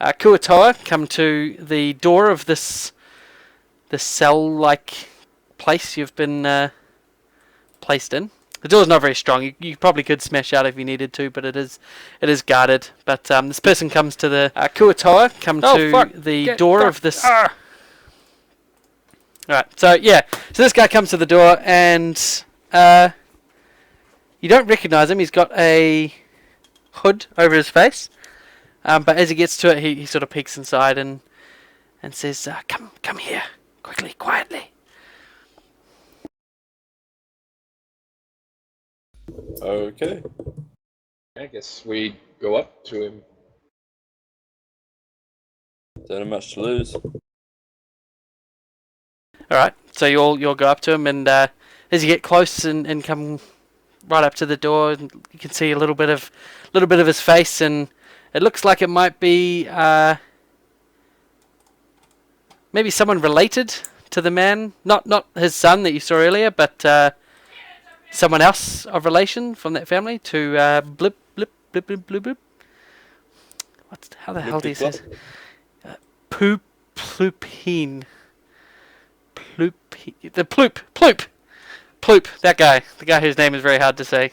Kuatoa come to the door of this cell-like place you've been placed in. The door's not very strong. You probably could smash out if you needed to, but it is guarded. But this person comes to the Kuatoa come to the door of this. Alright, so this guy comes to the door and you don't recognize him. He's got a hood over his face, but as he gets to it, he sort of peeks inside and says, "Come here, quickly, quietly." Okay. I guess we go up to him. Don't have much to lose. Alright, so you'll go up to him, and as you get close and come right up to the door, you can see a little bit of his face, and it looks like it might be maybe someone related to the man, not his son that you saw earlier, but someone else of relation from that family to blip blip blip blip blip blip. How the hell do you say this? Ploopine. The Ploop, that guy. The guy whose name is very hard to say.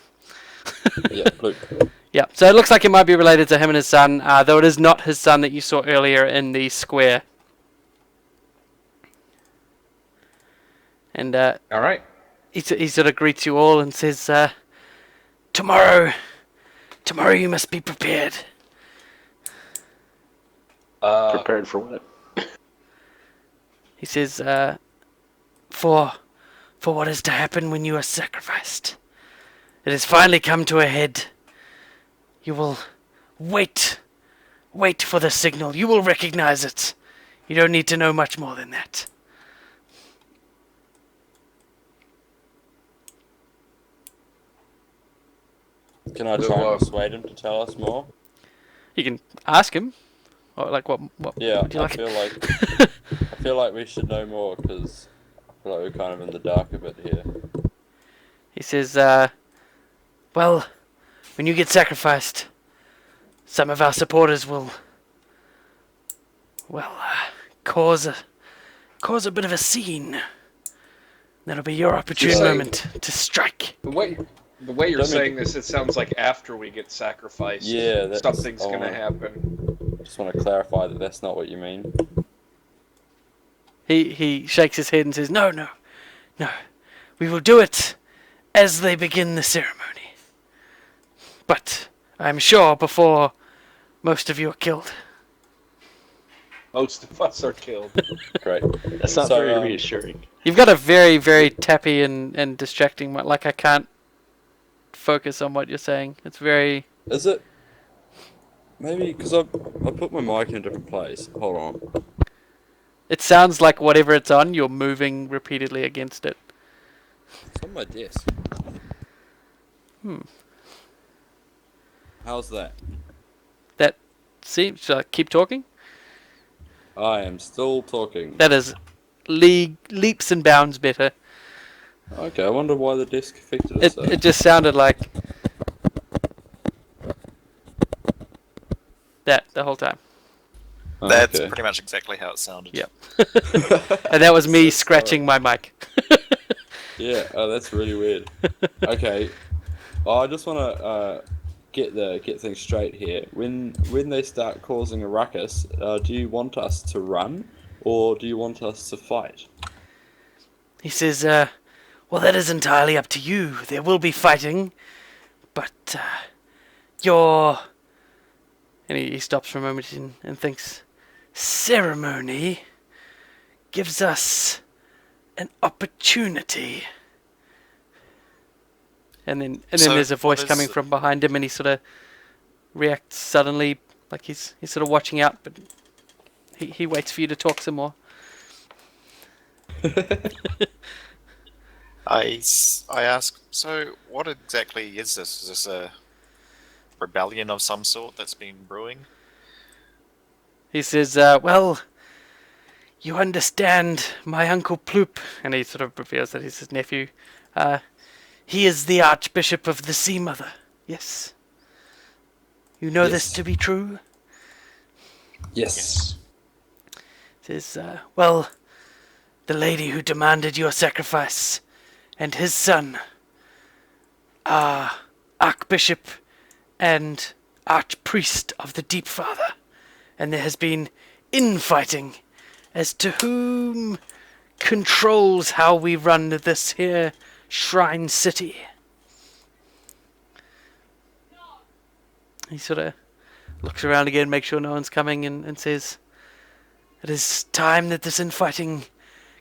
Yeah, Ploop. Yeah, so it looks like it might be related to him and his son, though it is not his son that you saw earlier in the square. And Alright. he sort of greets you all and says, Tomorrow you must be prepared. Prepared for what? He says, for what is to happen when you are sacrificed. It has finally come to a head. You will wait for the signal. You will recognize it. You don't need to know much more than that. Can I try and persuade him to tell us more? You can ask him. Or like what Yeah, would you like? I feel like we should know more because I feel like we're kind of in the dark a bit here. He says, well, when you get sacrificed, some of our supporters will, cause a bit of a scene. That'll be your opportune moment to strike. The way you're saying this, it sounds like after we get sacrificed, something's going to happen. Just want to clarify that that's not what you mean. He shakes his head and says, No. We will do it as they begin the ceremony. But I'm sure before most of you are killed. Most of us are killed. Great. That's not very reassuring. You've got a very, very tappy and distracting, like I can't focus on what you're saying. It's very... Is it? Maybe because I put my mic in a different place. Hold on. It sounds like whatever it's on, you're moving repeatedly against it. It's on my desk. How's that? That seems... Shall I keep talking? I am still talking. That is leaps and bounds better. Okay, I wonder why the desk affected it so. It just sounded like that the whole time. Oh, That's okay. pretty much exactly how it sounded. Yep. And that was me scratching my mic. Yeah, that's really weird. Okay, I just want to get things straight here. When they start causing a ruckus, do you want us to run or do you want us to fight? He says, well, that is entirely up to you. There will be fighting, but your... And he stops for a moment and thinks, ceremony gives us an opportunity. And then So there's a voice what is coming it? from behind him, and he sort of reacts suddenly, like he's sort of watching out, but he waits for you to talk some more. I ask, so what exactly is this? Is this a rebellion of some sort that's been brewing? He says, well, you understand my Uncle Ploop, and he sort of reveals that he's his nephew. He is the Archbishop of the Sea Mother. Yes. You know this to be true? Yes. Says, well, the lady who demanded your sacrifice and his son are Archbishop and Archpriest of the Deep Father, and there has been infighting as to whom controls how we run this here shrine city. He sort of looks around again, makes sure no one's coming, and says, it is time that this infighting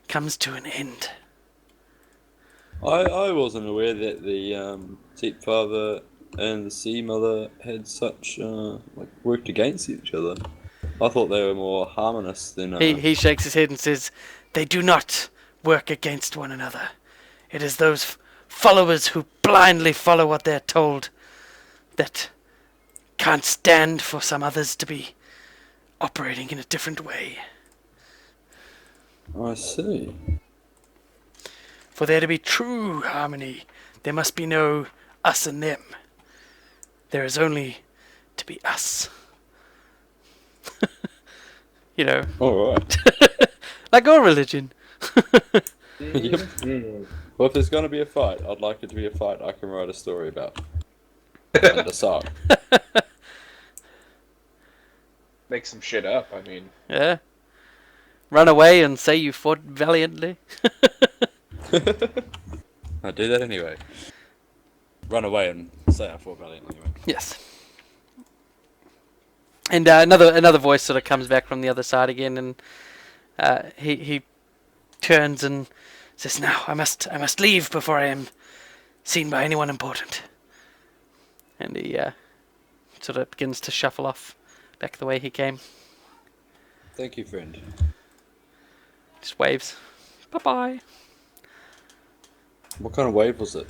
comes to an end. I wasn't aware that the Deep Father and the Sea Mother had such worked against each other. I thought they were more harmonious than. He shakes his head and says, they do not work against one another. It is those followers who blindly follow what they're told that can't stand for some others to be operating in a different way. I see. For there to be true harmony, there must be no us and them. There is only to be us. You know. Alright. Like all religion. Yep. Well, if there's going to be a fight, I'd like it to be a fight I can write a story about. And a song. Make some shit up, I mean. Yeah. Run away and say you fought valiantly. I do that anyway. Run away and say I fought valiantly anyway. Yes. And another voice sort of comes back from the other side again, and he turns and says, "Now I must leave before I am seen by anyone important." And he sort of begins to shuffle off back the way he came. Thank you, friend. Just waves. Bye-bye. What kind of wave was it?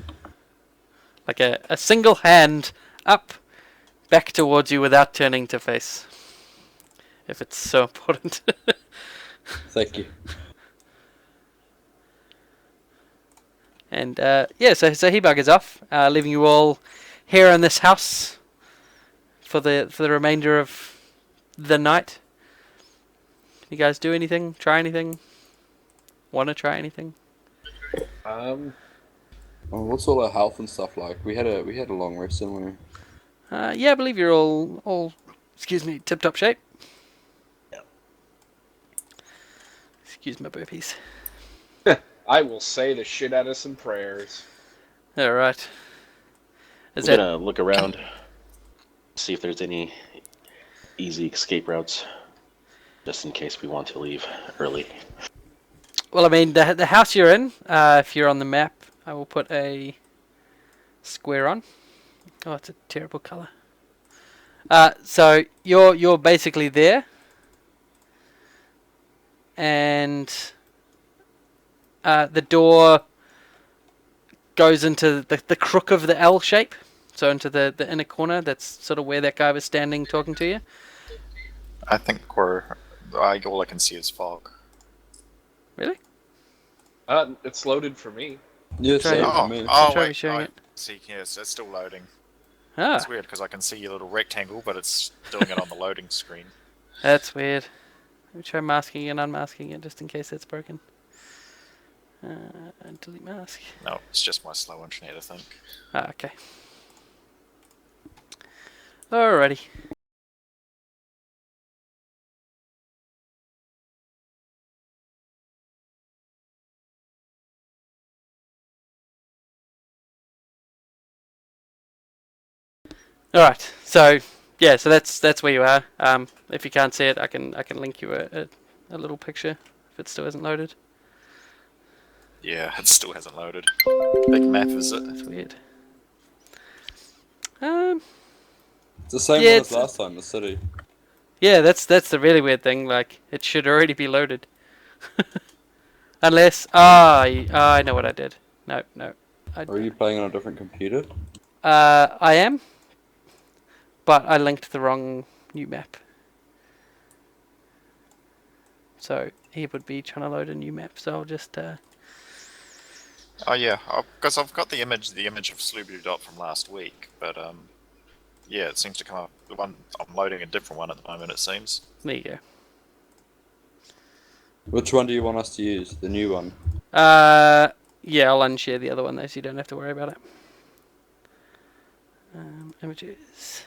Like a single hand up, back towards you without turning to face. If it's so important. Thank you. And so he buggers off, leaving you all here in this house for the remainder of the night. You guys do anything? Try anything? Want to try anything? Oh, what's all our health and stuff like? We had a long rest, didn't we? Yeah, I believe you're all tip-top shape. Yeah. Excuse my burpees. I will say the shit out of some prayers. All right. I'm gonna look around, see if there's any easy escape routes, just in case we want to leave early. Well, I mean, the house you're in, if you're on the map, I will put a square on. Oh, it's a terrible color. So you're basically there, and the door goes into the crook of the L shape, so into the inner corner. That's sort of where that guy was standing talking to you. I think all I can see is fog. Really? It's loaded for me. Yes, Try it. Try Wait, sharing I it. see. Yes, it's still loading. Ah, It's weird because I can see your little rectangle, but it's doing it on the loading screen. that's weird. Let me try masking and unmasking it just in case that's broken. Delete mask. No, it's just my slow internet, I think. Ah, okay. Alrighty. Alright, so yeah, so that's where you are. If you can't see it, I can link you a little picture if it still hasn't loaded. Yeah, it still hasn't loaded. Big map, is it? That's weird. It's the same Yeah, one as it's- last time, the city. Yeah, that's the really weird thing. Like, it should already be loaded. Unless, I know what I did. No. Are you playing on a different computer? I am, but I linked the wrong new map. So he would be trying to load a new map. So I'll just. Oh yeah, because I've got the image of Sloobie Dot from last week, but Yeah, it seems to come up. The one I'm loading a different one at the moment. It seems. There you go. Which one do you want us to use? The new one? Yeah, I'll unshare the other one though, so you don't have to worry about it. Images.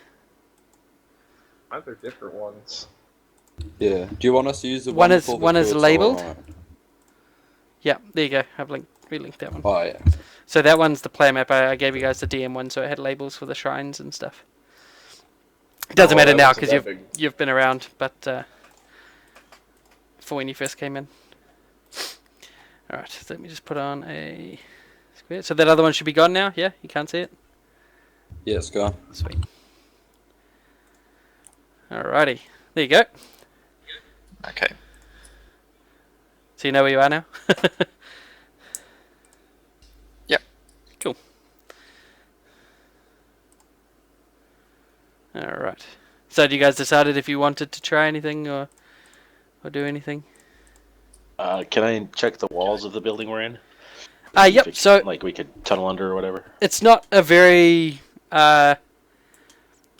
They're different ones. Yeah. Do you want us to use the One one is for the one is turrets labeled. or- Yeah, there you go. I've relinked that one. Oh yeah. So that one's the player map. I gave you guys the DM one, so it had labels for the shrines and stuff. It doesn't matter now because you've been around, but for when you first came in. All right, so let me just put on a square. So that other one should be gone now. Yeah, you can't see it. Yeah, it's gone. Sweet. Alrighty, there you go. Okay. So you know where you are now. Yep. Cool. All right. So, you guys decided if you wanted to try anything or do anything? Can I check the walls of the building we're in? Yep. So, like we could tunnel under or whatever. It's not a very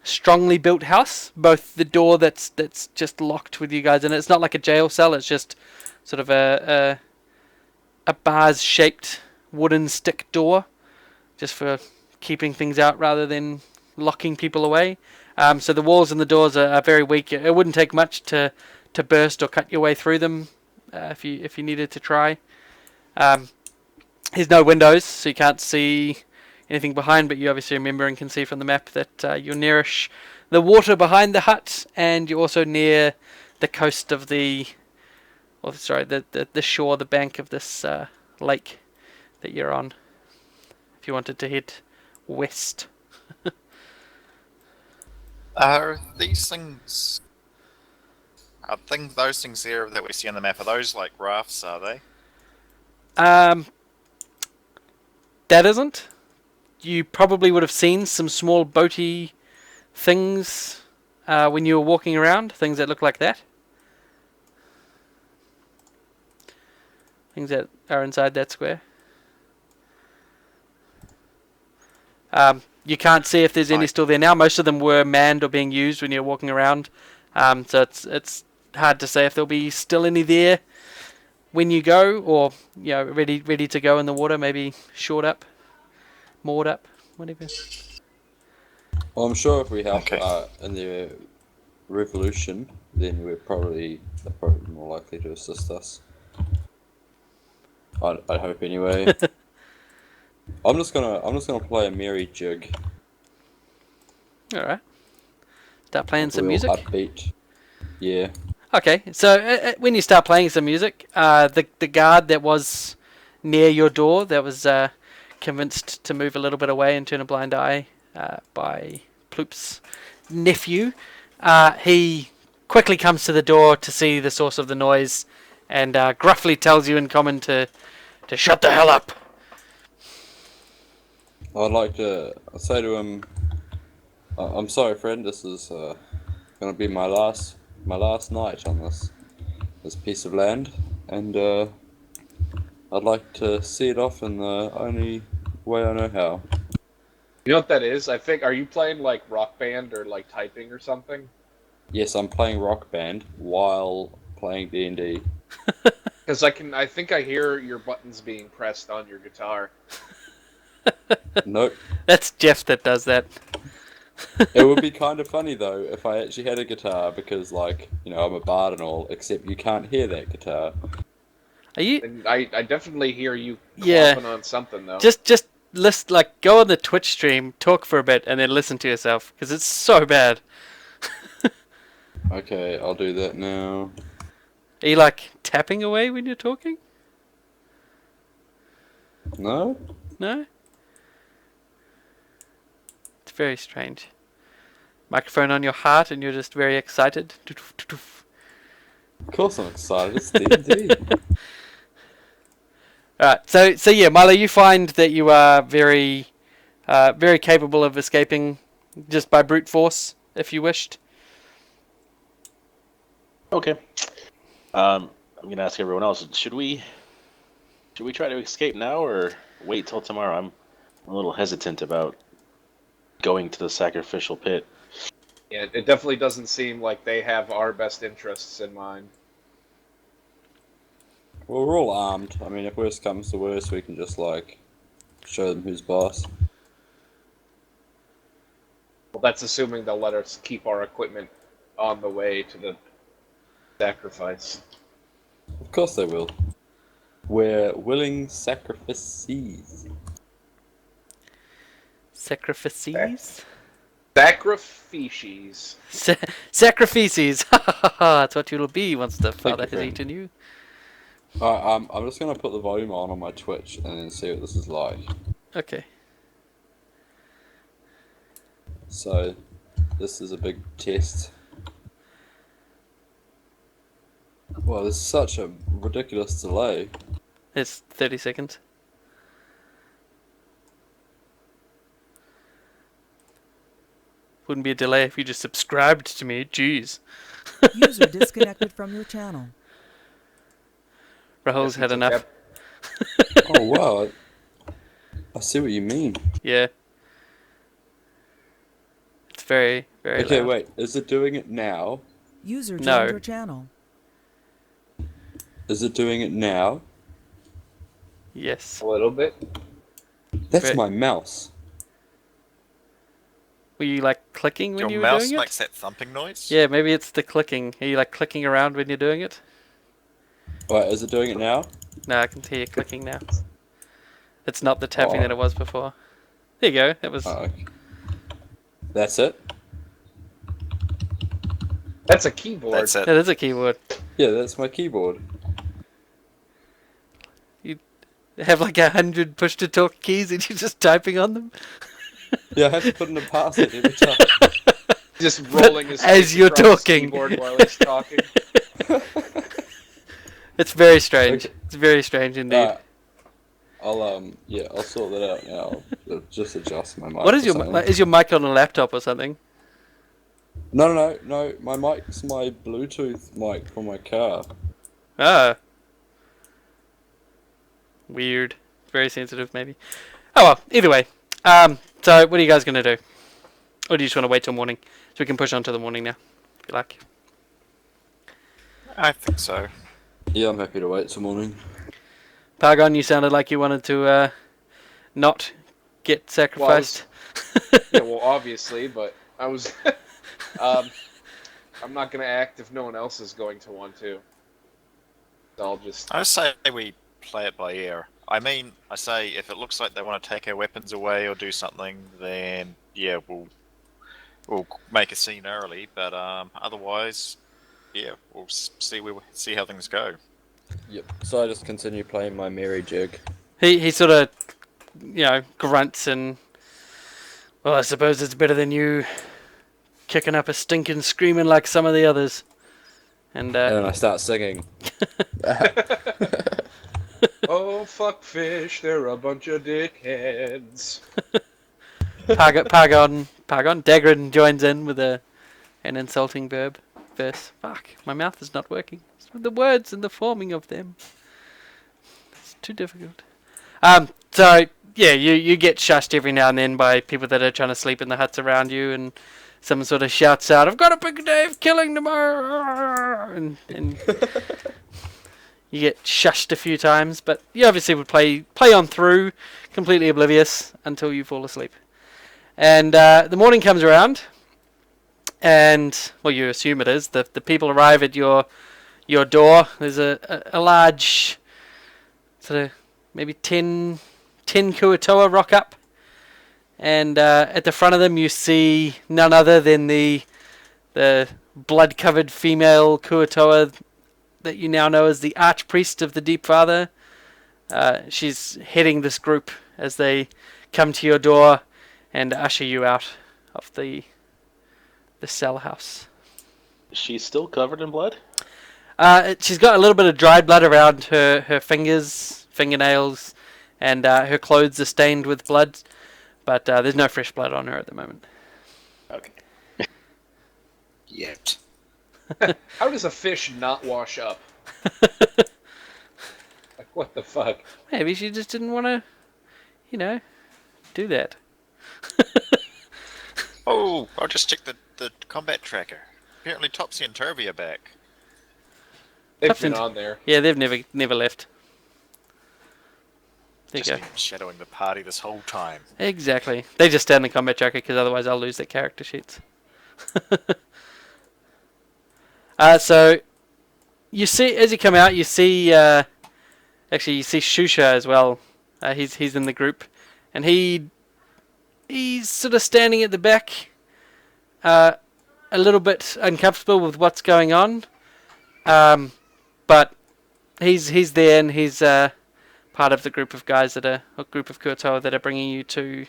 strongly built house. Both the door that's just locked with you guys in it. It's not like a jail cell. It's just sort of a bars shaped wooden stick door, just for keeping things out rather than locking people away. So the walls and the doors are very weak. It wouldn't take much to burst or cut your way through them if you needed to try. There's no windows, so you can't see anything behind, but you obviously remember and can see from the map that you're nearish the water behind the hut, and you're also near the coast of the shore, the bank of this lake that you're on, if you wanted to head west. Are these things? Those things there that we see on the map, are those like rafts? Are they? That isn't. You probably would have seen some small boaty things when you were walking around. Things that look like that. Things that are inside that square. You can't see if there's any still there now. Most of them were manned or being used when you're walking around. So it's hard to say if there'll be still any there when you go, or ready to go in the water. Maybe shored up, moored up, whatever. Well, I'm sure if we help in the revolution, then they're probably more likely to assist us. I hope anyway. I'm just gonna play a merry jig. All right. Start playing some music. Upbeat. Yeah. Okay, so when you start playing some music, the guard that was near your door, that was convinced to move a little bit away and turn a blind eye by Ploop's nephew, he quickly comes to the door to see the source of the noise, and gruffly tells you in common to shut the hell up. I'd like to say to him, I'm sorry, friend. This is gonna be my last night on this piece of land, and I'd like to see it off in the only way I know how. You know what that is? I think. Are you playing like Rock Band or like typing or something? Yes, I'm playing Rock Band while playing D&D. Because I think I hear your buttons being pressed on your guitar. Nope. That's Jeff that does that. It would be kind of funny though if I actually had a guitar, because I'm a bard and all, except you can't hear that guitar. Are you? And I definitely hear you clomping on something though. Just go on the Twitch stream, talk for a bit, and then listen to yourself, because it's so bad. Okay, I'll do that now. Are you tapping away when you're talking? No? No? It's very strange. Microphone on your heart and you're just very excited. Of course I'm excited, it's D&D. Alright, so yeah, Milo, you find that you are very capable of escaping just by brute force, if you wished. Okay. I'm gonna ask everyone else. Should we try to escape now or wait till tomorrow? I'm a little hesitant about going to the sacrificial pit. Yeah, it definitely doesn't seem like they have our best interests in mind. Well, we're all armed. I mean, if worst comes to worst, we can just, like, show them who's boss. Well, that's assuming they'll let us keep our equipment on the way to the sacrifice. Of course they will. We're willing sacrifices. Sacrifices? Sacrifices. Sacrifices! That's what you'll be once the father has friend. eaten you. Alright, I'm just gonna put the volume on my Twitch and then see what this is like. Okay. So, this is a big test. Well, there's such a ridiculous delay. It's 30 seconds. Wouldn't be a delay if you just subscribed to me. Jeez. User disconnected from your channel. Rahul's had enough. Oh wow, I see what you mean. Yeah. It's very, very Okay, loud. wait, is it doing it now? User joined No. your channel. Is it doing it now? Yes. A little bit. That's Right. my mouse. Were you like clicking when Your you were mouse doing it? makes that thumping noise? Yeah, maybe it's the clicking. Are you like clicking around when you're doing it? Right, is it doing it now? No, I can hear you clicking now. It's not the tapping that it was before. There you go. That was. Oh, okay. That's it? That's a keyboard. That's it. That is a keyboard. Yeah, that's my keyboard. They have like 100 push to talk keys and you're just typing on them. Yeah, I have to put in a password every time. Just rolling his as face you're across his talking. keyboard while he's talking. It's very strange. Okay. It's very strange indeed. I'll sort that out now. I'll just adjust my mic. What is or your something. is your mic on a laptop or something? No. My mic's my Bluetooth mic from my car. Ah. Weird. Very sensitive, maybe. Oh well. Either way. So what are you guys gonna do? Or do you just want to wait till morning so we can push on to the morning now? If you like. I think so. Yeah, I'm happy to wait till morning. Pargon, you sounded like you wanted to not get sacrificed. Yeah, well, obviously, but I was. I'm not going to act if no one else is going to want to. So I'll just. I say we play it by ear. I mean, I say if it looks like they want to take our weapons away or do something, then yeah, we'll make a scene early. But otherwise, yeah, we'll see how things go. Yep. So I just continue playing my merry jig. He sort of, grunts and, well, I suppose it's better than you kicking up a stinking screaming like some of the others. And then I start singing. Oh, fuck fish, they're a bunch of dickheads. Pargon, Dagrin joins in with an insulting verse. Fuck, my mouth is not working. It's with the words and the forming of them. It's too difficult. So yeah, you get shushed every now and then by people that are trying to sleep in the huts around you, and someone sort of shouts out, "I've got a big day of killing tomorrow," and you get shushed a few times, but you obviously would play on through, completely oblivious until you fall asleep. And the morning comes around, and well, you assume it is. The people arrive at your door. There's a large, sort of maybe 10 Kuatoa rock up, and at the front of them you see none other than the blood-covered female Kuatoa that you now know as the Archpriest of the Deep Father. She's heading this group as they come to your door and usher you out of the cell house. She's still covered in blood? She's got a little bit of dried blood around her fingers, fingernails, and her clothes are stained with blood, but there's no fresh blood on her at the moment. Okay. Yet. How does a fish not wash up? Like, what the fuck? Maybe she just didn't want to, do that. Oh, I'll just check the combat tracker. Apparently Topsy and Turvy are back. They've been on there. Yeah, they've never left. There Just you go. been shadowing the party this whole time. Exactly. They just stay in the combat tracker because otherwise I'll lose their character sheets. So you see, as you come out, you see actually you see Shusha as well. He's in the group, and he's sort of standing at the back, a little bit uncomfortable with what's going on, but he's there, and he's part of the group of guys a group of Kuatoa that are bringing you to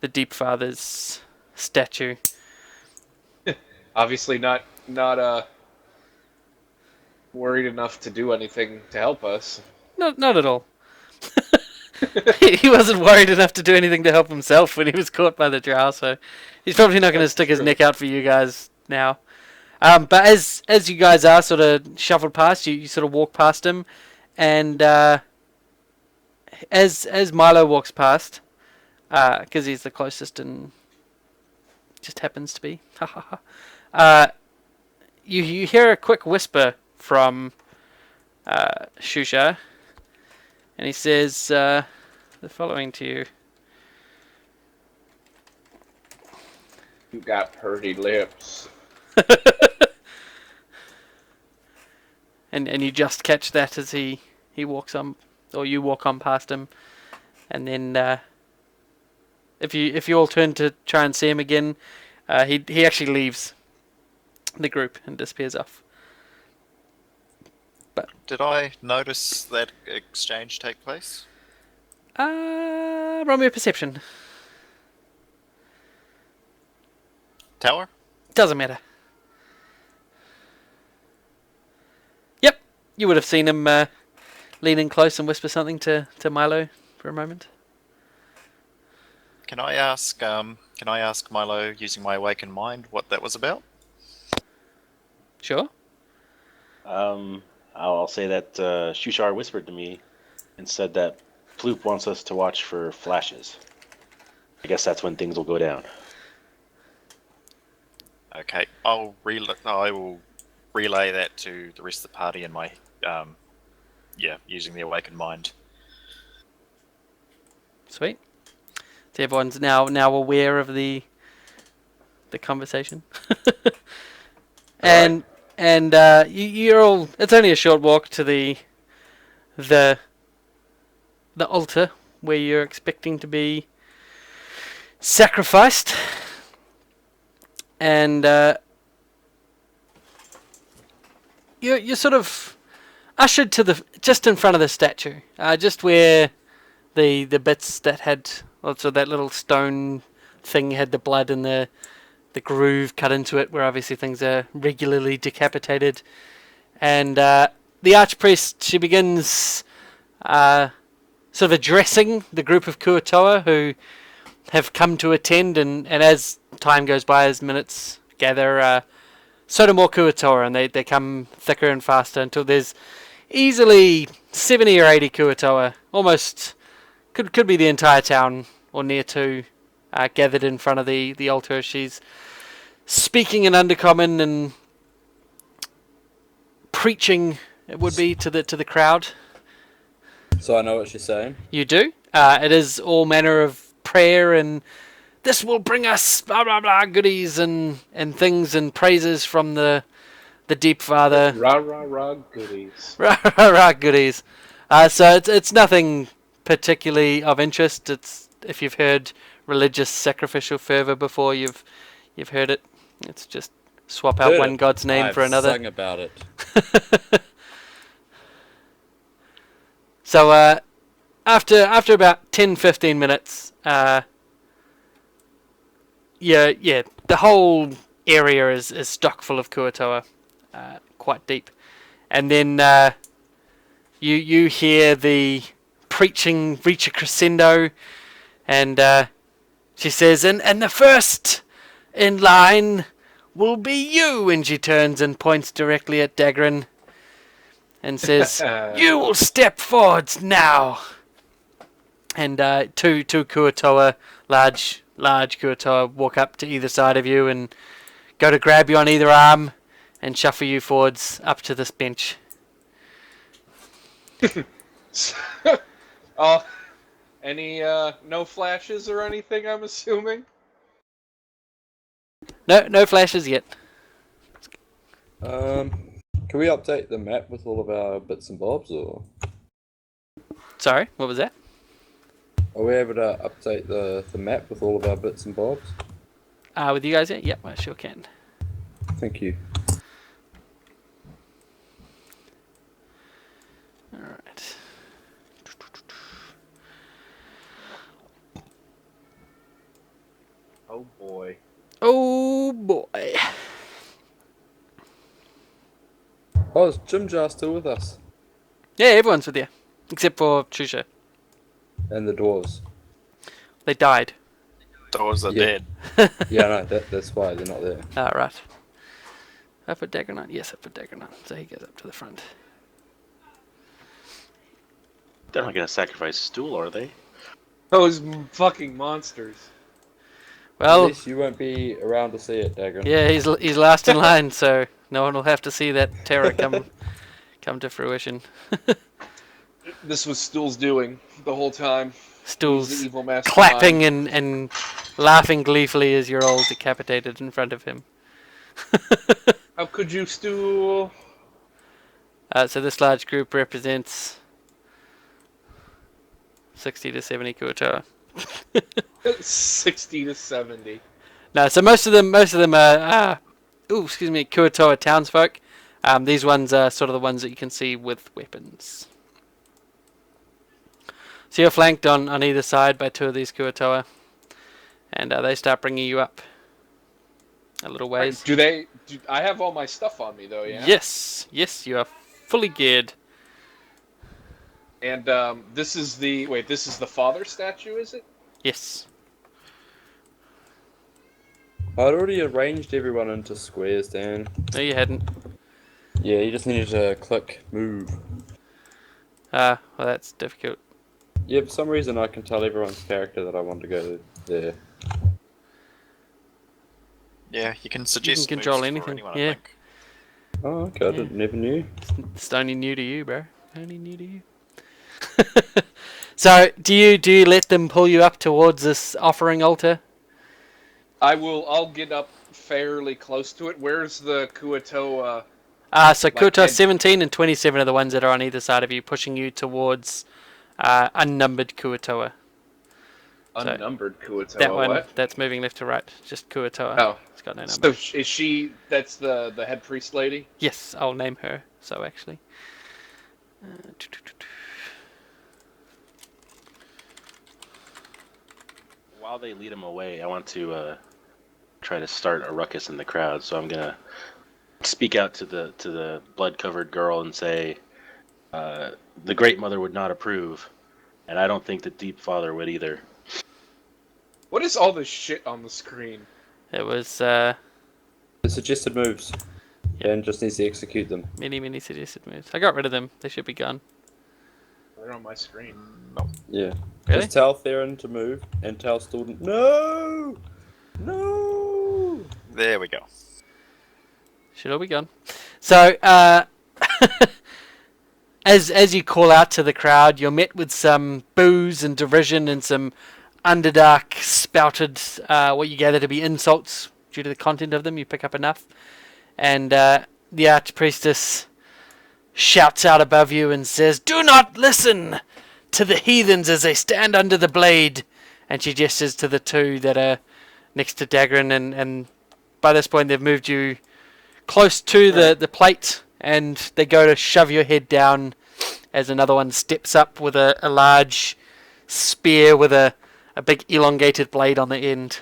the Deep Father's statue. Obviously not worried enough to do anything to help us. Not at all. He wasn't worried enough to do anything to help himself when he was caught by the drow, so he's probably not going to stick his neck out for you guys now. But as you guys are sort of shuffled past, you sort of walk past him, and as Milo walks past, because he's the closest and just happens to be, you hear a quick whisper from Shusha, and he says the following to you. You got pretty lips. and you just catch that as he walks on, or you walk on past him, and then if you all turn to try and see him again, he actually leaves the group and disappears off. But Did I notice that exchange take place? roll me a perception. Tower? Doesn't matter. Yep, you would have seen him lean in close and whisper something to Milo for a moment. Can I ask Milo, using my awakened mind, what that was about? Sure. I'll say that Shushar whispered to me and said that Ploop wants us to watch for flashes. I guess that's when things will go down. Okay, I will relay that to the rest of the party in my, using the awakened mind. Sweet. So everyone's now aware of the conversation. And you're all. It's only a short walk to the altar where you're expecting to be sacrificed, and you're sort of ushered to just in front of the statue, just where the bits that had also that little stone thing had the blood and the groove cut into it, where obviously things are regularly decapitated. And the archpriest, she begins sort of addressing the group of Kuatoa who have come to attend, and as time goes by, as minutes gather, so do more Kuatoa, and they come thicker and faster until there's easily 70 or 80 Kuatoa, almost could be the entire town or near to, gathered in front of the altar as she's speaking in Undercommon and preaching, it would be, to the crowd. So I know what she's saying. You do. It is all manner of prayer, and this will bring us blah blah blah goodies and things and praises from the Deep Father. Rah rah rah goodies. Rah rah rah goodies. So it's nothing particularly of interest. It's, if you've heard religious sacrificial fervor before, you've heard it. It's just swap out one god's name for another. I've sung about it. So after about 10-15 minutes, the whole area is stock full of Kuatoa, quite deep, and then you hear the preaching reach a crescendo, and she says, and the first in line will be you, and she turns and points directly at Dagrin and says, you will step forwards now. And two Kuatoa, large Kuatoa, walk up to either side of you and go to grab you on either arm and shuffle you forwards up to this bench. Any no flashes or anything, I'm assuming? No flashes yet. Can we update the map with all of our bits and bobs, or Sorry, what was that? are we able to update the map with all of our bits and bobs? With you guys yet? Yep, I sure can. Thank you. Alright. Oh boy. Oh boy. Oh, is Jim Jar still with us? Yeah, everyone's with you. Except for Chusha. And the dwarves? They died. Doors are Yeah. dead. Yeah, no, that's why they're not there. Right. I put Dagger on? Yes, I put Dagger on. So he goes up to the front. They're not going to sacrifice Stool, are they? Those fucking monsters. At Well, least you won't be around to see it, Dagon. yeah, he's last in line, so no one will have to see that terror come to fruition. This was Stool's doing the whole time. Stool's He's the evil mastermind. clapping and laughing gleefully as you're all decapitated in front of him. How could you, Stool? So this large group represents 60 to 70 Kuatoa. 60 to 70. No, so most of them are Kuatoa townsfolk. These ones are sort of the ones that you can see with weapons. So you're flanked on either side by two of these Kuatoa, and they start bringing you up a little ways. I have all my stuff on me though, yeah? Yes, you are fully geared. And this is the father statue, is it? Yes. I'd already arranged everyone into squares, Dan. No, you hadn't. Yeah, you just needed to click move. Well, that's difficult. Yeah, for some reason I can tell everyone's character that I want to go there. Yeah, you can suggest. You can control moves for anything, anyone, yeah. I think. Oh, okay, I never knew. It's only new to you, bro. Only new to you. So, do you let them pull you up towards this offering altar? I'll get up fairly close to it. Where's the Kuatoa? So Kuatoa 17 and 27 are the ones that are on either side of you, pushing you towards unnumbered Kuatoa. Unnumbered Kuatoa. That one, what? that's moving left to right. Just Kuatoa. Oh. It's got no number. So is she? That's the head priest lady. Yes, I'll name her. So actually. While they lead him away, I want to try to start a ruckus in the crowd. So I'm gonna speak out to the blood-covered girl and say, "The Great Mother would not approve, and I don't think the Deep Father would either." What is all this shit on the screen? It was The suggested moves. Dan just needs to execute them. many suggested moves. I got rid of them. They should be gone. They're on my screen. Yeah. Really? Just tell Theron to move and tell Stalden, no! No! There we go. Should all be gone. So, as you call out to the crowd, you're met with some boos and derision and some underdark spouted, what you gather to be insults due to the content of them. You pick up enough. And the Archpriestess shouts out above you and says, "Do not listen to the heathens as they stand under the blade." And she gestures to the two that are next to Dagrin, and by this point they've moved you close to the plate, and they go to shove your head down as another one steps up with a large spear with a big elongated blade on the end.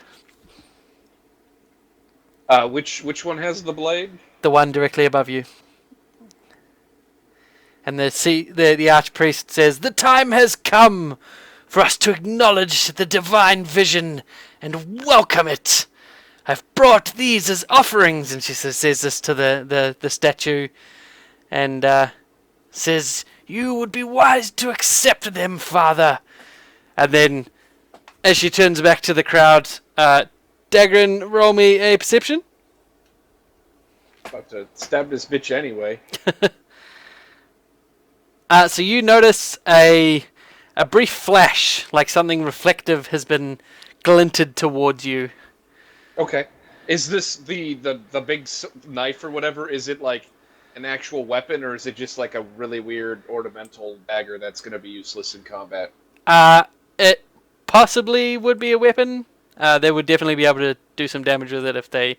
Which one has the blade? The one directly above you. And the Archpriest says, "The time has come for us to acknowledge the divine vision and welcome it. I've brought these as offerings." And she says this to the statue, and says, "You would be wise to accept them, Father. And then, as she turns back to the crowd, Dagrin, roll me a perception. About to stab this bitch anyway. So you notice a brief flash, like something reflective has been glinted towards you. Okay. Is this the big knife or whatever? Is it like an actual weapon, or is it just like a really weird ornamental dagger that's going to be useless in combat? It possibly would be a weapon. They would definitely be able to do some damage with it if they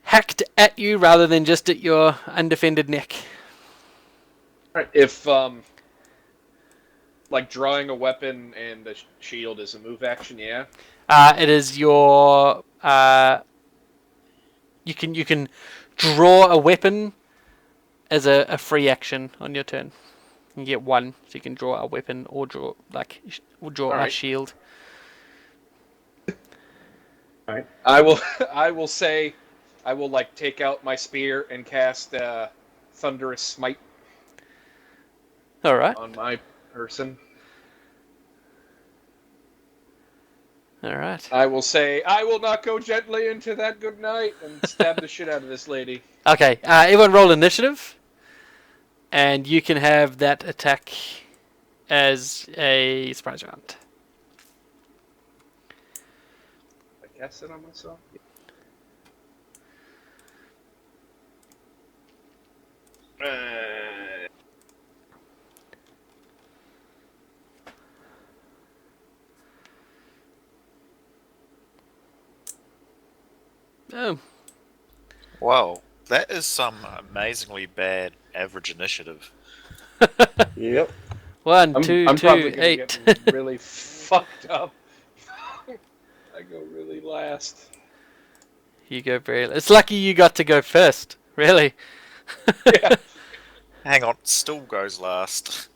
hacked at you rather than just at your undefended neck. Right. If like drawing a weapon and a shield is a move action, yeah. It is your you can draw a weapon as a free action on your turn. You get one, so you can draw a weapon or draw a shield. All right. I will say, I will like take out my spear and cast Thunderous Smite. All right. On my person. All right. I will say, I will not go gently into that good night and stab the shit out of this lady. Okay. Everyone roll initiative, and you can have that attack as a surprise round. I cast it on myself. Oh. Wow, that is some amazingly bad average initiative. Yep. 1, I'm 2, probably 2, gonna 8. get really fucked up. I go really last. You go very. It's lucky you got to go first. Really. Yeah. Hang on, Stool goes last.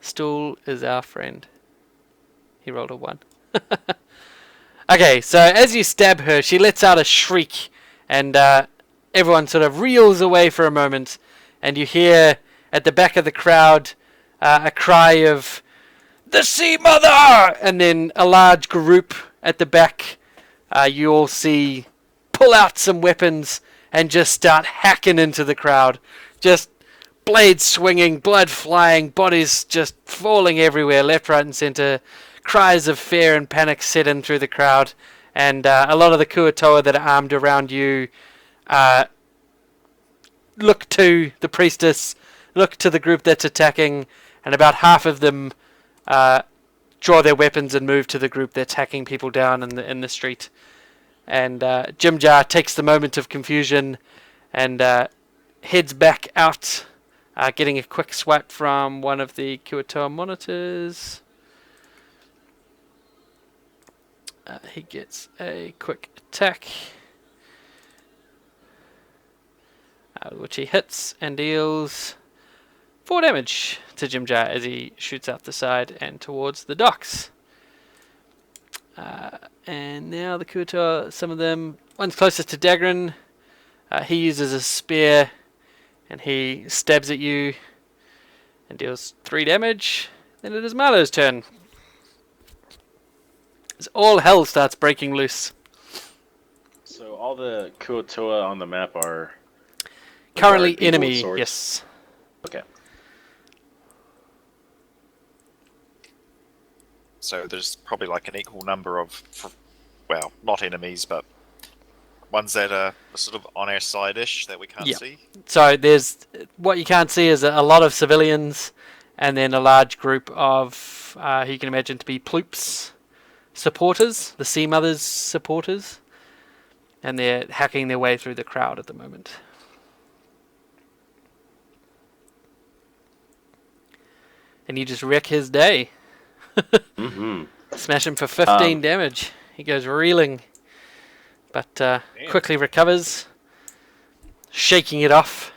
Stool is our friend. He rolled a 1. Okay, so as you stab her, she lets out a shriek, and everyone sort of reels away for a moment, and you hear at the back of the crowd a cry of, "The Sea Mother!" And then a large group at the back, you all see, pull out some weapons and just start hacking into the crowd. Just blades swinging, blood flying, bodies just falling everywhere, left, right, and center. Cries of fear and panic set in through the crowd, and a lot of the Kuatoa that are armed around you look to the priestess, look to the group that's attacking, and about half of them draw their weapons and move to the group that's hacking people down in the street. And Jimjar takes the moment of confusion and heads back out, getting a quick swipe from one of the Kuatoa monitors. He gets a quick attack, which he hits and deals 4 damage to Jimjar as he shoots out the side and towards the docks. And now the Kuatoa, some of them, one's closest to Dagrin. He uses a spear and he stabs at you and deals 3 damage. Then it is Marlo's turn. As all hell starts breaking loose. So all the Kuatoa on the map are Currently people with enemy, swords? yes. Okay. So there's probably like an equal number of, well, not enemies, but ones that are sort of on our side-ish that we can't see. So there's, what you can't see is a lot of civilians, and then a large group of, who you can imagine to be Ploops supporters, the Sea Mothers supporters, and they're hacking their way through the crowd at the moment. And you just wreck his day. Mm-hmm. Smash him for 15 damage. He goes reeling, but quickly recovers, shaking it off.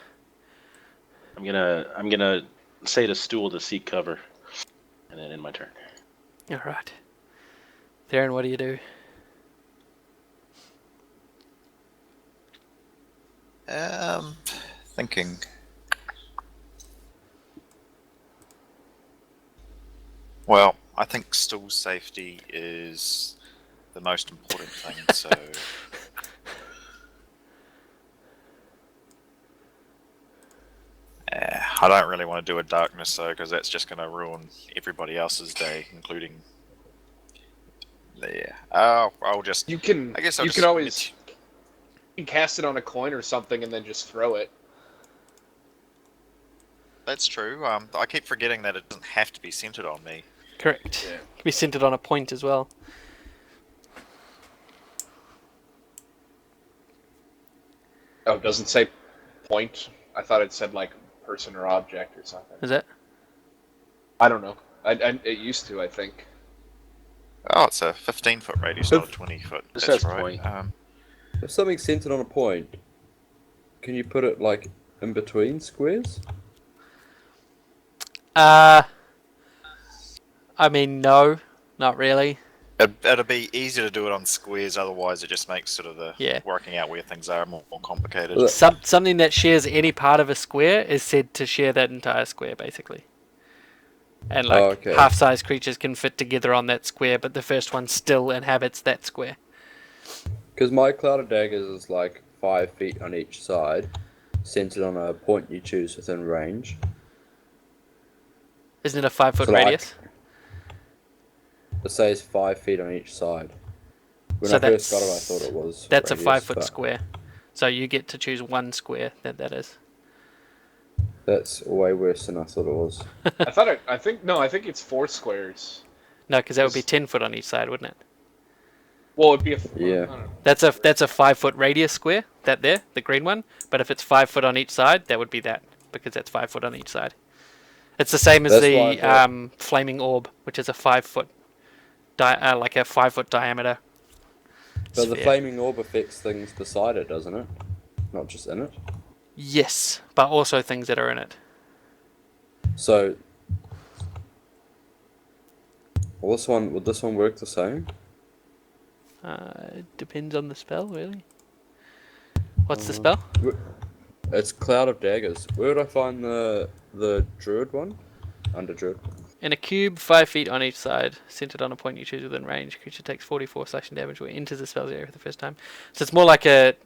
I'm gonna say to Stool to seek cover, and then end my turn. All right, Theron, what do you do? Thinking. Well, I think stool safety is the most important thing. So I don't really want to do a darkness though, because that's just going to ruin everybody else's day, including. Yeah. I'll just. You can. I guess I'll You just can always you can cast it on a coin or something, and then just throw it. That's true. I keep forgetting that it doesn't have to be centered on me. Correct. Yeah. Can be centered on a point as well. Oh, it doesn't say point. I thought it said like person or object or something. Is it? I don't know. It used to, I think. Oh, it's a 15-foot radius, not a 20-foot. It That's says right. point. If something's centered on a point, can you put it like in between squares? I mean, no, not really. It'll be easier to do it on squares, otherwise it just makes sort of the Yeah. working out where things are more complicated. Well, Something that shares any part of a square is said to share that entire square, basically. And like okay. half-size creatures can fit together on that square, but the first one still inhabits that square. Because my cloud of daggers is like 5 feet on each side, centered on a point you choose within range. Isn't it a 5-foot So, like, radius? It says 5 feet on each side. When So I first got it, I that's- thought it was. That's a radius, 5-foot but square. So you get to choose one square that is. That's way worse than I thought it was. I think it's 4 squares. No, because that would be 10 foot on each side, wouldn't it? Well, it'd be a. Yeah. I don't know. That's a 5-foot radius square, that there, the green one. But if it's 5 foot on each side, that would be that, because that's 5 foot on each side. It's the same as That's the why I thought- flaming orb, which is a 5 foot, like a 5 foot diameter. But the sphere. flaming orb affects things beside it, doesn't it? Not just in it. Yes, but also things that are in it. So, would this one work the same? It depends on the spell, really. What's the spell? It's Cloud of Daggers. Where would I find the druid one? Under druid. In a cube, 5 feet on each side, centered on a point you choose within range, creature takes 44 slashing damage when it enters the spell's area for the first time. So it's more like a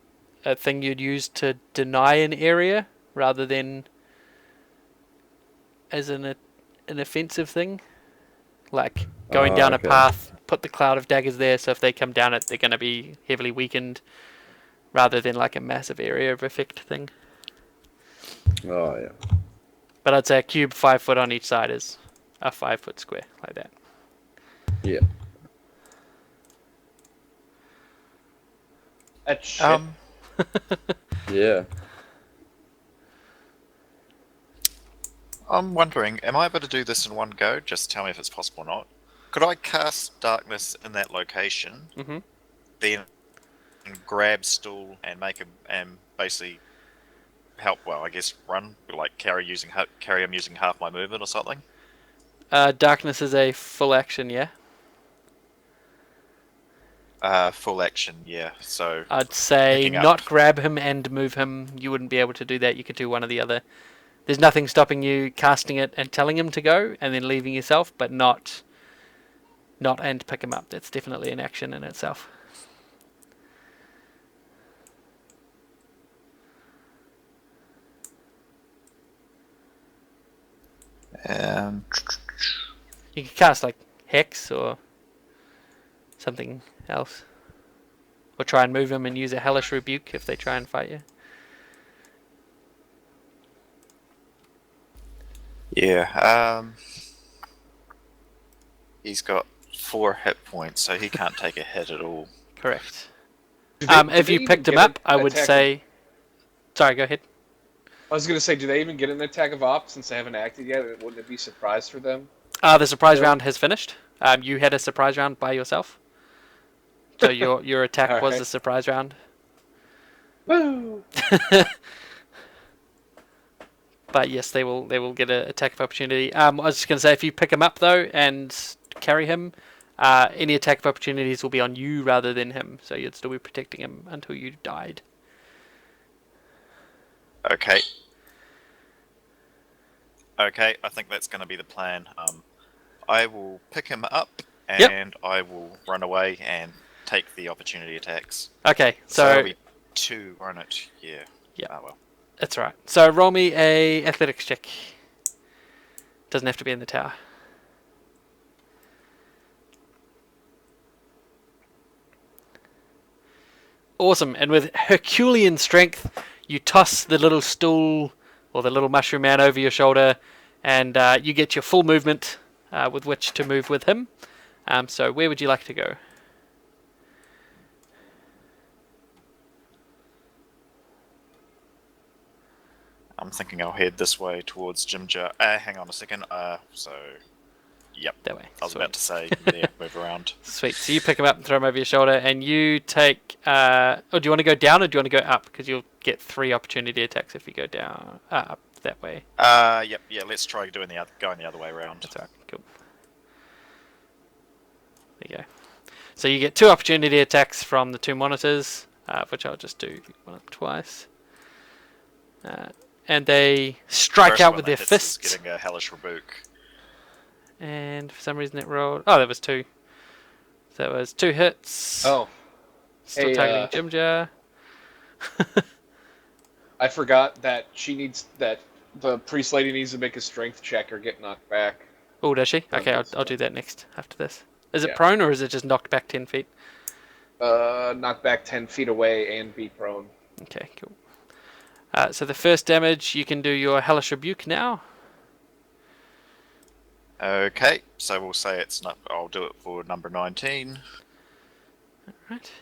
thing you'd use to deny an area rather than as an offensive thing. Like going down okay. a path, put the cloud of daggers there, so if they come down it, they're going to be heavily weakened, rather than like a massive area of effect thing. Oh yeah. But I'd say a cube 5 foot on each side is a 5 foot square, like that. Yeah. That shit. Yeah. I'm wondering, am I able to do this in one go? Just tell me if it's possible or not. Could I cast darkness in that location, Mhm. then grab stool and and basically help? Well, I guess run, like carry him using half my movement or something. Darkness is a full action, yeah. Full action, yeah. So I'd say picking up. not grab him and move him. You wouldn't be able to do that. You could do one or the other. There's nothing stopping you casting it and telling him to go and then leaving yourself, but not and pick him up. That's definitely an action in itself. You could cast like Hex or something else. Or try and move him and use a Hellish Rebuke if they try and fight you. Yeah. He's got 4 hit points, so he can't take a hit at all. Correct. Do they If you even picked him get up, I an would attack say... Sorry, go ahead. I was gonna say, do they even get an attack of op since they haven't acted yet? Wouldn't it be a surprise for them? The surprise Yeah. round has finished. You had a surprise round by yourself. So your attack was Alright. a surprise round. Woo! But yes, they will get an attack of opportunity. I was just going to say, if you pick him up though and carry him, any attack of opportunities will be on you rather than him. So you'd still be protecting him until you died. Okay. Okay, I think that's going to be the plan. I will pick him up Yep. and I will run away and take the opportunity attacks. Okay, So so that'll be 2, won't it? Yeah. Yeah. Ah, well. that's right. So roll me a athletics check. Doesn't have to be in the tower. Awesome. And with Herculean strength, you toss the little stool or the little mushroom man over your shoulder, and you get your full movement with which to move with him. So where would you like to go? I'm thinking I'll head this way towards Jim Jar. Hang on a second. Yep. That way. I was Sweet. about to say, yeah, move around. Sweet. So you pick him up and throw him over your shoulder, and you take. Oh, do you want to go down or do you want to go up? Because you'll get 3 opportunity attacks if you go down up that way. Yep. Yeah. Let's try going the other way around. That's right. Cool. There you go. So you get 2 opportunity attacks from the 2 monitors, which I'll just do one up twice. And they strike First out one with that their hits is fists. getting a hellish rebuke. And for some reason it rolled. Oh, that was 2. So that was 2 hits. Oh, Still hey, targeting Jim Jar. I forgot that the priest lady needs to make a strength check or get knocked back. Oh, does she? Okay, I'll so. do that next after this. Is it Yeah. prone or is it just knocked back 10 feet? Knocked back 10 feet away and be prone. Okay, cool. So the first damage, you can do your hellish rebuke now. Okay, so we'll say it's not. I'll do it for number 19. Right.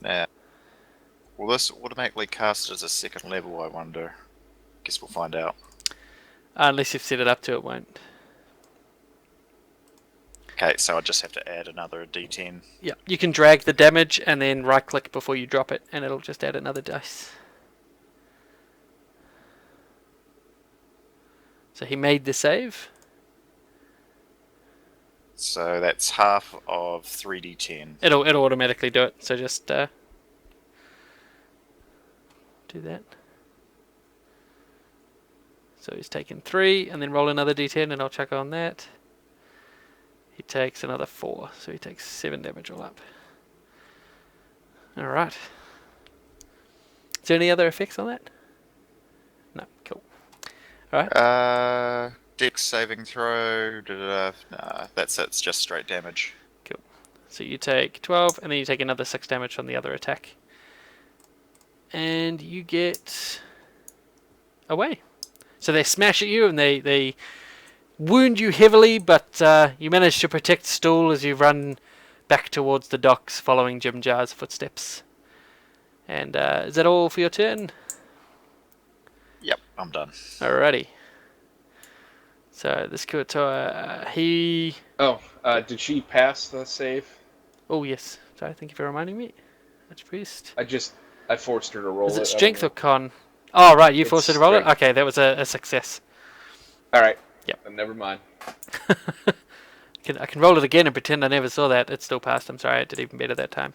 Now, will this automatically cast as a 2nd level? I wonder. Guess we'll find out. Unless you've set it up to, it won't. Okay, so I just have to add another D10. Yeah, you can drag the damage and then right click before you drop it, and it'll just add another dice. So he made the save. So that's half of 3D10. It'll automatically do it. So just do that. So he's taken 3, and then roll another d10, and I'll check on that. He takes another 4, so he takes 7 damage all up. All right. Is there any other effects on that? No. Cool. All right. Dex saving throw. Nah, that's it. It's just straight damage. Cool. So you take 12, and then you take another 6 damage from the other attack. And you get away. So they smash at you, and they wound you heavily, but you manage to protect Stool as you run back towards the docks, following Jim Jar's footsteps. And is that all for your turn? Yep, I'm done. Alrighty. So this Kuatoa, he... Oh, did she pass the save? Oh yes. Sorry, thank you for reminding me. Archpriest. I forced her to roll Is it. it strength or con? Oh right, you It's forced her to roll it? strength. Okay, that was a success. Alright. Yep. Never mind. I can roll it again and pretend I never saw that. It still passed. I'm sorry, I did even better that time.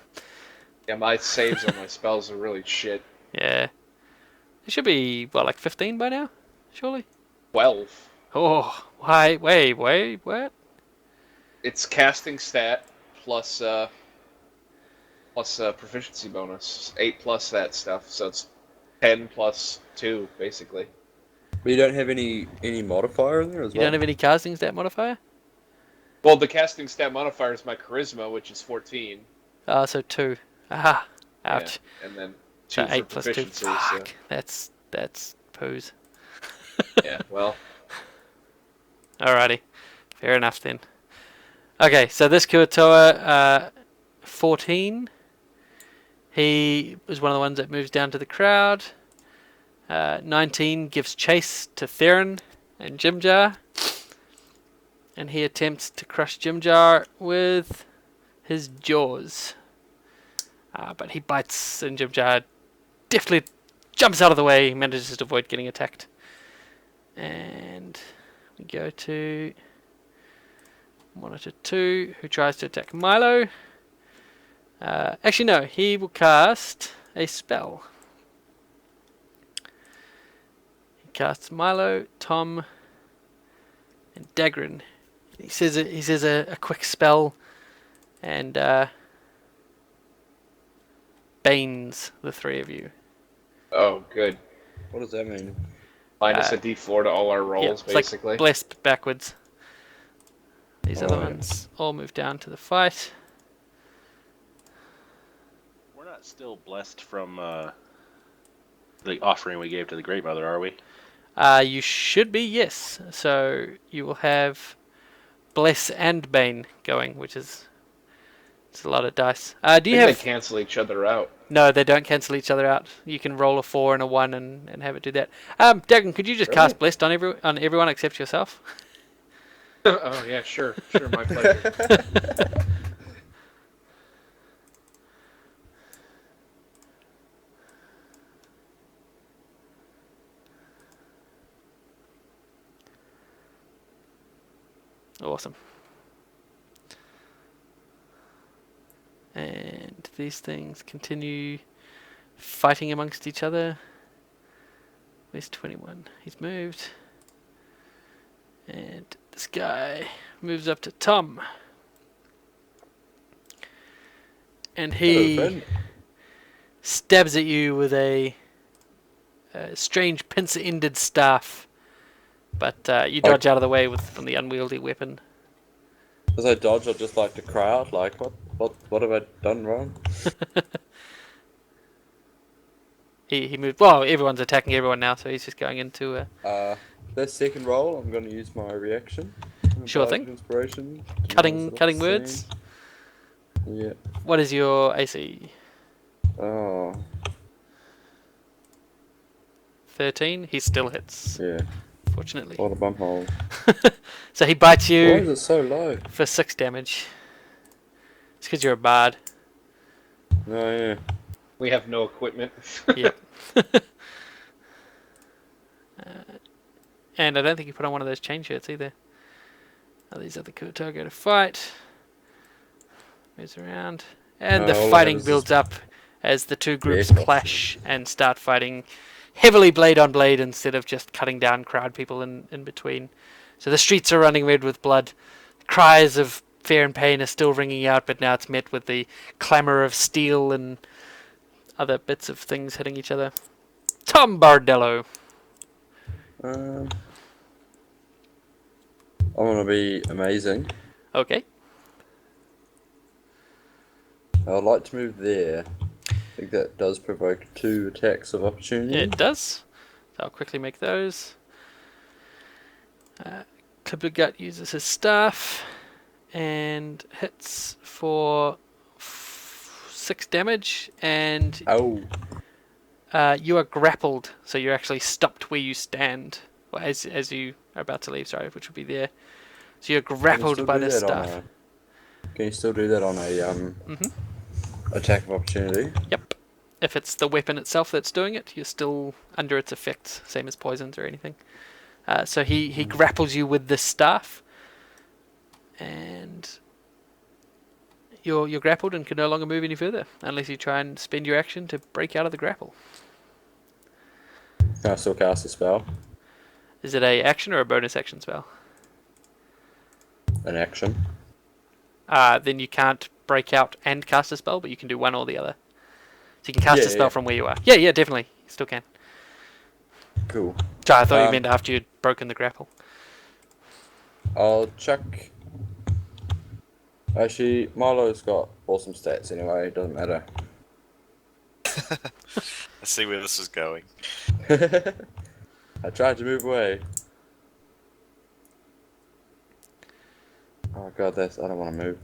Yeah, my saves on my spells are really shit. Yeah. It should be, what, like 15 by now? Surely? 12. Oh, why? Wait, what? It's casting stat plus proficiency bonus. 8 plus that stuff, so it's 10 plus 2, basically. But you don't have any modifier in there as You well? don't have any casting stat modifier? Well, the casting stat modifier is my charisma, which is 14. So 2. Aha. Ouch. Yeah, and then 2 So for 8 plus 2. proficiency. Fuck. That's pose. Yeah, well, Alrighty. Fair enough then. Okay, so this Kuatoa, 14. He was one of the ones that moves down to the crowd. 19 gives chase to Theron and Jimjar. And he attempts to crush Jimjar with his jaws. But he bites and Jimjar deftly jumps out of the way. He manages to avoid getting attacked. And we go to Monitor 2, who tries to attack Milo. Actually, no, he will cast a spell. He casts Milo, Tom, And Dagrin, he says a quick spell, and banes the three of you. Oh, good. What does that mean? Minus a D4 to all our rolls, it's basically. like blessed backwards. These Oh, other yeah. ones all move down to the fight. We're not still blessed from the offering we gave to the Great Mother, are we? You should be, yes. So you will have bless and bane going, which is it's a lot of dice. Do I you think have? they cancel each other out. No, they don't cancel each other out. You can roll a 4 and a 1 and have it do that. Dagon, could you just Really? cast blessed on everyone except yourself? Oh, yeah, sure. Sure, my pleasure. Awesome. And these things continue fighting amongst each other. Where's 21? He's moved. And this guy moves up to Tom. And he Hello, friend. stabs at you with a strange pincer-ended staff. But you dodge out of the way from the unwieldy weapon. As I dodge, I just like to cry out, like, what have I done wrong? He moved. Well, everyone's attacking everyone now, so he's just going into That second roll, I'm going to use my reaction. Sure Bardic thing. Inspiration. cutting words. Yeah. What is your AC? Oh, 13. He still hits, yeah. fortunately. What a bumhole. So he bites Why is you it so low? for 6 damage. It's because you're a bard. No, yeah. We have no equipment. Yep. And I don't think you put on one of those chain shirts either. Oh, these other Kurto go to fight. Moves around. And the No, all I fighting have is builds up as the two groups vehicle clash and start fighting heavily blade on blade instead of just cutting down crowd people in between. So the streets are running red with blood. Cries of fear and pain are still ringing out, but now it's met with the clamour of steel and other bits of things hitting each other. Tom Bardello. I want to be amazing. Okay. I'd like to move there. I think that does provoke 2 attacks of opportunity. It does. So I'll quickly make those. Clippergut uses his staff and hits for 6 damage, and Oh, you are grappled, so you're actually stopped where you stand, or as you are about to leave. Sorry, which would be there. So you're grappled by the staff. Can you still do that on a attack of opportunity? Yep. If it's the weapon itself that's doing it, you're still under its effects, same as poisons or anything. So he grapples you with this staff, and you're grappled and can no longer move any further unless you try and spend your action to break out of the grapple. Can I still cast a spell? Is it a action or a bonus action spell? An action. Then you can't break out and cast a spell, but you can do one or the other. So you can cast a spell from where you are. Yeah, definitely. You still can. Cool. Sorry, I thought you meant after you'd broken the grapple. I'll chuck. Actually, Milo's got awesome stats anyway, it doesn't matter. I see where this is going. I tried to move away. Oh god, I don't want to move.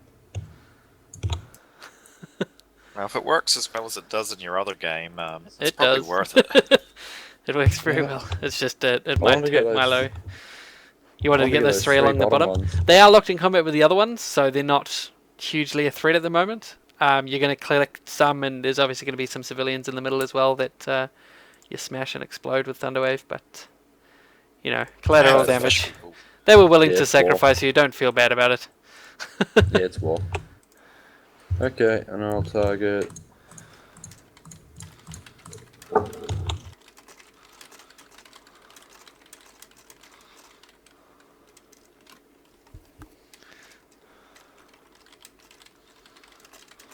Now, if it works as well as it does in your other game, it's It probably does. worth it. It works very well. It's just it I might wanted to get hurt those- Milo. You wanted to get those 3 three along the bottom? ones. They are locked in combat with the other ones, so they're not hugely a threat at the moment. You're going to collect some, and there's obviously going to be some civilians in the middle as well that you smash and explode with Thunderwave, but, collateral Yeah, that's damage. They were willing Yeah, to it's war. sacrifice you, don't feel bad about it. Yeah, it's war. Okay, and I'll target.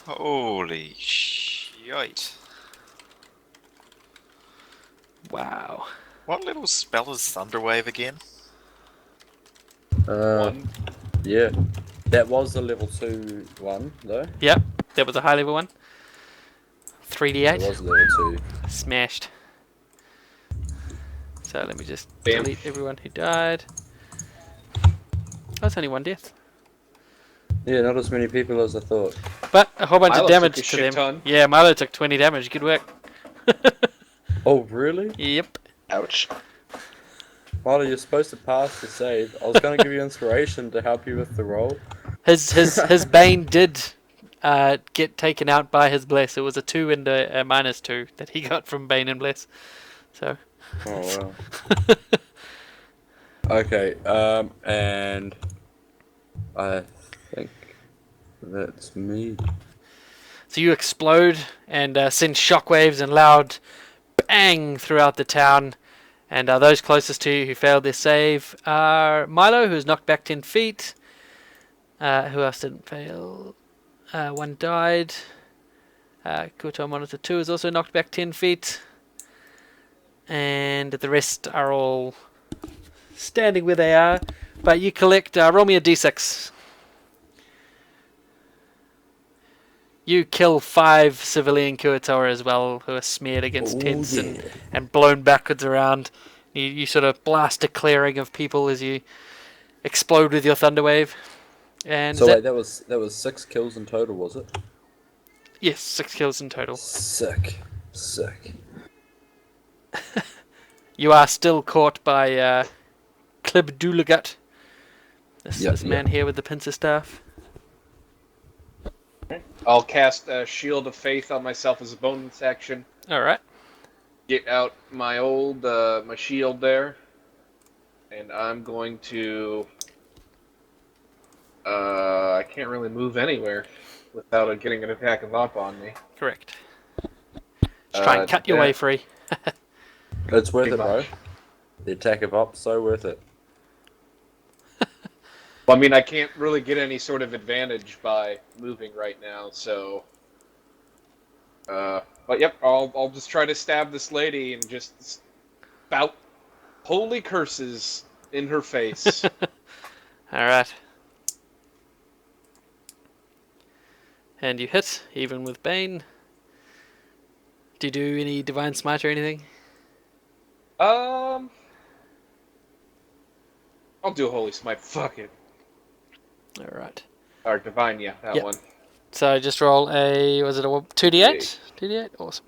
Holy shite. Wow. What level spell is Thunderwave again? One. Yeah. That was the level 2 one, though. Yep, that was a high level one. It 3d8. was level 2. Smashed. So let me just Damn. delete everyone who died. That's only one death. Yeah, not as many people as I thought. But a whole bunch Milo of took damage a to shit them. ton. Yeah, Milo took 20 damage. Good work. Oh, really? Yep. Ouch. Milo, you're supposed to pass the save. I was going to give you inspiration to help you with the roll. His Bane did get taken out by his Bless. It was a 2 and a -2 that he got from Bane and Bless. So. Oh, wow. Okay, and I think that's me. So you explode and send shockwaves and loud bang throughout the town. And those closest to you who failed their save are Milo, who's knocked back 10 feet. Who else didn't fail? One died. Kuto Monitor 2 is also knocked back 10 feet. And the rest are all standing where they are. But you collect, roll me a d6. You kill 5 civilian Kuatoa as well, who are smeared against tents and blown backwards around. You sort of blast a clearing of people as you explode with your Thunderwave. And So wait, that was 6 kills in total, was it? yes, 6 kills in total. Sick. You are still caught by Clib Doulagut, this man here with the pincer staff. I'll cast a Shield of Faith on myself as a bonus action. Alright. Get out my old my shield there, and I'm going to. I can't really move anywhere without it getting an attack of up on me. Correct. Just try and cut your way free. It's worth Pretty it, bro. much. The attack of up, so worth it. Well, I mean, I can't really get any sort of advantage by moving right now, so. But yep, I'll just try to stab this lady and just spout holy curses in her face. Alright. And you hit, even with Bane. Do you do any Divine Smite or anything? I'll do a holy smite. Fuck it. Alright. Or divine, yeah, that Yep. one. So just roll a, was it a 2d8? 2d8? Awesome.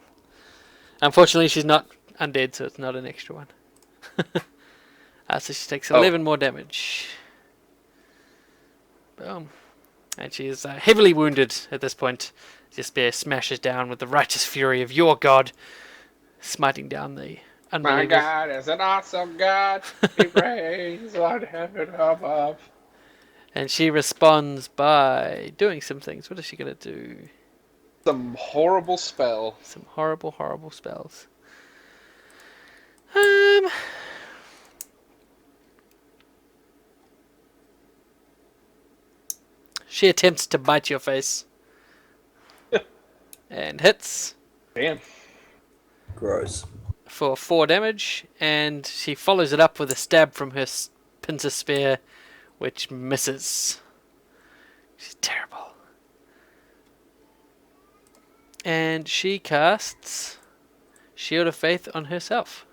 Unfortunately, she's not undead, so it's not an extra one. So she takes 11 more damage. Boom. And she is heavily wounded at this point. The spear smashes down with the righteous fury of your god, smiting down the My unbelievers. God is an awesome God. He reigns on heaven above. And she responds by doing some things. What is she going to do? Some horrible spell. Some horrible, horrible spells. She attempts to bite your face. And hits Damn. Gross. for 4 damage. And she follows it up with a stab from her pincer spear, which misses. She's terrible. And she casts Shield of Faith on herself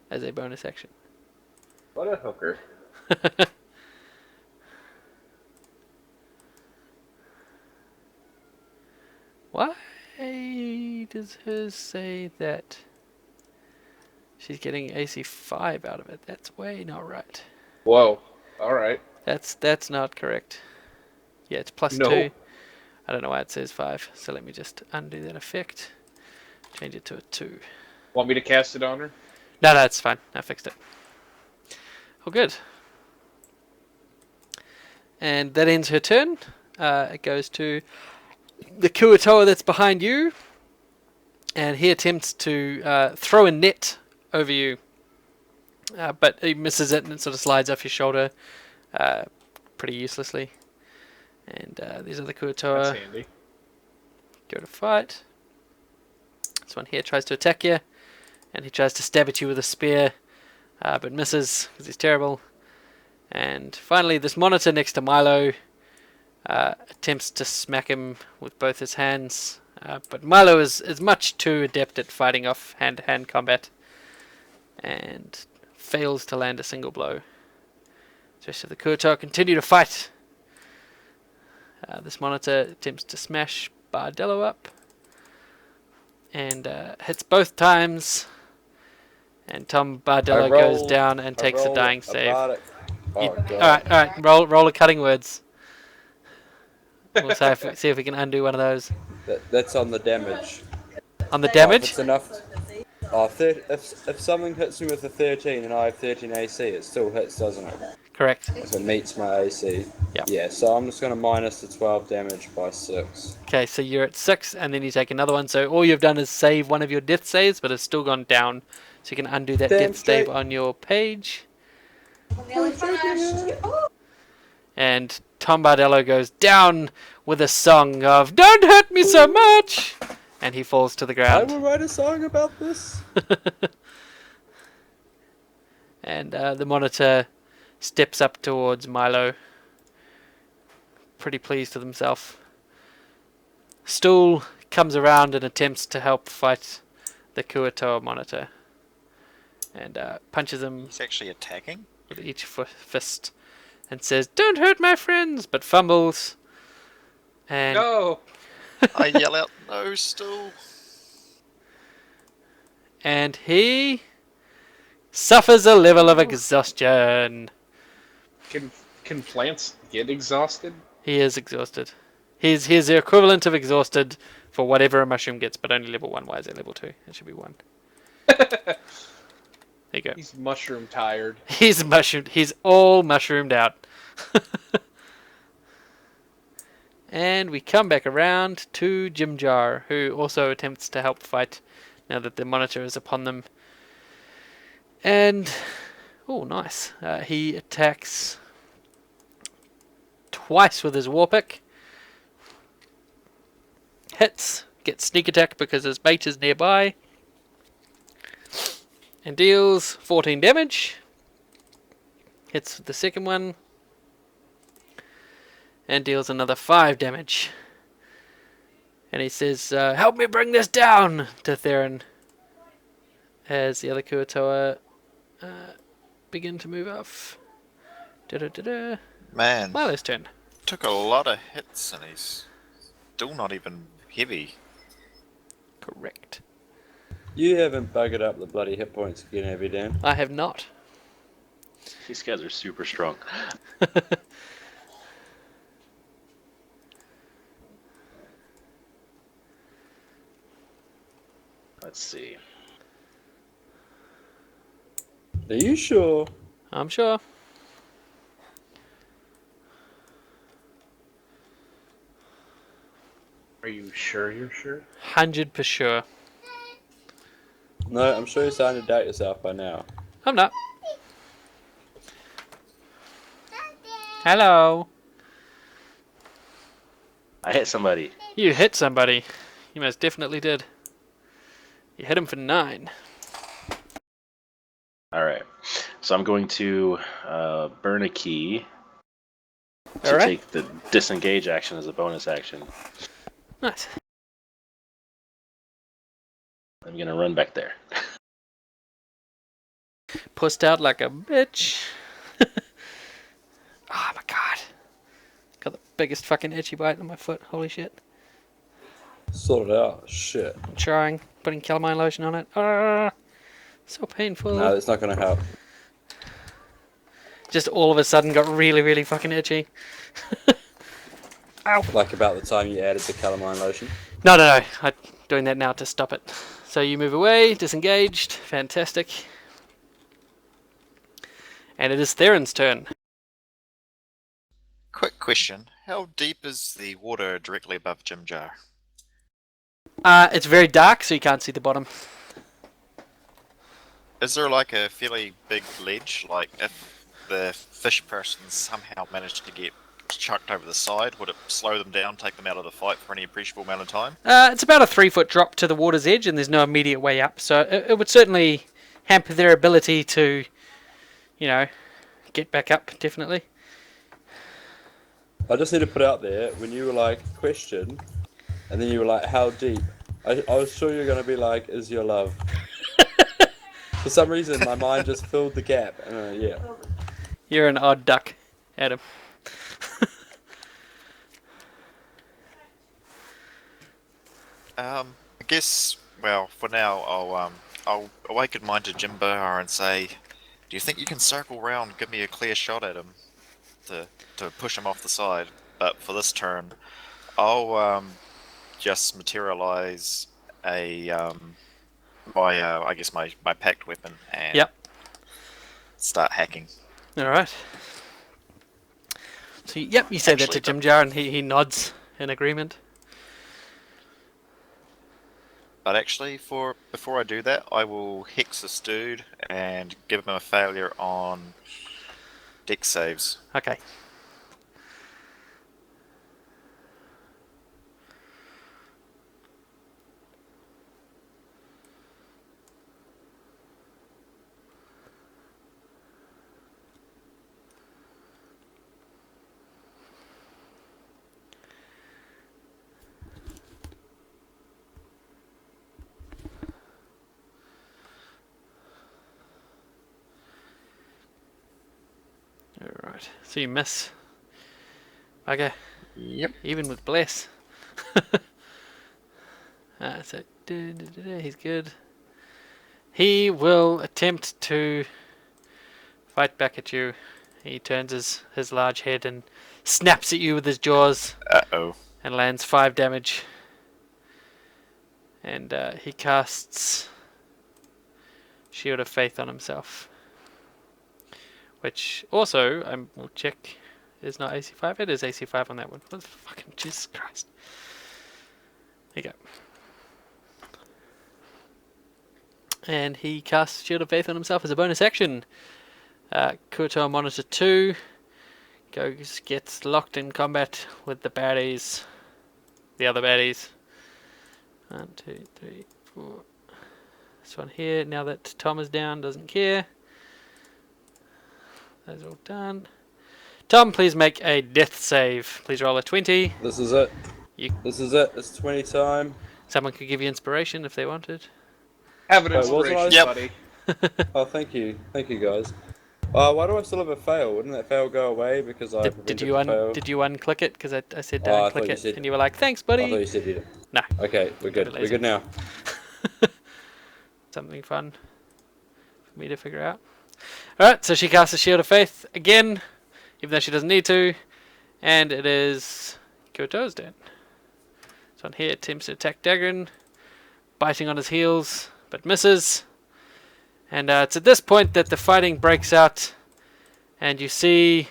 as a bonus action. What a hooker. Why does hers say that she's getting AC 5 out of it? That's way not right. Whoa. Alright. That's not correct. Yeah, it's plus No. 2. I don't know why it says 5, so let me just undo that effect. Change it to a 2. Want me to cast it on her? No, it's fine. I fixed it. Oh, good. And that ends her turn. It goes to the Kuatoa that's behind you. And he attempts to throw a net over you. But he misses it and it sort of slides off your shoulder pretty uselessly. And these are the Kuatoa. That's handy. go to fight. This one here tries to attack you, and he tries to stab at you with a spear, but misses because he's terrible. And finally, this monitor next to Milo attempts to smack him with both his hands, but Milo is much too adept at fighting off hand-to-hand combat and fails to land a single blow. The rest of the Kurtar continue to fight. This monitor attempts to smash Bardello up and hits both times. And Tom Bardello goes down and takes a dying save. Alright, roll a cutting words. We'll see if we can undo one of those. That's on the damage. On the damage? It's enough. If something hits me with a 13 and I have 13 AC, it still hits, doesn't it? Correct. If it meets my AC. Yep. Yeah, so I'm just going to minus the 12 damage by 6. Okay, so you're at 6, and then you take another one. So all you've done is save one of your death saves, but it's still gone down. So you can undo that death save on your page. And Tom Bardello goes down with a song of "Don't hurt me so much," and he falls to the I ground. will write a song about this. And the monitor steps up towards Milo, pretty pleased with himself. Stool comes around and attempts to help fight the Kuatoa monitor, and punches him He's actually attacking? with each fist and says, "Don't hurt my friends," but fumbles. And No! I yell out, no, still. and he suffers a level of exhaustion. Can plants get exhausted? He is exhausted. He's the equivalent of exhausted for whatever a mushroom gets, but only level 1. Why is it level 2? It should be 1. There you go. He's mushroom tired. He's mushroomed. He's all mushroomed out. And we come back around to Jim Jar, who also attempts to help fight now that the monitor is upon them. And, oh, nice. He attacks twice with his war pick. Hits, gets sneak attack because his mate is nearby. And deals 14 damage. Hits the second one. And deals another 5 damage. And he says, "Help me bring this down," to Theron, as the other Kuatoa begin to move off. Da-da-da-da. Man, Milo's turn. took a lot of hits and he's still not even heavy. Correct. You haven't buggered up the bloody hit points again, have you, Dan? I have not. These guys are super strong. Let's see. Are you sure? I'm sure. Are you sure you're sure? 100% sure. No, I'm sure you're starting to doubt yourself by now. I'm not. Hello. I hit somebody. You hit somebody. You most definitely did. You hit him for 9. All right. So I'm going to burn a key to All right. take the disengage action as a bonus action. Nice. I'm going to run back there. Pussed out like a bitch. Oh my god. Got the biggest fucking itchy bite on my foot. Holy shit. Sort it out. Shit. I'm trying. Putting calamine lotion on it. Ah, so painful. No, that's not going to help. Just all of a sudden got really, really fucking itchy. Ow. Like about the time you added the calamine lotion. No. I'm doing that now to stop it. So you move away, disengaged. Fantastic. And it is Theron's turn. Quick question. How deep is the water directly above Jim Jar? It's very dark, so you can't see the bottom. Is there like a fairly big ledge? Like if the fish person somehow managed to get chucked over the side, would it slow them down, take them out of the fight for any appreciable amount of time? It's about a 3-foot drop to the water's edge, and there's no immediate way up. So it would certainly hamper their ability to, get back up. Definitely. I just need to put out there, when you were like, question, and then you were like, how deep? I was sure you were going to be like, is your love? For some reason, my mind just filled the gap. Yeah. You're an odd duck, Adam. I guess. Well, for now, I'll awaken mine to Jimbo and say, "Do you think you can circle round, and give me a clear shot at him, to push him off the side?" But for this turn, I'll just materialize my packed weapon and Yep. start hacking. All right. So you say that to Actually, Jim Jar, and he nods in agreement. But actually, before I do that, I will hex this dude and give him a failure on dex saves. Okay. Alright, so you miss. Okay, Yep. even with Bless. So, he's good. He will attempt to fight back at you. He turns his large head and snaps at you with his jaws Uh-oh. and lands 5 damage. And he casts Shield of Faith on himself. Which also, will check, is not AC5. It is AC5 on that one. What the fucking Jesus Christ. There you go. And he casts Shield of Faith on himself as a bonus action. Kuto Monitor 2 gets locked in combat with the baddies. The other baddies. 1, 2, 3, 4. This one here, now that Tom is down, doesn't care. That's all done. Tom, please make a death save. Please roll a 20. This is it. This is it. It's 20 time. Someone could give you inspiration if they wanted. Have an Wait, wasn't I- inspiration, buddy. Oh, thank you. Thank you, guys. Why do I still have a fail? Wouldn't that fail go away because I Did prevented you the fail? did you unclick it? Because I said Oh, I don't thought click you it, said- and you were like, "Thanks, I thought buddy." you said you did. No. Okay, we're good. Lazy. We're good now. Something fun for me to figure out. Alright, so she casts a Shield of Faith again, even though she doesn't need to, and it is Kyoto's turn. So on here, it attempts to attack Dagon, biting on his heels, but misses. And it's at this point that the fighting breaks out, and you see,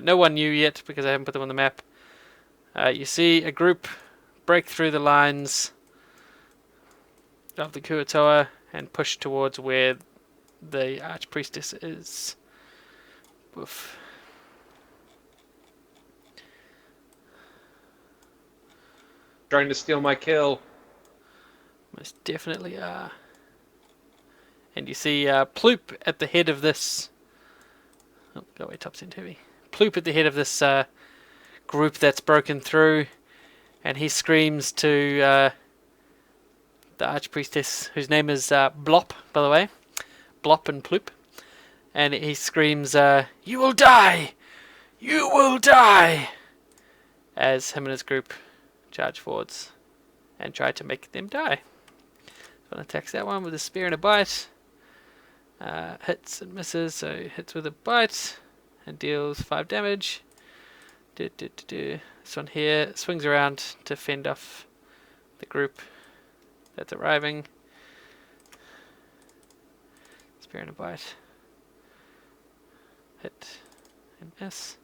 no one knew yet because I haven't put them on the map. You see a group break through the lines of the Kuatoa and push towards where the Archpriestess is. Woof. Trying to steal my kill. Most definitely are. And you see Ploop at the head of this. Oh, go away, top cent heavy. Ploop at the head of this group that's broken through, and he screams to the Archpriestess, whose name is Blop, by the way. Blop and Ploop. And he screams, "You will die! You will die!" As him and his group charge forwards and try to make them die. So one attacks that one with a spear and a bite. Hits and misses, so hits with a bite and deals 5 damage. This one here swings around to fend off the group that's arriving. Spear and a bite. Hit and miss.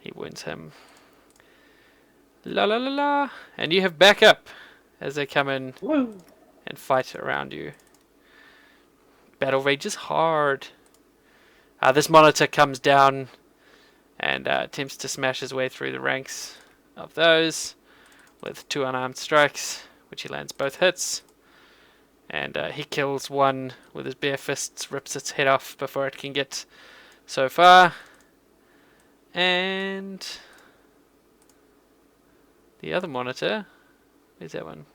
He wounds him. La la la la. And you have backup as they come in and fight around you. Battle rages hard. This monitor comes down and attempts to smash his way through the ranks of those with 2 unarmed strikes, which he lands both hits. And he kills one with his bare fists, rips its head off before it can get so far. And the other monitor, where's that one?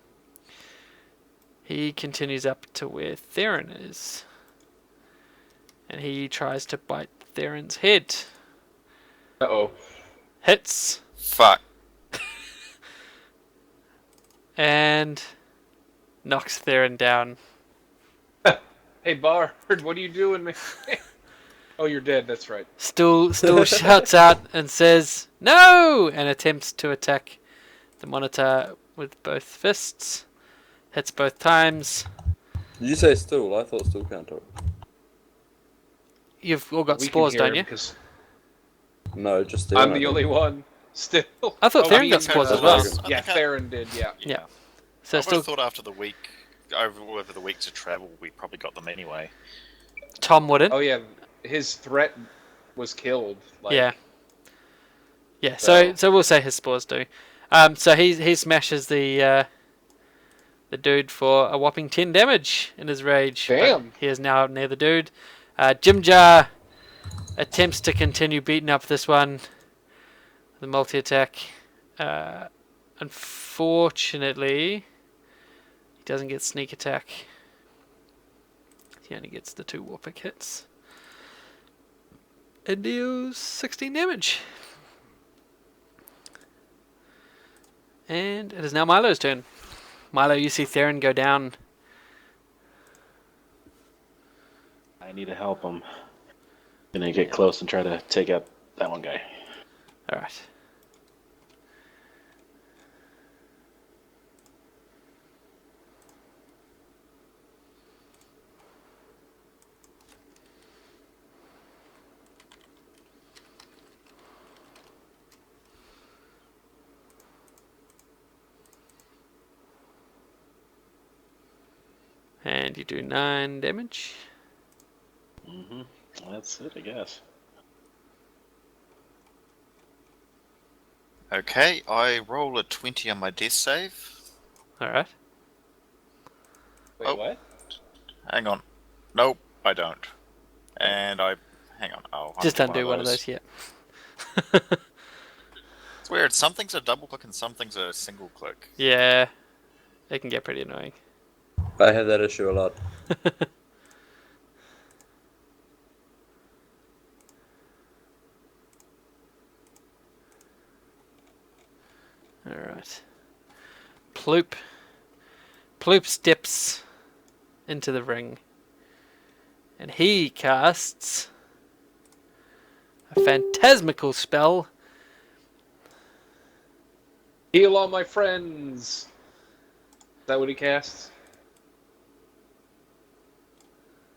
He continues up to where Theron is. And he tries to bite Theron's head. Uh-oh. Hits. Fuck. And knocks Theron down. Hey, Bard, what are you doing, man? Oh, you're dead, that's right. Still shouts out and says, "No!" and attempts to attack the monitor with both fists. Hits both times. Did you say stool? I thought stool counter. You've all got We can spores, hear don't him you? 'cause No, just I'm the only one. Still. I thought Theron me got and spores as Theron- well. Dragon. Yeah, Theron did, yeah. Yeah. So I would still, have thought after the week, over the weeks of travel, we probably got them anyway. Tom wouldn't. Oh, yeah, his threat was killed. Like, Yeah. Yeah. So we'll say his spores do. So he smashes the dude for a whopping 10 damage in his rage. but Damn. he is now near the dude. Jim Jar attempts to continue beating up this one. The multi-attack. Unfortunately, he doesn't get sneak attack. He only gets the 2 Warpick hits. It deals 16 damage. And it is now Milo's turn. Milo, you see Theron go down. I need to help him. Gonna get close and try to take out that one guy. Alright. And you do 9 damage. That's it, I guess. Okay, I roll a 20 on my death save. Alright. Wait, Oh. what? Hang on. Nope, I don't. And hang on. Oh, Just undo undo one of those, yeah. It's weird. Some things are double click and some things are single click. Yeah. It can get pretty annoying. I have that issue a lot. Alright. Ploop. Ploop steps into the ring. And he casts a phantasmical spell. Heal all my friends. Is that what he casts?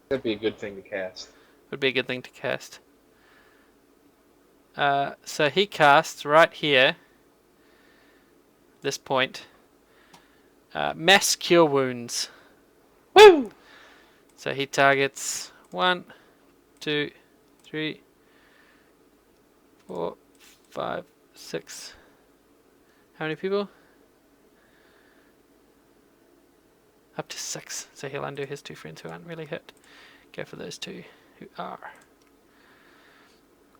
That'd be a good thing to cast. Would be a good thing to cast. So he casts right here, this point, Mass Cure Wounds. Woo! So he targets 1, 2, 3, 4, 5, 6. How many people? Up to 6. So he'll undo his 2 friends who aren't really hit. Go for those 2 who are.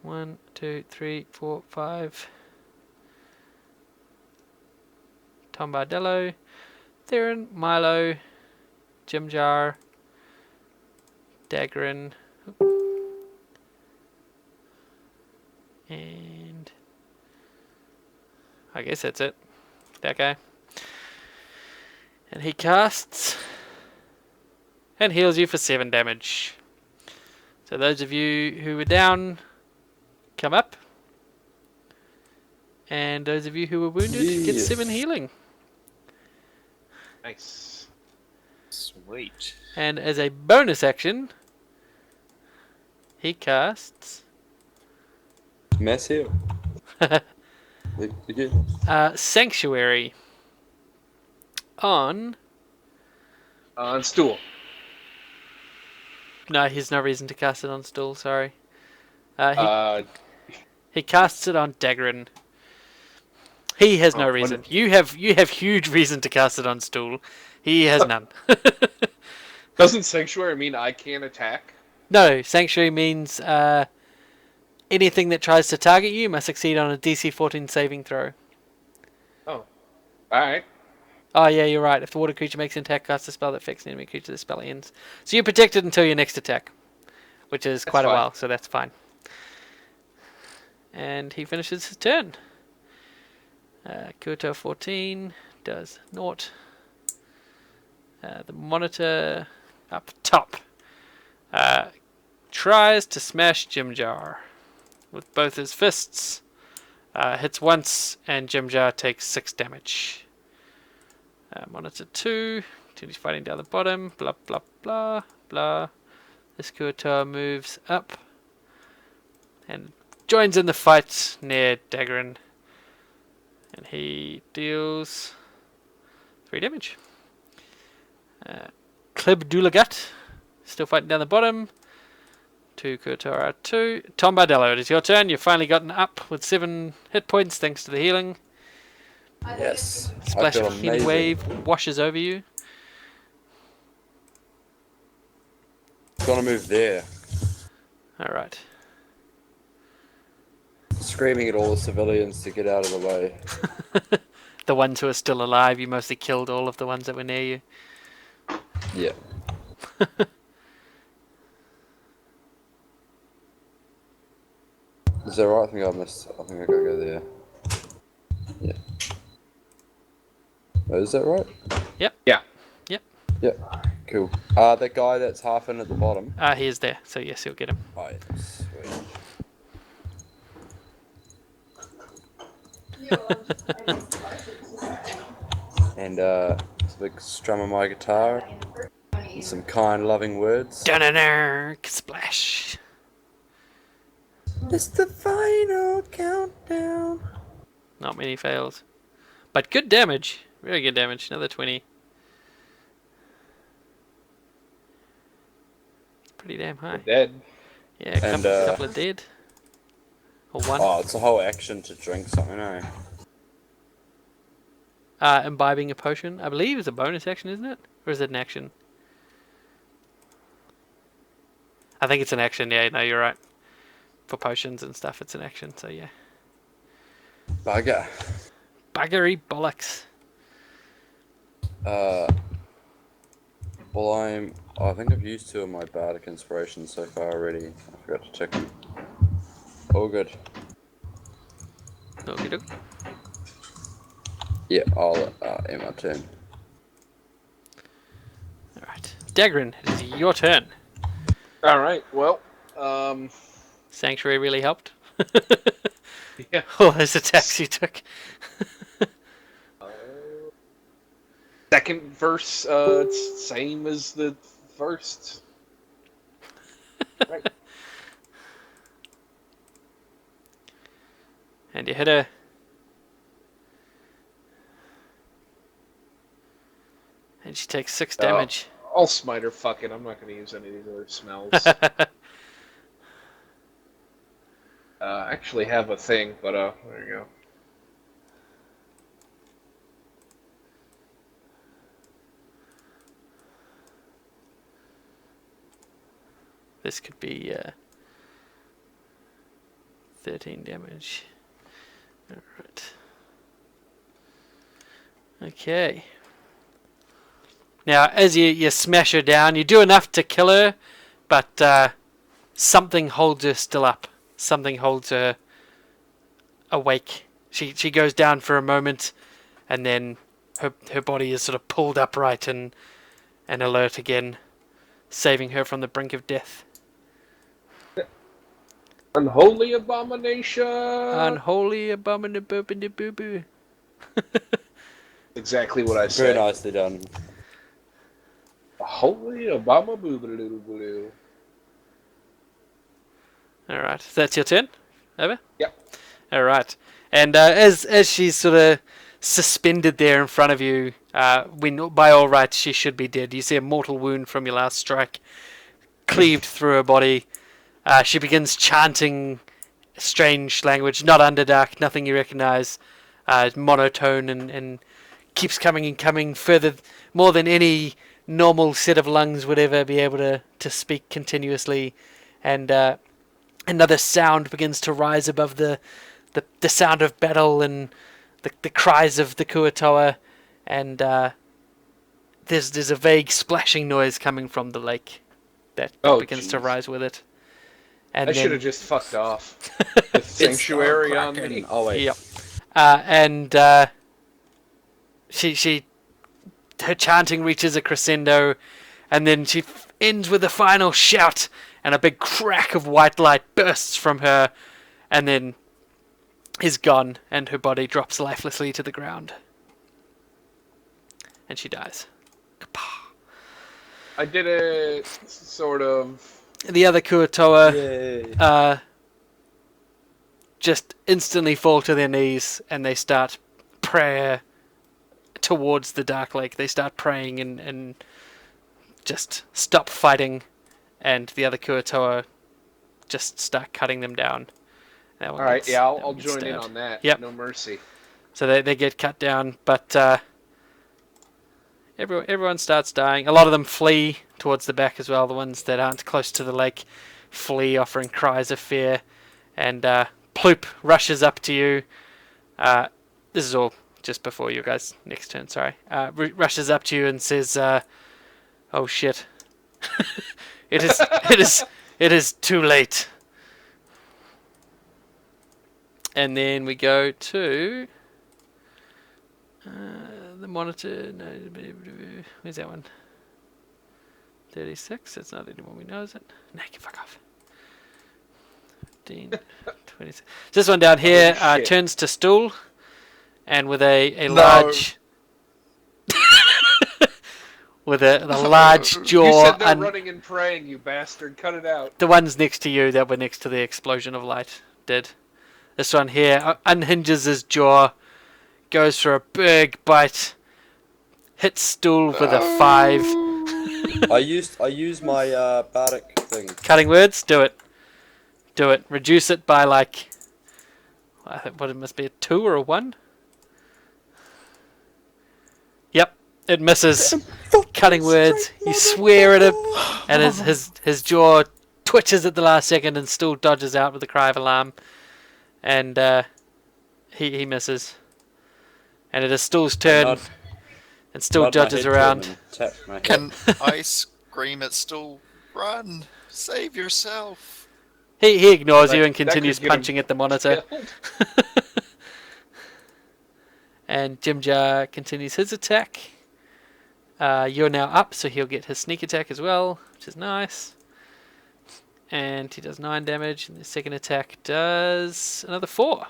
1, 2, 3, 4, 5. Tom Bardello, Theron, Milo, Jim Jar, Dagrin, and I guess that's it. That guy. And he casts and heals you for 7 damage. So those of you who were down, come up. And those of you who were wounded get 7 healing. Nice. Sweet. And as a bonus action, he casts Mass heal. Again. Sanctuary on... On stool. No, he's no reason to cast it on stool, sorry. He casts it on Dagrin. He has no reason. You have huge reason to cast it on Stool. He has none. Doesn't Sanctuary mean I can't attack? No, Sanctuary means anything that tries to target you must succeed on a DC 14 saving throw. Oh. Alright. Oh yeah, you're right. If the water creature makes an attack, cast a spell that affects an enemy creature, the spell ends. So you're protected until your next attack, which is quite a while, so that's fine. And he finishes his turn. Kuto 14 does naught. The monitor up top tries to smash Jimjar with both his fists. Hits once, and Jimjar takes 6 damage. Monitor 2 continues fighting down the bottom. Blah blah blah blah. This Kuto moves up and joins in the fight near Dagrin. And he deals 3 damage. Klib Dulagut, still fighting down the bottom. 2 Kurtora 2. Tom Bardello, it is your turn. You've finally gotten up with 7 hit points thanks to the healing. Yes. Splash of healing wave washes over you. Gonna move there. Alright. Screaming at all the civilians to get out of the way. The ones who are still alive, you mostly killed all of the ones that were near you. Yeah. Is that right? I think I missed. I think I gotta go there. Yeah. Oh, is that right? Yep. Yeah. Yep. Yeah. Cool. That guy that's half in at the bottom. He is there, so yes, you'll get him. Oh, yeah. Sweet. And like strumming my guitar and some kind, loving words. Dun-dun-dun, splash. It's the final countdown. Not many fails, but good damage. Very good damage. Another 20. Pretty damn high. Dead. Yeah, a couple of dead. Or one. Oh, it's a whole action to drink something, eh? Imbibing a potion, I believe, is a bonus action, isn't it? Or is it an action? I think it's an action, yeah, no, you're right. For potions and stuff, it's an action, so yeah. Bugger. Buggery bollocks. Well, I think I've used 2 of my bardic inspirations so far already. I forgot to check them. All good. Okie doke. Yeah, I'll end my turn. Alright. Dagrin, it is your turn. Alright, well, Sanctuary really helped. yeah. All those attacks you took. Second verse, it's same as the first. Right. And you hit her. And she takes 6 damage. I'll smite her, fuck it, I'm not gonna use any of these other smells. I actually have a thing, but there you go. This could be 13 damage. Alright. Okay. Now, as you smash her down, you do enough to kill her, but something holds her still up. Something holds her awake. She goes down for a moment, and then her body is sort of pulled upright and alert again, saving her from the brink of death. Unholy abomination! Unholy abominable. Exactly what I Very said. nicely done. Holy Obama boo. Alright, so that's your turn? Over? Yep. Alright. And as she's sort of suspended there in front of you, when by all rights she should be dead, you see a mortal wound from your last strike cleaved through her body. She begins chanting strange language, not Underdark, nothing you recognize, monotone and keeps coming and coming further, more than any normal set of lungs would ever be able to speak continuously, and another sound begins to rise above the sound of battle and the cries of the Kuatoa, and there's a vague splashing noise coming from the lake that begins to rise with it. And I should have just fucked off. The sanctuary on me. Oh wait. Yep. And she her chanting reaches a crescendo, and then she ends with a final shout, and a big crack of white light bursts from her, and then is gone, and her body drops lifelessly to the ground, and she dies. I did it, sort of. The other Kuatoa just instantly fall to their knees, and they start prayer towards the Dark Lake. They start praying and just stop fighting, and the other Kuatoa just start cutting them down. All right, yeah, I'll join in on that. Yep. No mercy. So they get cut down, but everyone starts dying. A lot of them flee towards the back as well. The ones that aren't close to the lake flee, offering cries of fear. And Ploop rushes up to you. This is all just before you guys' next turn, sorry. Rushes up to you and says, "Oh shit, it is too late." And then we go to the monitor. No, where's that one? 36. That's not anyone we know, is it? No, fuck off. 15, 26. This one down here turns to stool, and with a large, with a large jaw. You said they're running and praying, you bastard. Cut it out. The ones next to you that were next to the explosion of light did. This one here unhinges his jaw, goes for a big bite, hits stool with a 5. I used my bardic thing. Cutting words, do it. Reduce it by like, I think what it must be, a 2 or a 1. Yep, it misses. Cutting words. You swear at him, and his jaw twitches at the last second, and Stool dodges out with a cry of alarm, and he misses. And it is Stool's turn, and Stool dodges around. Can I scream at Stool, "Run! Save yourself!" He ignores you and continues punching at the monitor. And Jimjar continues his attack. You're now up, so he'll get his sneak attack as well, which is nice. And he does 9 damage, and the second attack does another 4.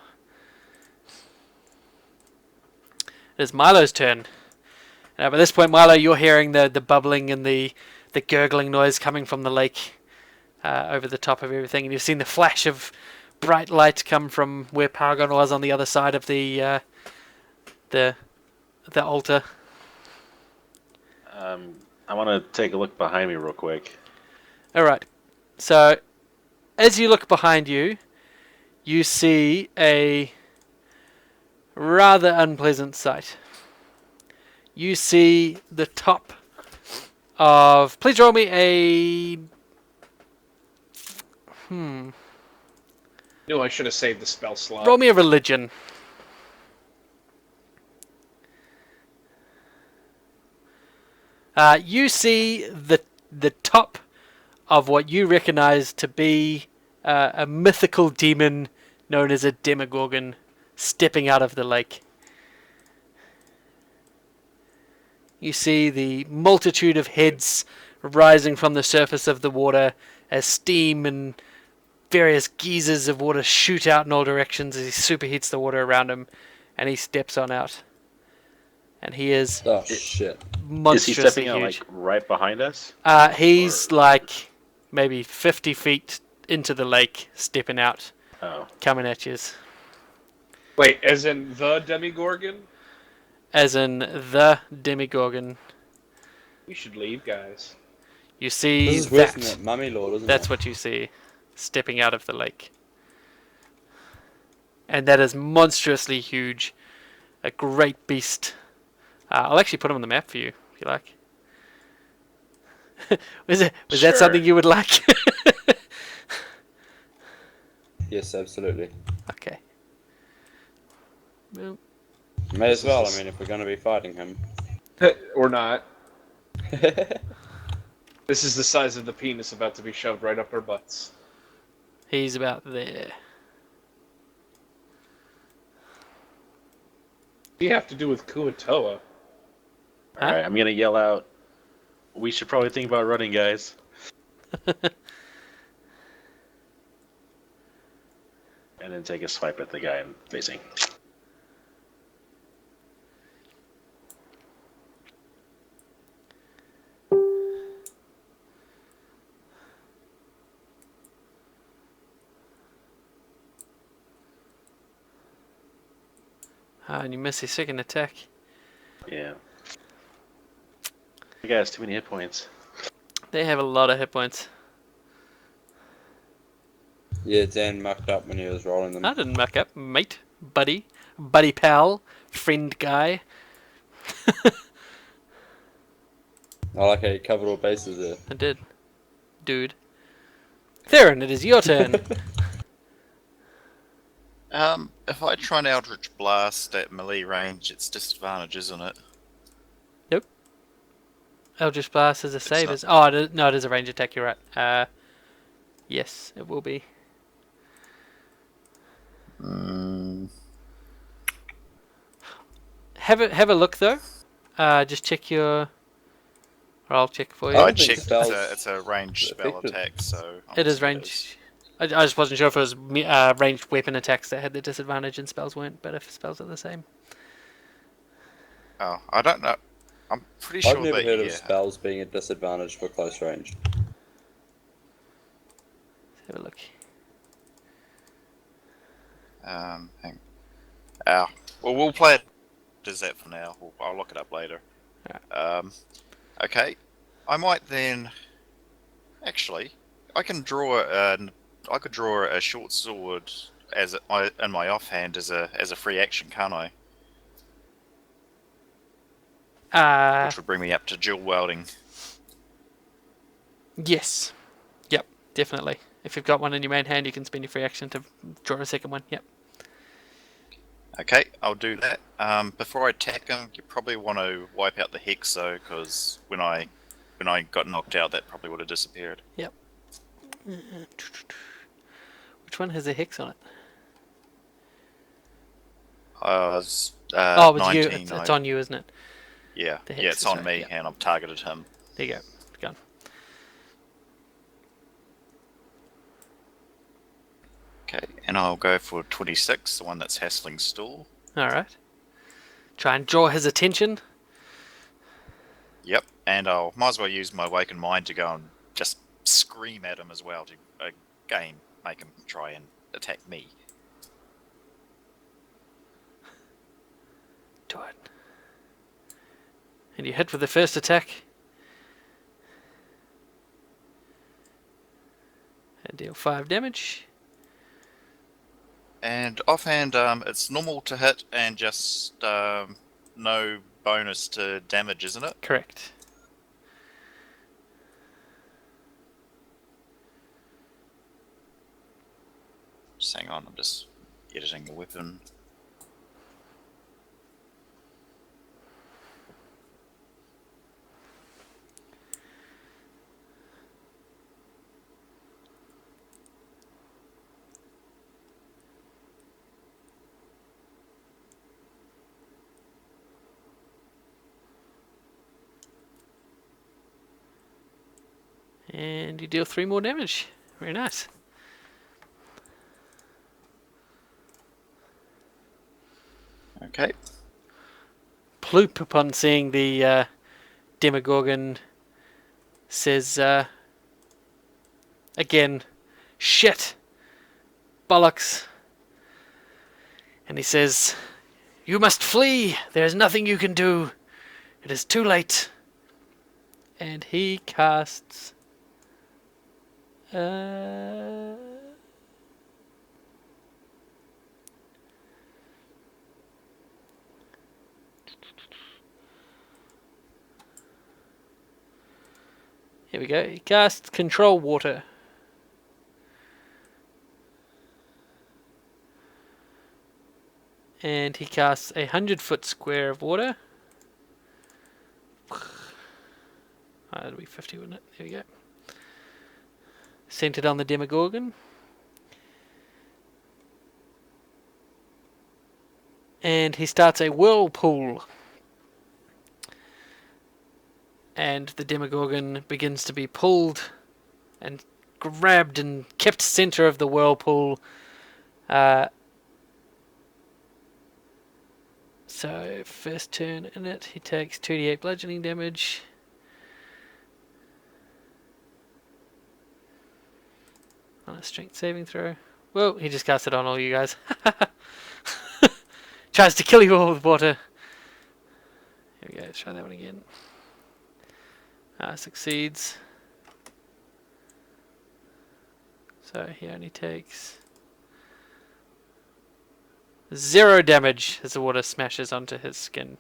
It is Milo's turn. By this point, Milo, you're hearing the bubbling and the gurgling noise coming from the lake over the top of everything, and you've seen the flash of bright light come from where Paragon was on the other side of the altar. I want to take a look behind me real quick. All right. So, as you look behind you, you see a rather unpleasant sight. You see the top of... Please roll me a... No, I should have saved the spell slot. Roll me a religion. You see the top of what you recognize to be a mythical demon known as a Demogorgon stepping out of the lake. You see the multitude of heads rising from the surface of the water as steam and various geysers of water shoot out in all directions as he superheats the water around him, and he steps on out. And he is monstrously Is he stepping out huge. like right behind us? He's like maybe 50 feet into the lake, stepping out, coming at you. Wait, as in the Demigorgon? As in the Demigorgon. We should leave, guys. You see This is that. Mummy Lord, isn't That's it? what you see, stepping out of the lake. and that is monstrously huge. A great beast. I'll actually put him on the map for you, if you like. Was that Sure. something you would like? Yes, absolutely. Okay. Well, May as well. I mean, if we're going to be fighting him. Or not. This is the size of the penis about to be shoved right up our butts. he's about there. What do you have to do with Kuatoa? Huh? Alright, I'm gonna yell out, we should probably think about running, guys. And then take a swipe at the guy I'm facing. And you miss his second attack. Yeah. The guy has too many hit points. They have a lot of hit points. Yeah, Dan mucked up when he was rolling them. I didn't muck up, mate, buddy, pal, friend guy. I like how you covered all bases there. I did, dude. Theron, it is your turn. If I try an Eldritch Blast at melee range, it's disadvantage, isn't it? Eldritch Blast is a save. not. Is oh no, it is a range attack. You're right. Yes, it will be. Have a look though. Just check your. Or I'll check for you. I I don't think checked. spells It's a ranged spell effective. attack, so It is assuming range. I just wasn't sure if it was ranged weapon attacks that had the disadvantage and spells weren't, but if spells are the same. Oh, I don't know. I'm pretty sure I've never that heard of yeah. spells being a disadvantage for close range. Let's have a look. Hang. Well, we'll play it as that for now. I'll look it up later. Okay. I might then. Actually, I can draw I could draw a short sword in my offhand as a free action, can't I? Which would bring me up to dual wielding. Yes. Yep, definitely. If you've got one in your main hand, you can spend your free action to draw a second one. Yep. Okay, I'll do that. Before I attack him, you probably want to wipe out the hex though, because when I got knocked out, that probably would have disappeared. Yep. Which one has a hex on it? It's Oh, it's 19. you. It's on you, isn't it? Yeah, the yeah, hex it's is on right, me, yeah. and I've targeted him. There you go. Gone. Okay, and I'll go for 26, the one that's hassling Stool. All right. Try and draw his attention. Yep, and I'll might as well use my Awakened Mind to go and just scream at him as well to again make him try and attack me. Do it. And you hit with the first attack. And deal 5 damage. And offhand, it's normal to hit and just no bonus to damage, isn't it? Correct. Just hang on, I'm just editing the weapon. And you deal 3 more damage. Very nice. Okay. Ploop, upon seeing the Demogorgon, says again, shit, bollocks. And he says, you must flee. There is nothing you can do. It is too late. And he casts Here we go. He casts Control Water. And he casts a 100-foot square of water. That'll be 50, wouldn't it? There we go. Centered on the Demogorgon. And he starts a whirlpool. And the Demogorgon begins to be pulled and grabbed and kept center of the whirlpool. So, first turn in it, he takes 2d8 bludgeoning damage. On a strength saving throw. Whoa, he just cast it on all you guys. Tries to kill you all with water. Here we go, let's try that one again. Succeeds. So he only takes 0 damage as the water smashes onto his skin.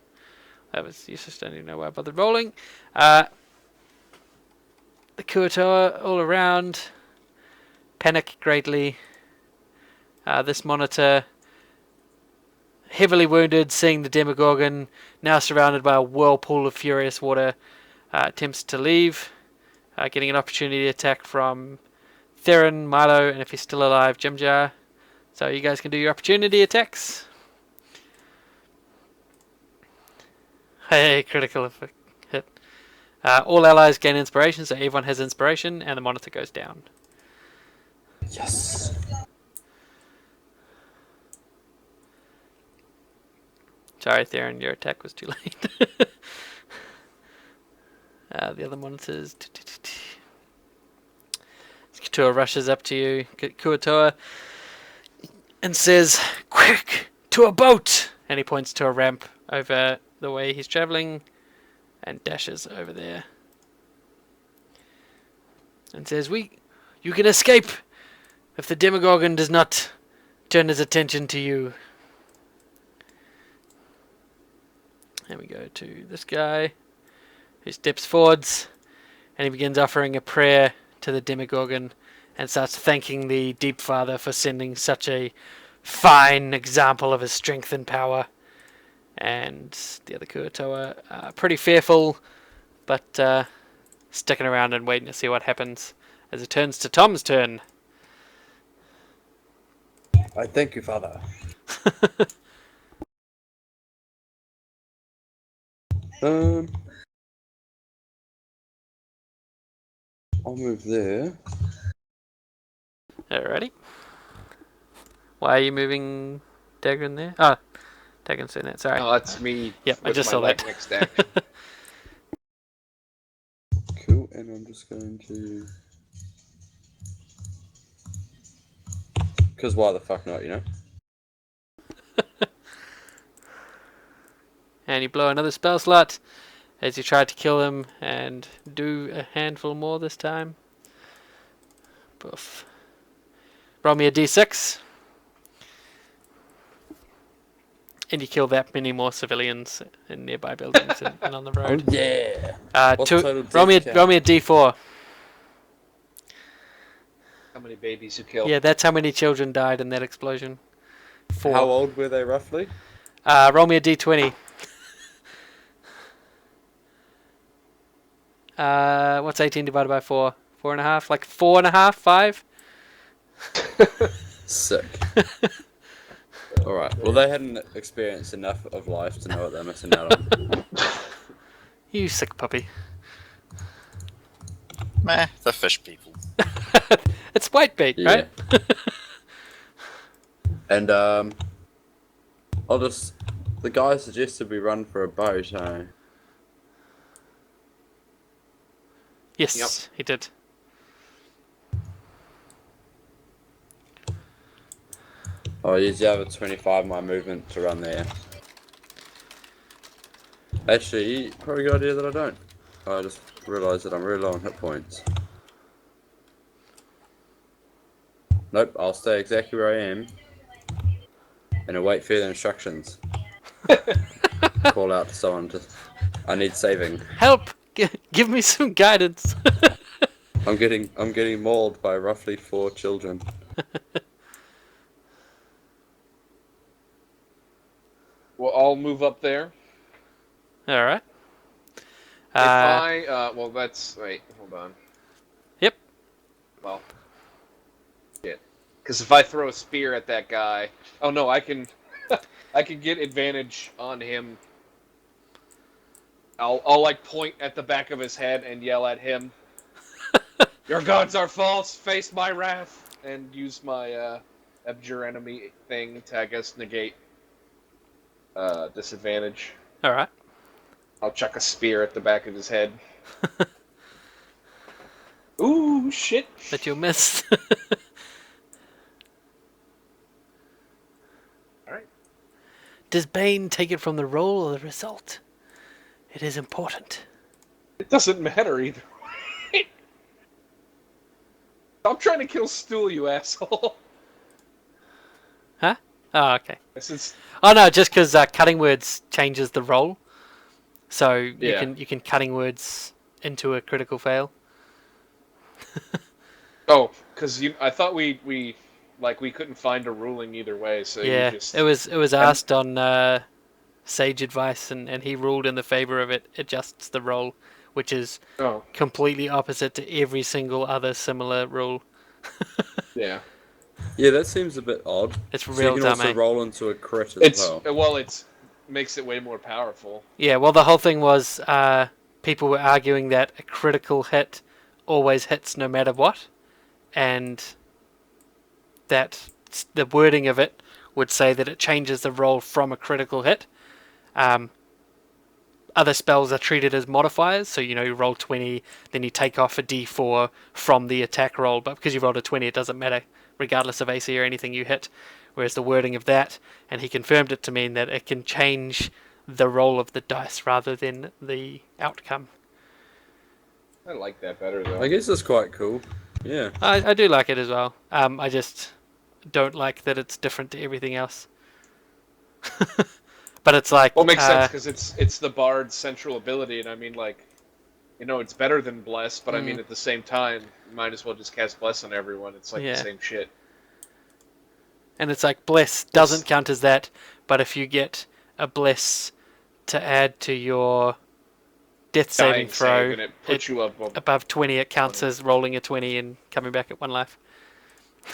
That was useless, don't even know why I bothered rolling. The Kuatoa all around panic greatly. This monitor, heavily wounded, seeing the Demogorgon now surrounded by a whirlpool of furious water, attempts to leave, getting an opportunity attack from Theron, Milo, and if he's still alive, Jimjar. So you guys can do your opportunity attacks. Hey, critical hit. All allies gain inspiration, so everyone has inspiration, and the monitor goes down. Yes. Sorry, Theron, your attack was too late. The other monitors. Kuatoa rushes up to you, Kuatoa, and says, "Quick, to a boat!" And he points to a ramp over the way he's travelling and dashes over there. And says, you can escape if the Demogorgon does not turn his attention to you. And we go to this guy, who steps forwards, and he begins offering a prayer to the Demogorgon and starts thanking the Deep Father for sending such a fine example of his strength and power. And the other Kuatoa are pretty fearful, but sticking around and waiting to see what happens as it turns to Tom's turn. I thank you, Father. I'll move there. Alrighty. Why are you moving Dagon there? Oh, Dagon's in it, sorry. No, that's me. Yep, I with just my saw that. lightning stack. Cool, and I'm just going to... Because why the fuck not, you know? And you blow another spell slot as you try to kill him and do a handful more this time. Poof. Roll me a d6. And you kill that many more civilians in nearby buildings and on the road. Oh yeah! Roll me a d4. How many babies you killed? Yeah, that's how many children died in that explosion. 4. How old were they roughly? Roll me a d20. What's 18 divided by 4? 4.5? Like 4.5? 5? Sick. Alright, well they hadn't experienced enough of life to know what they're missing out on. You sick puppy. Meh, the fish people. It's whitebait, Yeah. right? And I'll just... The guy suggested we run for a boat, eh? Yes, Yep. he did. I'll use the other 25 my movement to run there. Actually, probably a good idea that I don't. I just realised that I'm really low on hit points. Nope, I'll stay exactly where I am and await further instructions. Call out to someone to... I need saving. Help! Give me some guidance. I'm getting mauled by roughly 4 children. Well, I'll move up there. All right. Well, that's wait, hold on. Yep. Well, shit. Because if I throw a spear at that guy, oh no, I can, I can get advantage on him. I'll like point at the back of his head and yell at him. Your gods are false. Face my wrath, and use my abjure enemy thing to, I guess, negate disadvantage. All right. I'll chuck a spear at the back of his head. Ooh, shit. But you'll miss. Alright. Does Bane take it from the roll or the result? It is important. It doesn't matter either way. I'm trying to kill Stool, you asshole. Huh? Oh, okay. Since Oh no, just because cutting words changes the roll, so Yeah. you can cutting words into a critical fail. Oh, because I thought we couldn't find a ruling either way, so Yeah, you just... it was asked on Sage Advice, and he ruled in the favor of it adjusts the roll, which is Oh, completely opposite to every single other similar rule. yeah. Yeah, that seems a bit odd. It's So real you can dumb, also eh? roll into a crit as well. It's makes it way more powerful. Yeah, well, the whole thing was people were arguing that a critical hit always hits no matter what, and that the wording of it would say that it changes the roll from a critical hit. Other spells are treated as modifiers, so you roll 20, then you take off a d4 from the attack roll, but because you rolled a 20, it doesn't matter, regardless of AC or anything you hit. Whereas the wording of that, and he confirmed it to mean that it can change the roll of the dice rather than the outcome. I like that better, though. I guess that's quite cool. Yeah. I do like it as well. I just don't like that it's different to everything else. But it's like... Well, it makes sense, because it's the bard's central ability, and I mean, it's better than Bless, but I mean, at the same time, you might as well just cast Bless on everyone. It's like Yeah. the same shit. And it's like Bless doesn't count as that, but if you get a Bless to add to your death saving Dying throw, save, and it puts you up. above 20, it counts as rolling a 20 and coming back at 1 life.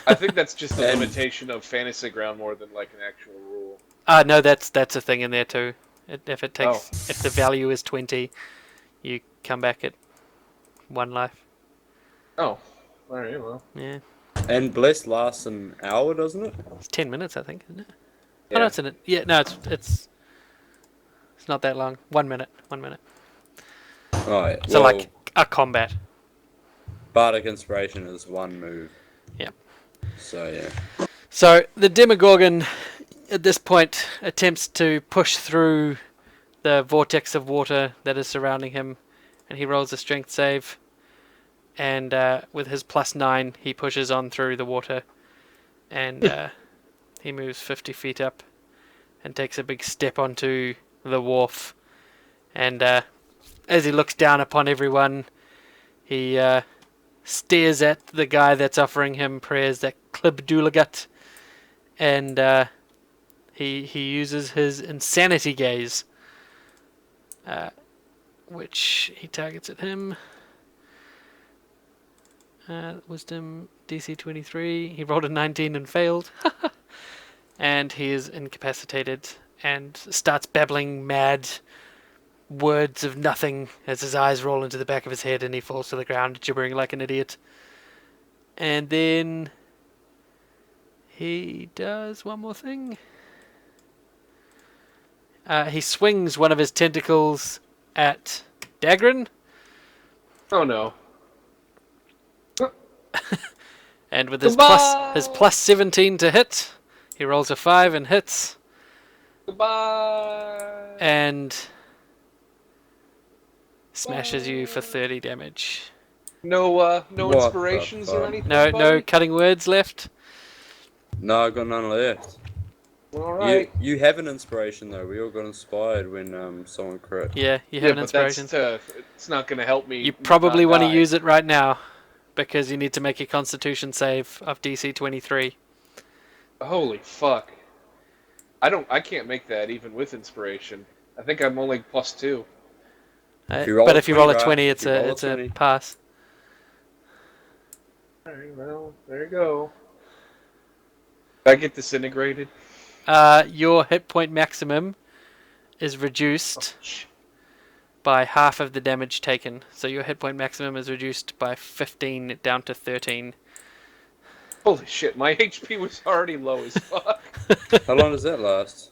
I think that's just a And- limitation of Fantasy Ground more than like an actual rule. No, that's a thing in there too. If the value is 20, you come back at 1 life. Oh, alright, well. Yeah, And Bless lasts an hour, doesn't it? it's 10 minutes, I think, isn't it? Yeah. Oh, no, it's in it. Yeah, no, it's not that long. 1 minute. 1 minute. Right. So like a combat. Bardic Inspiration is 1 move. Yeah. So yeah. So the Demogorgon, at this point, attempts to push through the vortex of water that is surrounding him, and he rolls a strength save. And with his +9, he pushes on through the water, and he moves 50 feet up, and takes a big step onto the wharf. And as he looks down upon everyone, he stares at the guy that's offering him prayers, that Klibdulagut, and he uses his insanity gaze, which he targets at him. Wisdom DC 23. He rolled a 19 and failed, and he is incapacitated and starts babbling mad words of nothing as his eyes roll into the back of his head and he falls to the ground gibbering like an idiot. And then he does one more thing. He swings one of his tentacles at Dagrin, Oh no. and with his Goodbye! plus 17 to hit, he rolls a 5 and hits, Goodbye! and smashes you for 30 damage. No What inspirations the or fuck? anything? No buddy? cutting words left. No, I got none left. Alright. You have an inspiration though. We all got inspired when someone crit. Yeah, you have Yeah, an but inspiration. it's not gonna help me. You probably not want to die. use it right now. because you need to make a Constitution save of DC 23. Holy fuck! I can't make that even with inspiration. I think I'm only +2. But if you roll a 20, If you roll a it's a 20. pass. Alright, well, there you go. Did I get disintegrated? Your hit point maximum is reduced by half of the damage taken. So your hit point maximum is reduced by 15 down to 13. Holy shit, my HP was already low as fuck. How long does that last?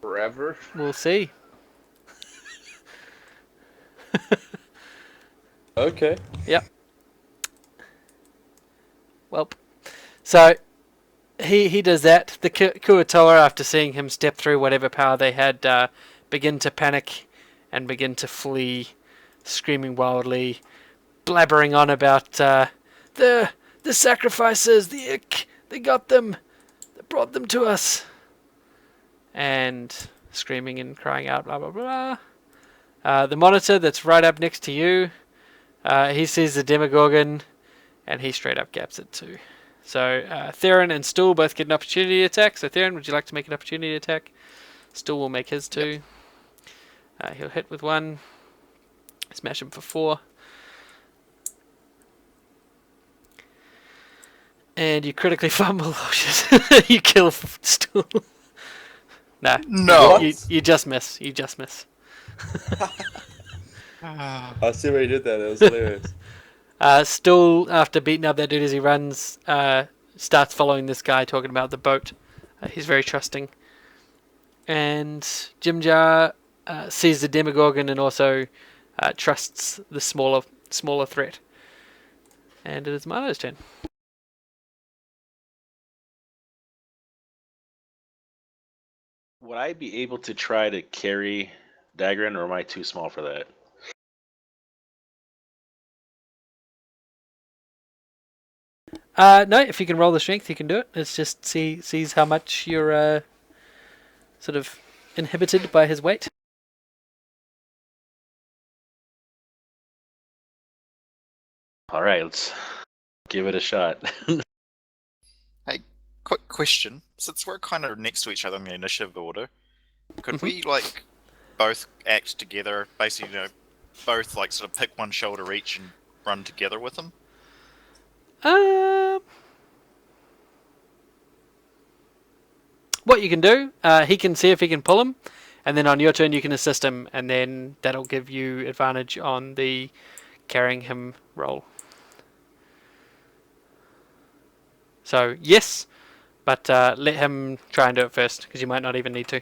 Forever? We'll see. Okay. Yep. Well, so he does that. The Kuatoa, after seeing him step through whatever power they had, begin to panic and begin to flee, screaming wildly, blabbering on about the sacrifices, they got them, they brought them to us, and screaming and crying out, blah blah blah. The monitor that's right up next to you, he sees the Demogorgon, and he straight up gaps it too. So Theron and Stool both get an opportunity attack. So Theron, would you like to make an opportunity attack? Stool will make his too. He'll hit with 1. Smash him for 4. And you critically fumble. Oh shit. You kill Stool. No. You just miss. You just miss. I see where you did that. It was hilarious. Stool, after beating up that dude as he runs, starts following this guy talking about the boat. He's very trusting. And Jimjar sees the Demogorgon and also trusts the smaller threat. And it is Milo's turn. Would I be able to try to carry Dagrin, or am I too small for that? No, if you can roll the strength, you can do it. It's just sees how much you're sort of inhibited by his weight. All right, let's give it a shot. Hey, quick question. Since we're kind of next to each other in the initiative order, could we, like, both act together? Basically, both, like, sort of pick one shoulder each and run together with them? What you can do, he can see if he can pull him, and then on your turn you can assist him, and then that'll give you advantage on the carrying him roll. So yes, but let him try and do it first, because you might not even need to.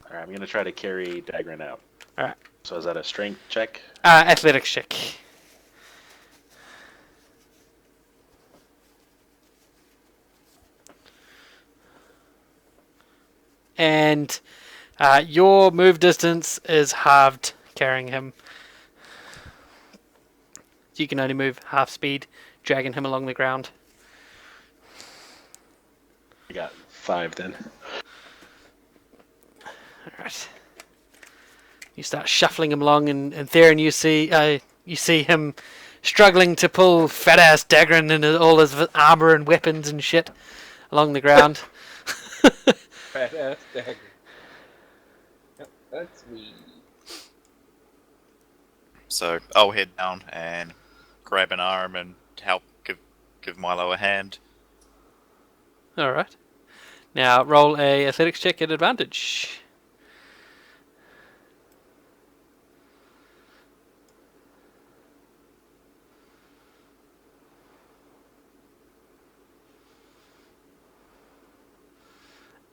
All right, I'm gonna try to carry Dagrin out. All right. So is that a strength check? Athletics check. And your move distance is halved carrying him. So you can only move half speed, dragging him along the ground. I got 5 then. Alright. You start shuffling him along, and Theron, you see him struggling to pull fat ass Dagrin and all his armor and weapons and shit along the ground. Fat ass dagger. Yep, that's me. So I'll head down and grab an arm and help give Milo a hand. Alright. Now roll a athletics check at advantage.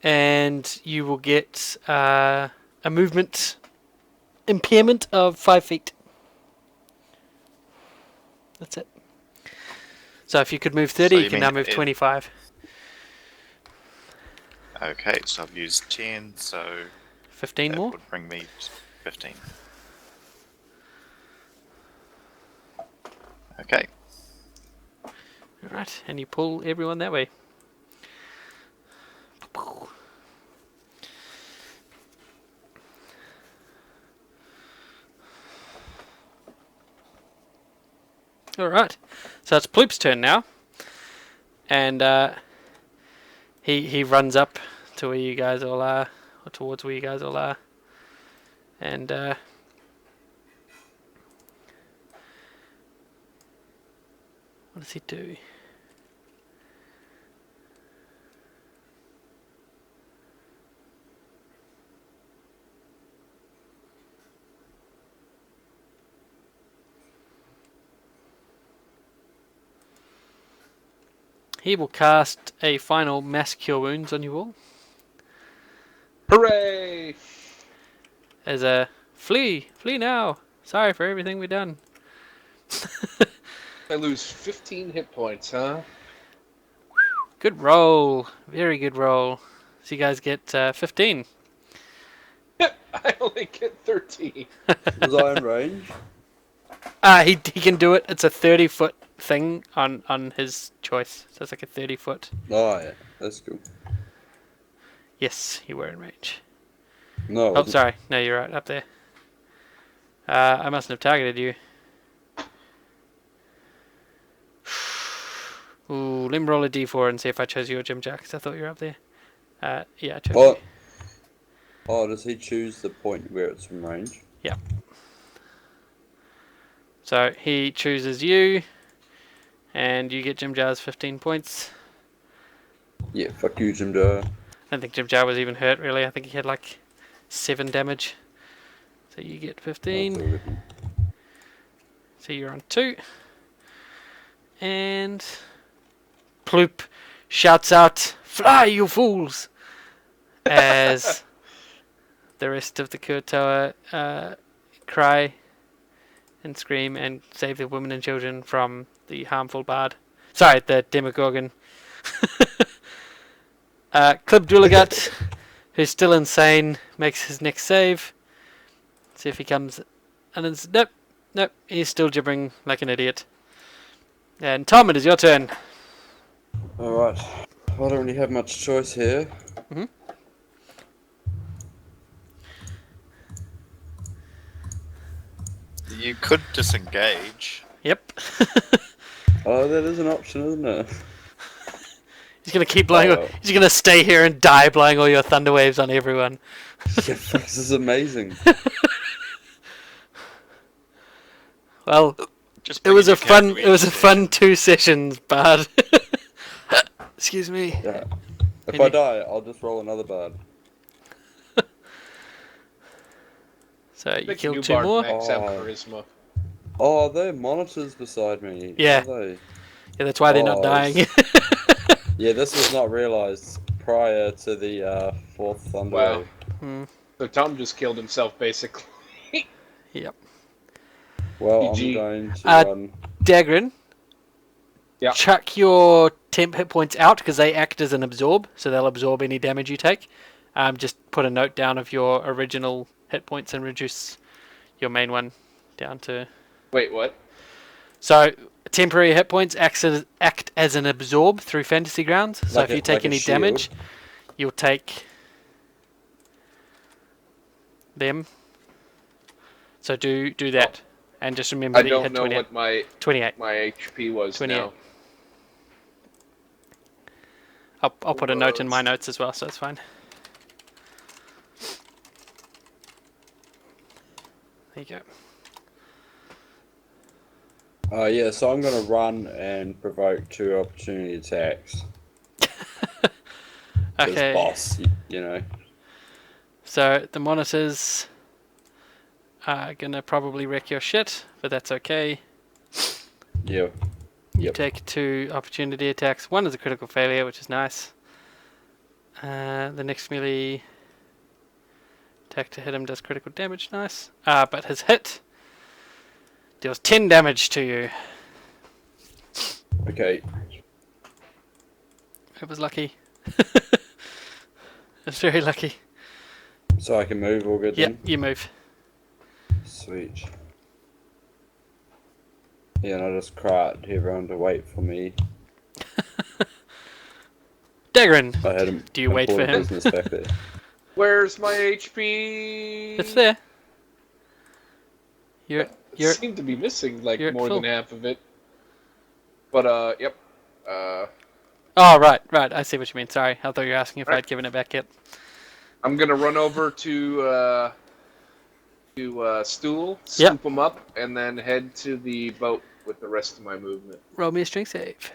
And you will get a movement impairment of 5 feet. That's it. So if you could move 30, So you you can mean now move if- 25. Okay, so I've used 10, so 15 that more. would bring me to 15. Okay. Alright, and you pull everyone that way. Alright. So it's Ploop's turn now. And he runs up to where you guys all are, or towards where you guys all are. And what does he do? He will cast a final mass cure wounds on you all. Hooray! As a flee now. Sorry for everything we've done. I lose 15 hit points, huh? Good roll, very good roll. So you guys get 15. I only get 13. Was I in range? He can do it. It's a 30-foot thing on his choice. So it's like a 30-foot. Oh, yeah. That's cool. Yes, you were in range. No, I Oh, wasn't. sorry. No, you're right up there. I mustn't have targeted you. Ooh, let me roll a d4 and see if I chose you or Jim Jack, 'cause I thought you were up there. Yeah, I chose you. Oh, does he choose the point where it's in range? Yeah. So he chooses you, and you get Jim Jar's 15 points. Yeah, fuck you, Jim Jar. I don't think Jim Jar was even hurt, really. I think he had like 7 damage. So you get 15. So you're on 2. And Ploop shouts out, "Fly, you fools!" As the rest of the Kurtoa cry and scream and save the women and children from the harmful bard. Sorry, the Demogorgon. Clib Dulagut, who's still insane, makes his next save. See if he comes. And it's, nope, he's still gibbering like an idiot. And Tom, it is your turn. Alright. I don't really have much choice here. Mhm. You could disengage. Yep. Oh, that is an option, isn't it? He's gonna keep blowing. Oh. He's gonna stay here and die, blowing all your thunder waves on everyone. Yeah, fuck, this is amazing. Well, Just it bring was in a your fun. character It was a initiative. fun 2 sessions, bard. Excuse me. Yeah. If Any- I die, I'll just roll another bard. So you Pick a killed new 2 bard more. max out Oh. charisma. Oh, there are monitors beside me. Yeah. Are they? Yeah, that's why they're not Oh, dying. Yeah, this was not realised prior to the 4th Thunder Wow. Wave. So Tom just killed himself, basically. Yep. Well, I'm GG. going to run. Dagrin. Yeah. Chuck your temp hit points out because they act as an absorb, so they'll absorb any damage you take. Just put a note down of your original hit points and reduce your main one down to. Wait, what? So temporary hit points act as an absorb through Fantasy Grounds. So Like if you a- take like a any shield. damage, you'll take them. So do that, and just remember I that you don't had know 28. what my 28. HP was 28. now. I'll put a note in my notes as well, so it's fine. There you go. Yeah, so I'm going to run and provoke 2 opportunity attacks. 'Cause Okay. boss, you know. So the monitors are gonna probably wreck your shit, but that's okay. Yeah. You Yep. take 2 opportunity attacks. 1 is a critical failure, which is nice. The next melee attack to hit him does critical damage, nice. But his hit deals 10 damage to you. Okay. It was lucky. It was very lucky. So I can move all good Yep, then? you move. Sweet. Yeah, and I just cry out to everyone to wait for me. Dagrin, I had do you wait for important him? business back there. Where's my HP? It's there. You're Seem to be missing like you're at more full. than half of it. But yep. Oh, right. I see what you mean. Sorry, I thought you were asking if Right. I'd given it back yet. I'm gonna run over to Stool, Yep. scoop him up, and then head to the boat with the rest of my movement. Roll me a strength save.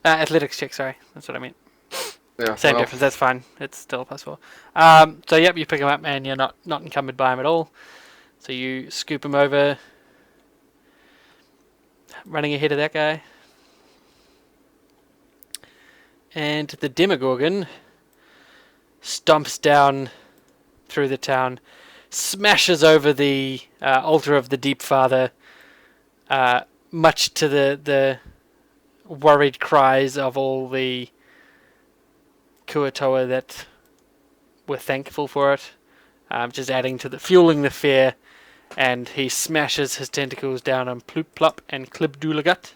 Athletics check, sorry. That's what I mean. Yeah, Same well, difference, that's fine. It's still possible. So, yep, you pick him up and you're not encumbered by him at all. So you scoop him over, running ahead of that guy. And the Demogorgon stomps down through the town, smashes over the altar of the Deep Father, much to the worried cries of all the Kuatoa that were thankful for it, just adding to fueling the fear. And he smashes his tentacles down on Ploop Plop and Klibdoolagut.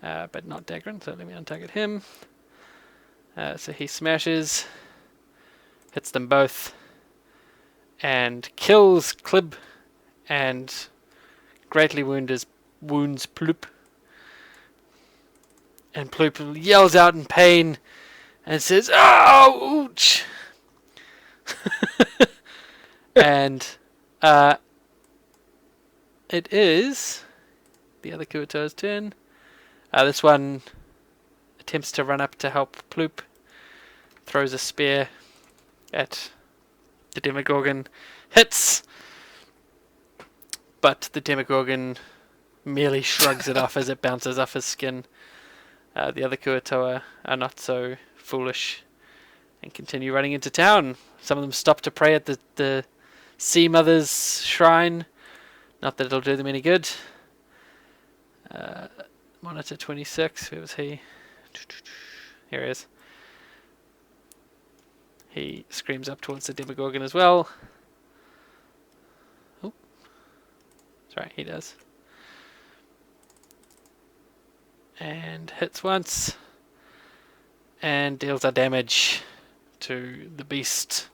But not Dagrin, so let me untarget him. So he smashes, hits them both, and kills Klib, and greatly wounds Ploop. And Ploop yells out in pain and says, "Oh, ouch!" And it is the other Kuatoa's turn. This one attempts to run up to help Ploop, throws a spear at the Demogorgon, hits, but the Demogorgon merely shrugs it off as it bounces off his skin. The other Kuatoa are not so foolish and continue running into town. Some of them stop to pray at the Sea Mother's shrine. Not that it'll do them any good. Monitor 26, where was he? Here he is. He screams up towards the Demogorgon as well. Oh. Sorry, he does. And hits once. And deals a damage to the beast.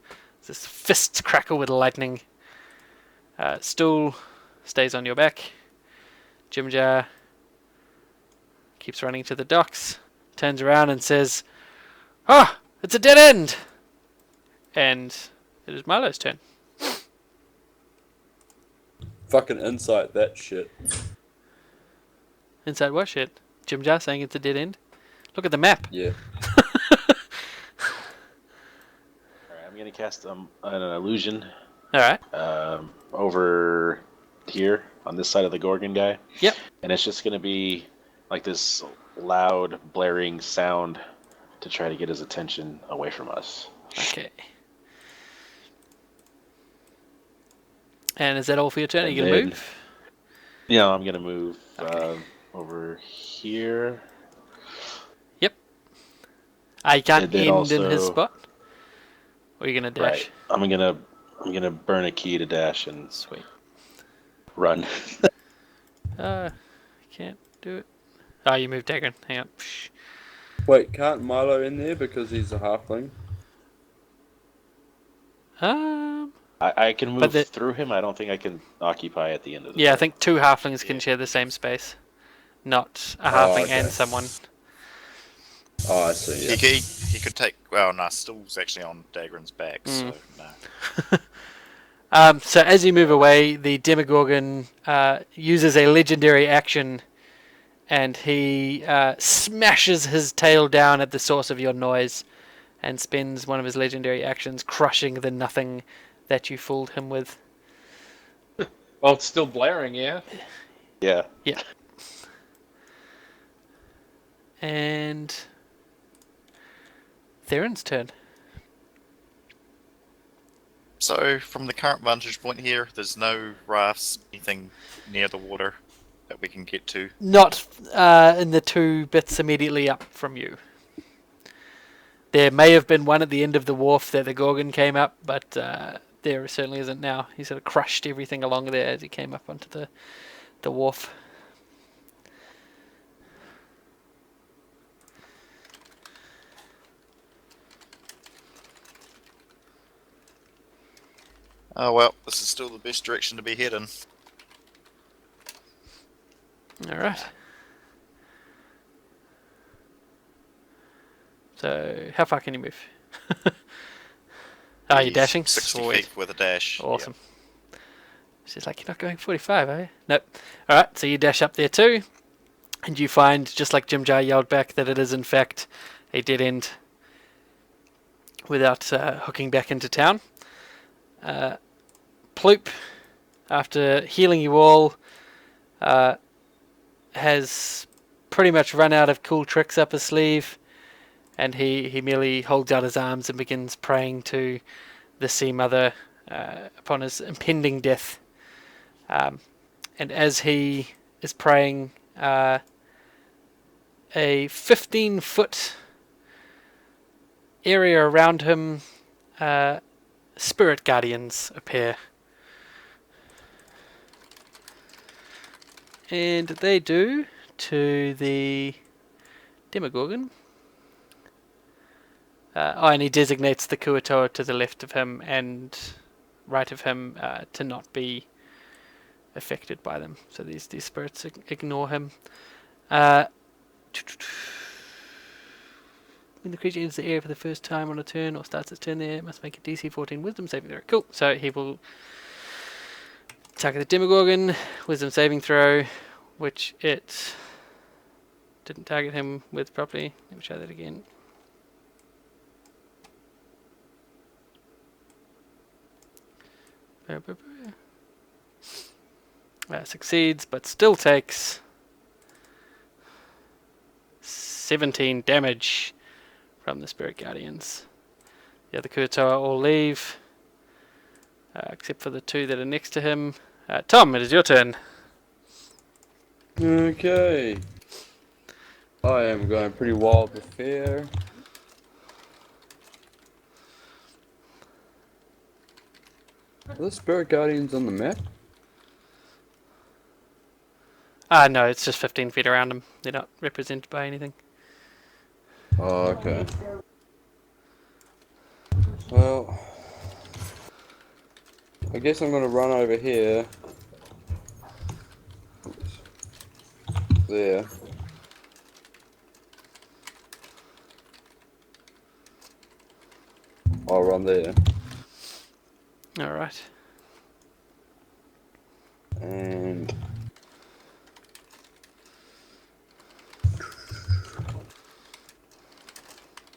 This fists crackle with lightning. Stool stays on your back. Jimjar keeps running to the docks. Turns around and says, "Ah, it's a dead end!" And it is Milo's turn. Fucking insight that shit. Inside what shit? Jimjar saying it's a dead end? Look at the map. Yeah. Alright, I'm gonna cast an illusion Alright. over here on this side of the Gorgon guy. Yep. And it's just gonna be like this loud, blaring sound to try to get his attention away from us. Okay. And is that all for your turn? Are you And going to then- move? Yeah, I'm gonna move Okay. over here. I can't And then end in his also- spot? Or are you going to dash? Right. I'm gonna burn a key to dash and Sweet. run. Can't do it. Oh, you moved Dagrin. Hang on. Psh. Wait, can't Milo in there because he's a halfling? I can But move through him. I don't think I can occupy at the end of the Yeah, I turn. think two halflings can share the same space. Not a Oh, halfling okay. and someone. Oh, I see. Yeah. He could take. Well, no, Stool's actually on Dagrin's back, so no. So as you move away, the Demogorgon uses a legendary action, and he smashes his tail down at the source of your noise, and spends one of his legendary actions crushing the nothing that you fooled him with. Well, it's still blaring, yeah. Yeah. Yeah. And Theron's turn. So, from the current vantage point here, there's no rafts, anything near the water that we can get to. Not in the two bits immediately up from you. There may have been one at the end of the wharf that the Gorgon came up, but there certainly isn't now. He sort of crushed everything along there as he came up onto the wharf. Oh well, this is still the best direction to be heading. All right. So, how far can you move? You're He's dashing? 60 Sweet. feet with a dash. Awesome. She's like, you're not going 45, are you? Nope. Alright, so you dash up there too, and you find, just like Jim Jar yelled back, that it is in fact a dead end without hooking back into town. Ploop, after healing you all, has pretty much run out of cool tricks up his sleeve, and he merely holds out his arms and begins praying to the Sea Mother upon his impending death. And as he is praying, a 15-foot area around him, spirit guardians appear. And they do to the Demogorgon. And he designates the Kuatoa to the left of him and right of him to not be affected by them. So these spirits ignore him. When the creature enters the area for the first time on a turn or starts its turn there, it must make a DC 14 Wisdom saving throw. Cool. So he will target the Demogorgon, Wisdom saving throw, which it didn't target him with properly. Let me try that again. Succeeds, but still takes 17 damage from the Spirit Guardians. The other Kuatoa all leave, except for the two that are next to him. Tom, it is your turn. Okay. I am going pretty wild with fear. Are the Spirit Guardians on the map? No, it's just 15 feet around him. They're not represented by anything. Oh, okay. Well, I guess I'm gonna run over here. There. I'll run there. Alright. And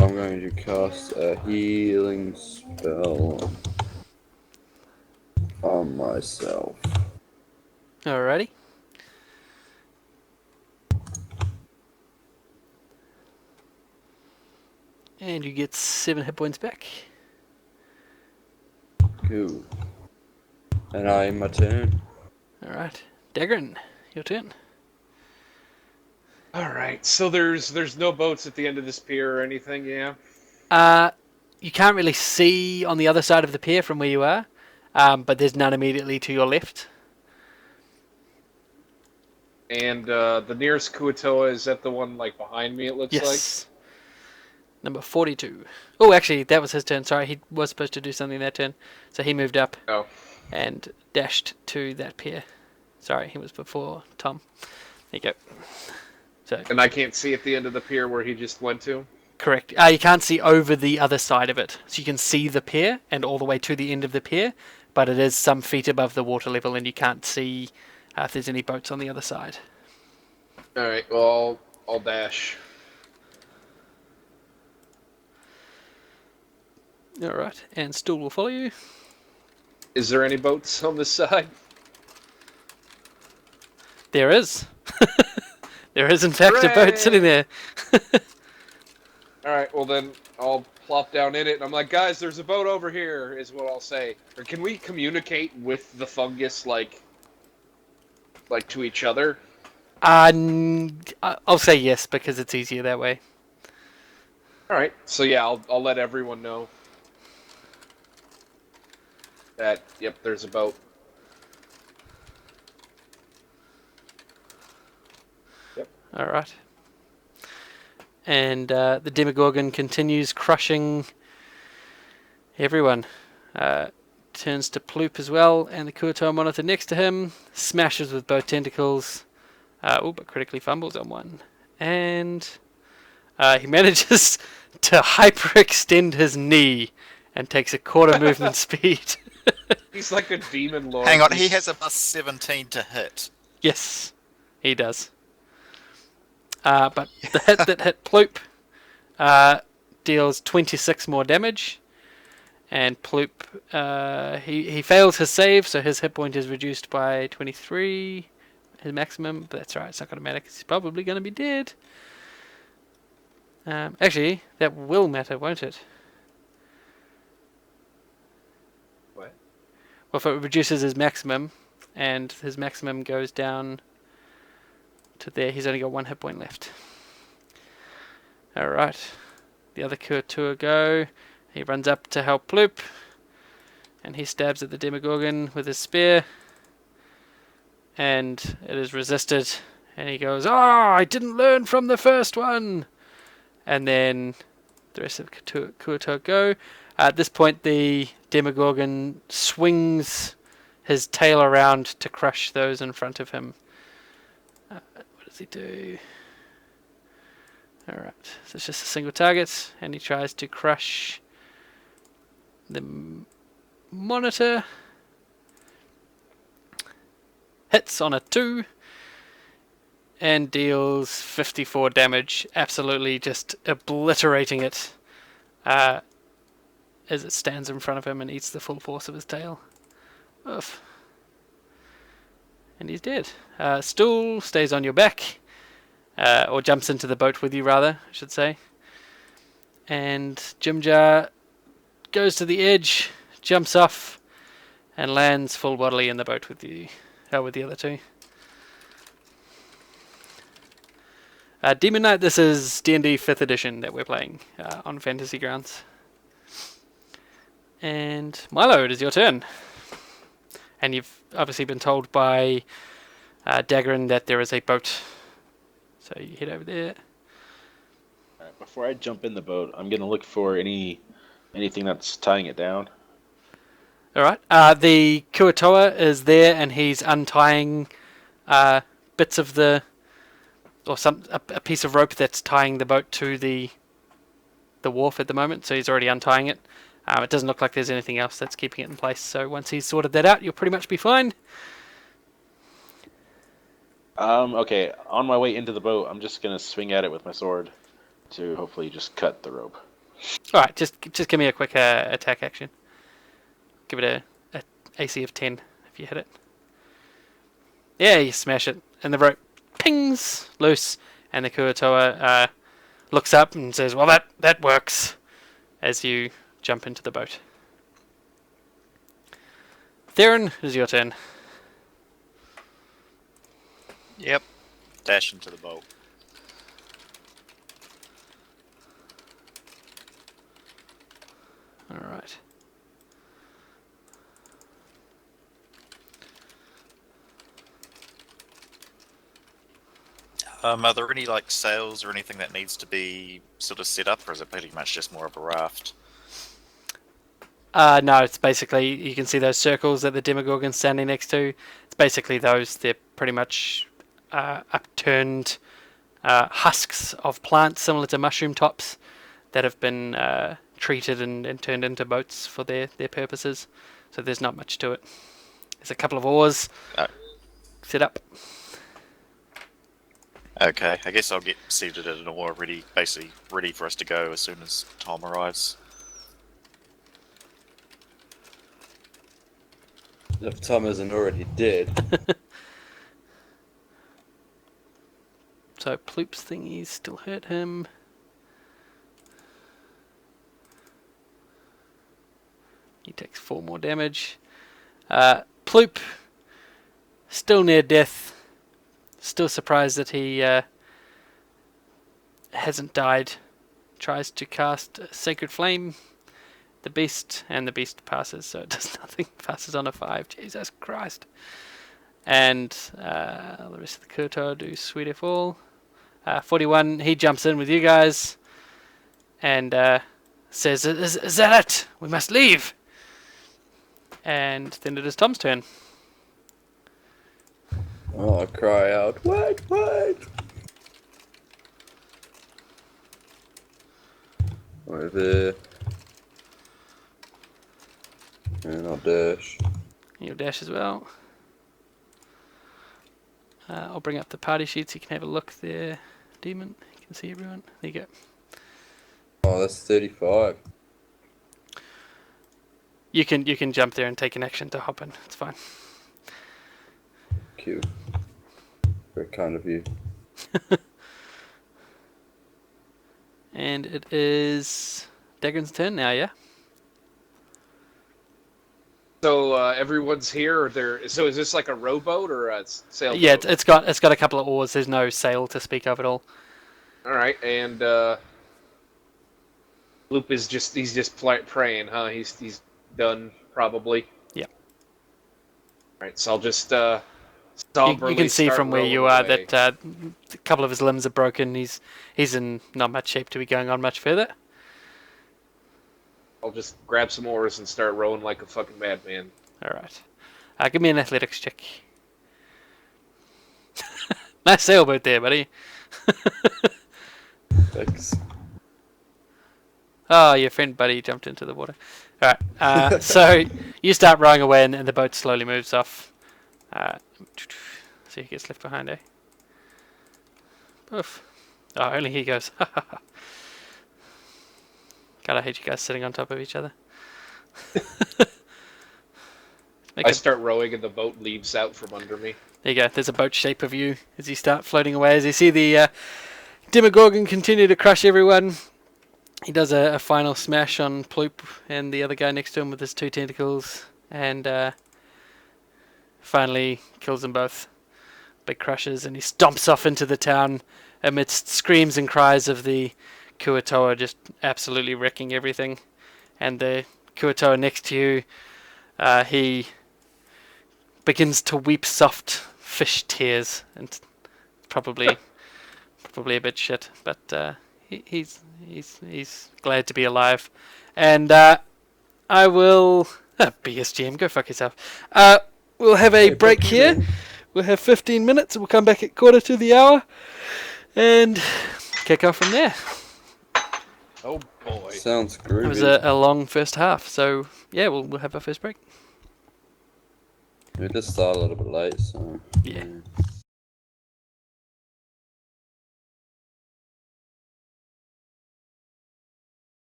I'm going to cast a healing spell on myself. Alrighty. And you get 7 hit points back. Cool. And I end my turn. Alright. Dagrin, your turn. All right. So there's no boats at the end of this pier or anything, yeah. You can't really see on the other side of the pier from where you are, but there's none immediately to your left. And the nearest Kuatoa, is that the one like behind me? It looks Yes. Number 42. Oh, actually, that was his turn. Sorry, he was supposed to do something that turn. So he moved up like. Oh. and dashed to that pier. Sorry, he was before Tom. There you go. So And I can't see at the end of the pier where he just went to. correct. You can't see over the other side of it. So you can see the pier and all the way to the end of the pier, but it is some feet above the water level and you can't see if there's any boats on the other side. All right. Well, I'll dash. Alright, and Stool will follow you. Is there any boats on this side? There is. There is, in fact, a boat sitting there. All right. Well, then I'll plop down in it, and I'm like, guys, there's a boat over here, is what I'll say. Or can we communicate with the fungus, like to each other? I'll say yes, because it's easier that way. All right. So yeah, I'll let everyone know that. Yep, there's a boat. Yep. Alright. And the Demogorgon continues crushing everyone. Turns to Ploop as well, and the Kuatoa monitor next to him smashes with both tentacles But critically fumbles on one. And he manages to hyperextend his knee and takes a quarter movement speed. He's like a demon lord. Hang on, he has a plus 17 to hit. Yes, he does. But the hit that hit Ploop deals 26 more damage. And Ploop, he fails his save, so his hit point is reduced by 23, his maximum. But that's right, it's not going to matter because he's probably going to be dead. Actually, that will matter, won't it? What? Well, if it reduces his maximum, and his maximum goes down to there, he's only got 1 hit point left. Alright. The other Kurtua go. He runs up to help Ploop. And he stabs at the Demogorgon with his spear. And it is resisted. And he goes, I didn't learn from the first one! And then the rest of Kurtua go. At this point, the Demogorgon swings his tail around to crush those in front of him. What does he do? Alright, so it's just a single target, and he tries to crush the monitor. Hits on a 2, and deals 54 damage, absolutely just obliterating it as it stands in front of him and eats the full force of his tail. Oof. And he's dead. Stool stays on your back. Or jumps into the boat with you, rather, I should say. And Jimjar goes to the edge, jumps off, and lands full bodily in the boat with you, with the other two. Demon Knight, this is D&D 5th edition that we're playing on Fantasy Grounds. And Milo, it is your turn. And you've obviously been told by Daggerin that there is a boat. So you head over there. Alright, before I jump in the boat, I'm gonna look for anything that's tying it down. Alright. The Kuatoa is there and he's untying bits of the a piece of rope that's tying the boat to the wharf at the moment, so he's already untying it. It doesn't look like there's anything else that's keeping it in place, so once he's sorted that out, you'll pretty much be fine. Okay, on my way into the boat, I'm just gonna swing at it with my sword to hopefully just cut the rope. Alright, just give me a quick attack action. Give it a AC of 10 if you hit it. Yeah, you smash it, and the rope pings loose, and the Kuatoa looks up and says, well, that works, as you jump into the boat. Theron, it is your turn. Yep. Dash into the boat. Alright. Are there any like sails or anything that needs to be sort of set up, or is it pretty much just more of a raft? No, it's basically, you can see those circles that the Demogorgon's standing next to. It's basically those. They're pretty much upturned husks of plants similar to mushroom tops that have been treated and turned into boats for their purposes. So there's not much to it. There's a couple of oars set up. Okay, I guess I'll get seated at an oar, basically ready for us to go as soon as Tom arrives. If Tom isn't already dead. So Ploop's thingies still hurt him. He takes 4 more damage. Ploop, still near death. Still surprised that he hasn't died. Tries to cast Sacred Flame. The beast passes, so it does nothing. Passes on a 5. Jesus Christ. And the rest of the Kurtor do Sweet If All. 41, he jumps in with you guys and says, is that it? We must leave. And then it is Tom's turn. Oh, I cry out, wait! Over there. And I'll dash. You'll dash as well. I'll bring up the party sheet so you can have a look there, Demon. You can see everyone. There you go. Oh, that's 35. You can jump there and take an action to hop in. It's fine. Cute. Very kind of you. And it is Dagron's turn now, yeah? So everyone's here. Or so is this like a rowboat or a sailboat? Yeah, it's got a couple of oars. There's no sail to speak of at all. All right, and Loop is he's just praying, huh? He's done probably. Yeah. All right, so I'll just You somberly can see start from where rowing you are away. that a couple of his limbs are broken. He's in not much shape to be going on much further. I'll just grab some oars and start rowing like a fucking madman. All right. Give me an athletics check. Nice sailboat there, buddy. Thanks. Oh, your friend Buddy jumped into the water. All right. So you start rowing away, and the boat slowly moves off. So he gets left behind, eh? Oof. Oh, only he goes. God, I hate you guys sitting on top of each other. I start rowing and the boat leaves out from under me. There you go. There's a boat shape of you as you start floating away. As you see the Demogorgon continue to crush everyone. He does a final smash on Ploop and the other guy next to him with his 2 tentacles. And finally kills them both. Big crushes, and he stomps off into the town amidst screams and cries of the Kuatoa just absolutely wrecking everything. And the Kuatoa next to you, he begins to weep soft fish tears, and probably a bit shit, but he's glad to be alive. And I will BSGM, go fuck yourself. We'll have a break here. We'll have 15 minutes, and we'll come back at 1:45 and kick off from there. Oh boy. Sounds groovy. It was a long first half, so yeah, we'll have our first break. We just started a little bit late, so... Yeah.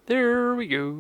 There we go.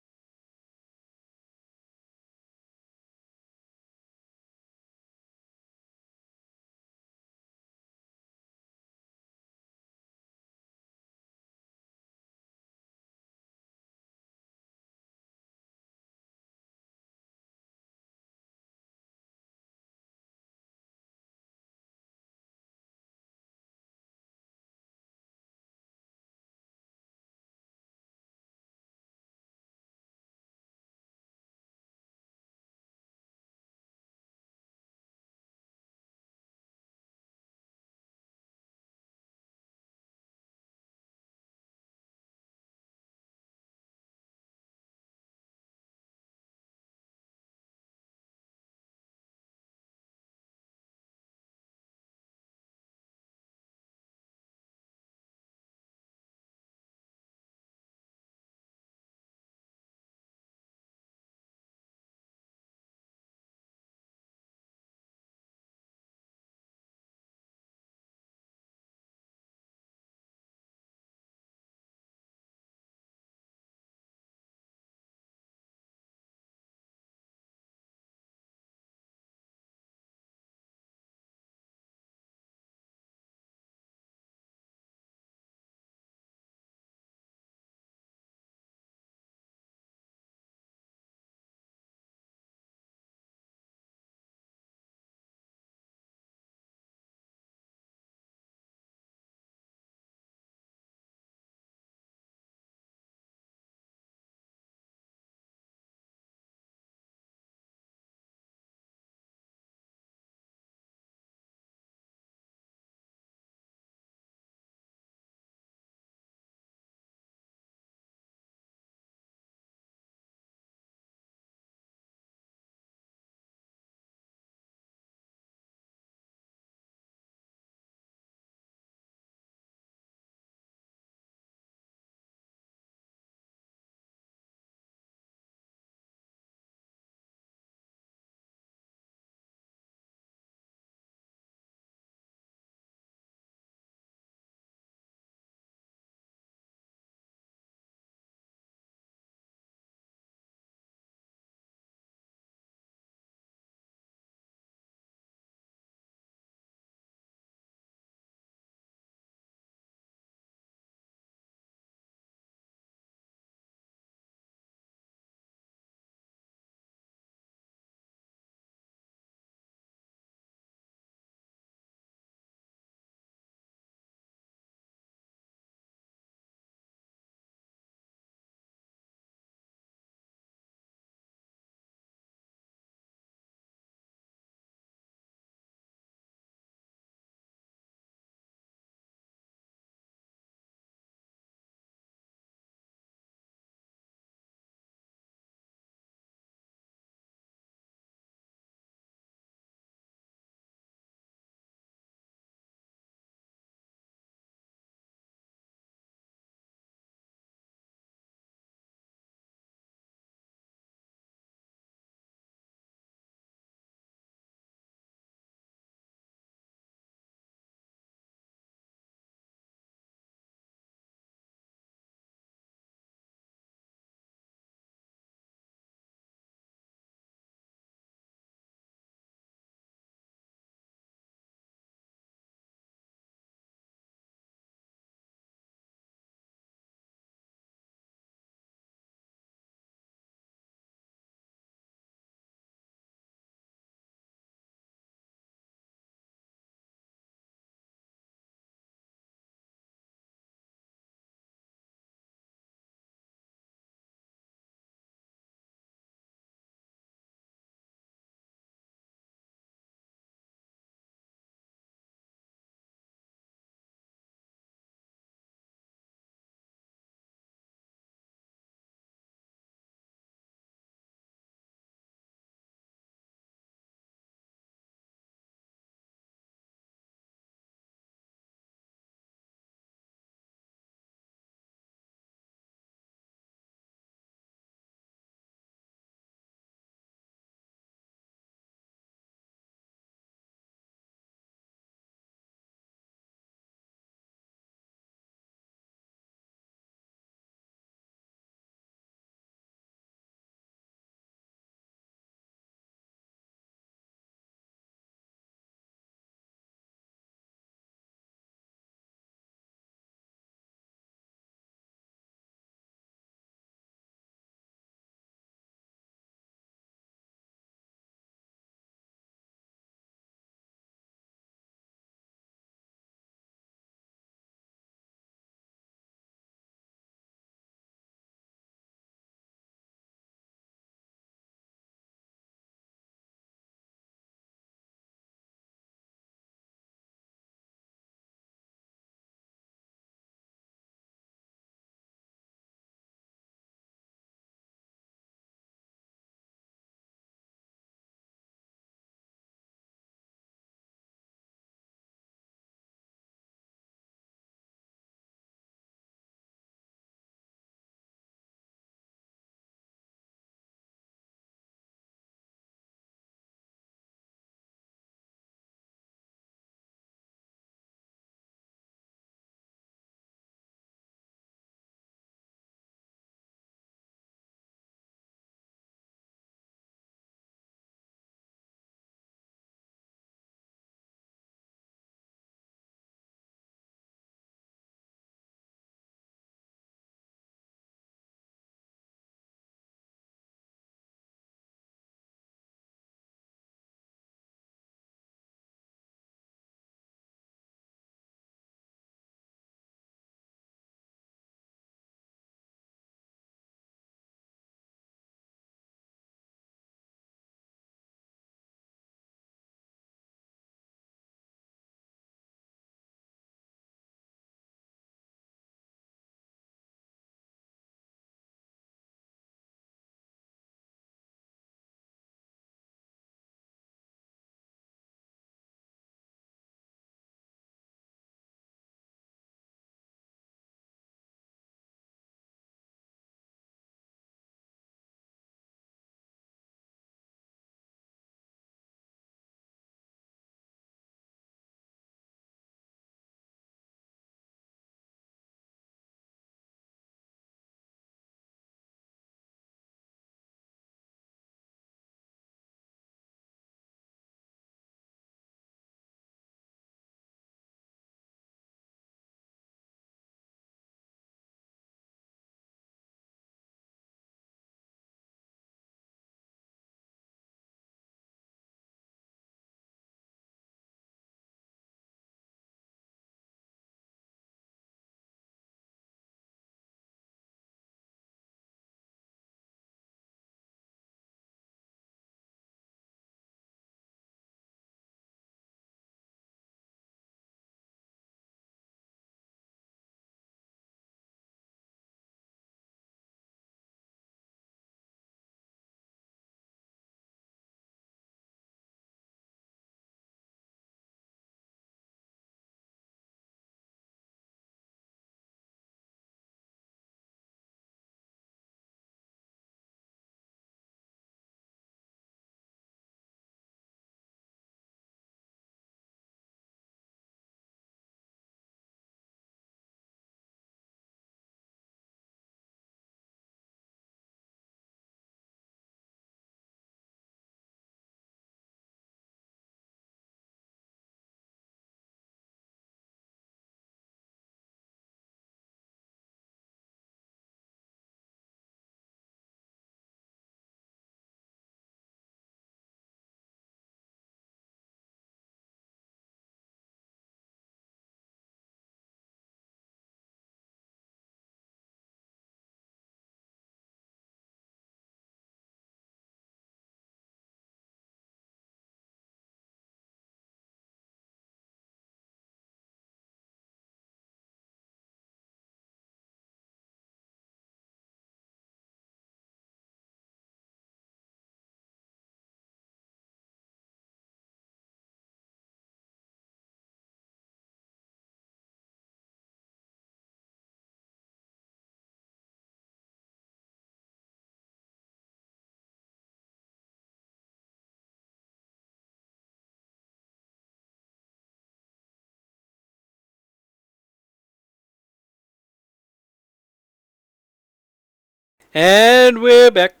And we're back.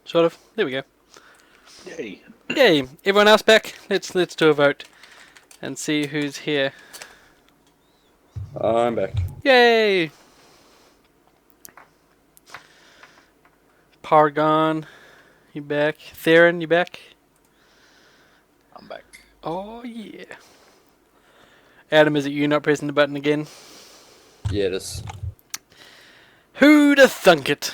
Sort of. There we go. Yay. Yay. Everyone else back? Let's do a vote and see who's here. I'm back. Yay. Pargon, you back? Theron, you back? I'm back. Oh yeah. Adam, is it you not pressing the button again? Yeah, it is. Who'd have thunk it?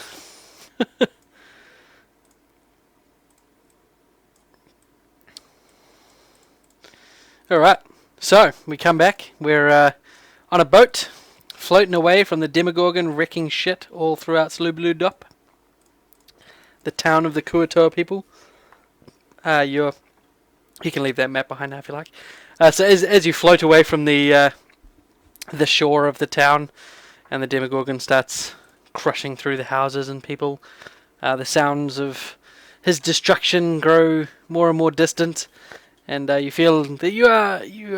Alright, so we come back. We're on a boat, floating away from the Demogorgon wrecking shit all throughout Sloobludop, the town of the Kuatoa people. You can leave that map behind now if you like. So as you float away from the shore of the town, and the Demogorgon starts crushing through the houses and people, the sounds of his destruction grow more and more distant, and you feel that you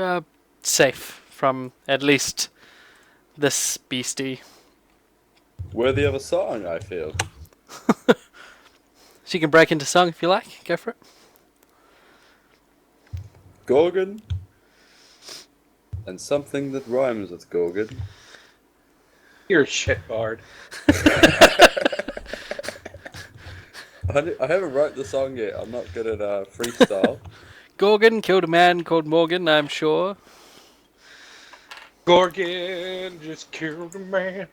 are safe from at least this beastie. Worthy of a song, I feel. So you can break into song if you like. Go for it. Gorgon. And something that rhymes with Gorgon. You're a shit bard. I haven't wrote the song yet. I'm not good at freestyle. Gorgon killed a man called Morgan, I'm sure. Gorgon just killed a man.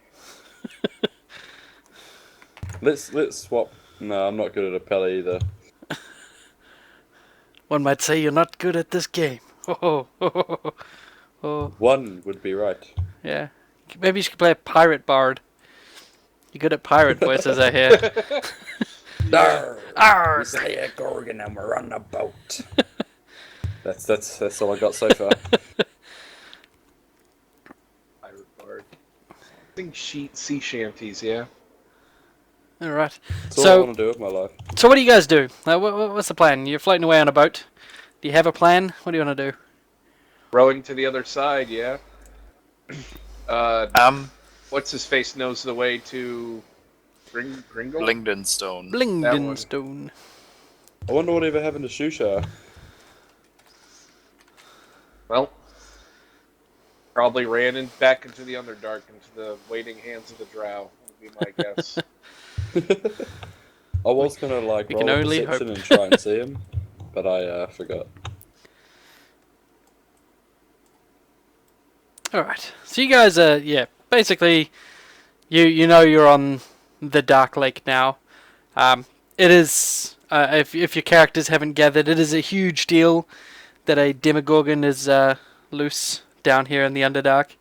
Let's swap. No, I'm not good at a Pele either. One might say you're not good at this game. Oh. One would be right. Yeah. Maybe you should play a pirate bard. You're good at pirate voices, I hear. No. Arr! We say a Gorgon and we're on a boat. That's all I got so far. Pirate bard. I think sea shanties, yeah. Alright. That's all I want to do with my life. So what do you guys do? What's the plan? You're floating away on a boat. Do you have a plan? What do you want to do? Rowing to the other side, yeah. What's his face knows the way to Gringle? Blingdenstone. Blingdenstone. I wonder what ever happened to Shusha. Well, probably ran back into the Underdark, into the waiting hands of the Drow, would be my guess. I was gonna we roll can a only perception hope. and try and see him, but I forgot. Alright. So you guys are, basically, you know you're on the Dark Lake now. It is, if your characters haven't gathered, it is a huge deal that a Demogorgon is loose down here in the Underdark.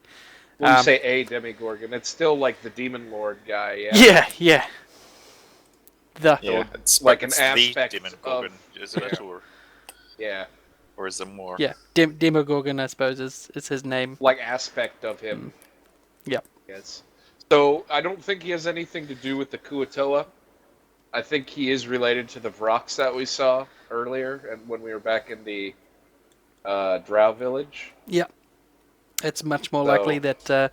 When you say a Demogorgon, it's still like the Demon Lord guy, yeah? Yeah. Yeah, it's like an it's aspect the Demogorgon, isn't it? Yeah. Or is there more? Yeah, Demogorgon, I suppose, is his name. Like aspect of him. Yep. Yes. So I don't think he has anything to do with the Kuatoa. I think he is related to the Vrox that we saw earlier, and when we were back in the Drow village. Yep. It's much more likely that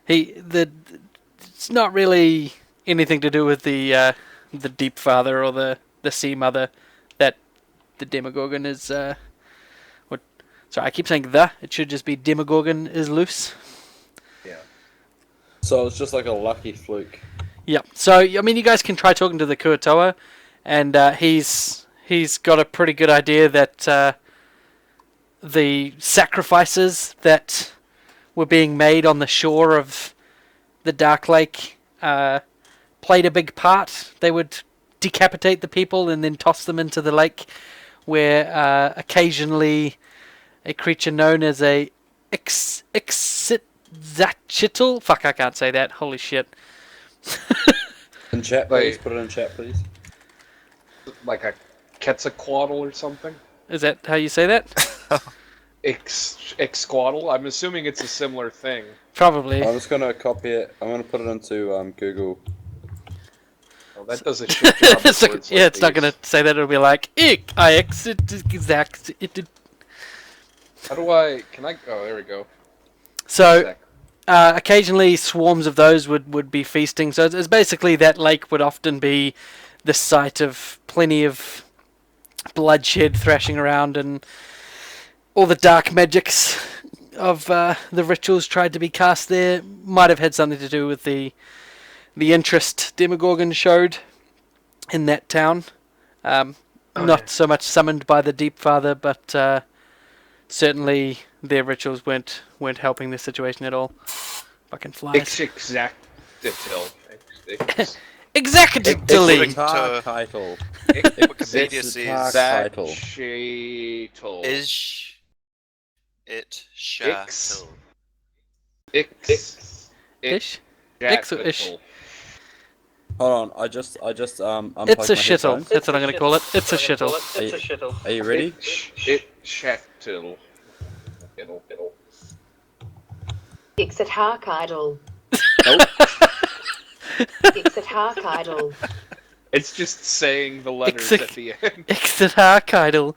it's not really anything to do with the Deep Father or the Sea Mother that the Demogorgon is. Sorry, I keep saying it should just be Demogorgon is loose. Yeah. So it's just like a lucky fluke. Yep. So I mean, you guys can try talking to the Kuatoa, and he's got a pretty good idea that the sacrifices that were being made on the shore of the Dark Lake played a big part. They would decapitate the people and then toss them into the lake, where occasionally a creature known as a Ixitzachital. Fuck, I can't say that. Holy shit. In chat, please. Put it in chat, please. Like a Quetzalcoatl or something? Is that how you say that? Exquaddle? I'm assuming it's a similar thing. Probably. I'm just gonna copy it. I'm gonna put it into Google. Oh, that does a shit job. It's not going to say that. It'll be like, I exit exact. How do I... Can I... Oh, there we go. So, occasionally swarms of those would be feasting. So it's basically that lake would often be the site of plenty of bloodshed thrashing around, and all the dark magics of the rituals tried to be cast there might have had something to do with the interest Demogorgon showed in that town. Not so much summoned by the Deep Father, but certainly their rituals weren't helping the situation at all. Fucking flies. Exactly. According to Title. Wikipedia says, Title. is it Shatil? Ix. Ish? Ix or ish? Hold on, I just unplugged It's a my shittle. headphones. That's what I'm going to call it. It's a shittle. Are you ready? Shatil. It'll. Exit Hark Idol. Nope. Exit Hark Idol. It's just saying the letters Exit- at the end. Exit Hark Idol.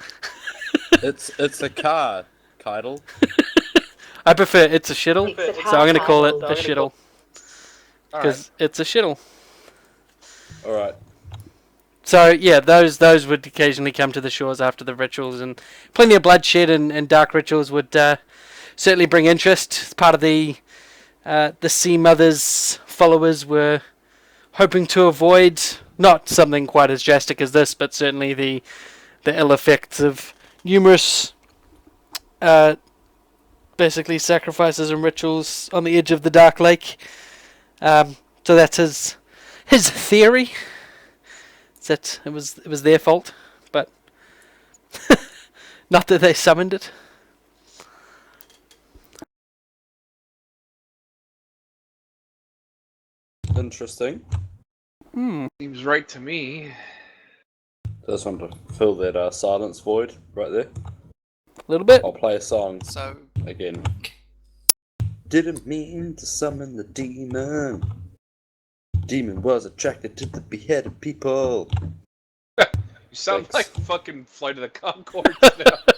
It's a car, Kydal. I prefer it's a shittle, Exit so I'm going to Hark call it Idol. a shittle. All Because it's a shittle. Alright. So yeah, those would occasionally come to the shores after the rituals, and plenty of bloodshed and dark rituals would certainly bring interest. It's part of the Sea Mother's followers were hoping to avoid, not something quite as drastic as this, but certainly the ill effects of numerous basically sacrifices and rituals on the edge of the Dark Lake. So that's his theory. That it was their fault, but not that they summoned it. Interesting. Seems right to me. Just want to fill that silence void right there. A little bit. I'll play a song So, again. Didn't mean to summon the demon. Demon was attracted to the beheaded people. You sound Thanks. like fucking Flight of the Conchords now.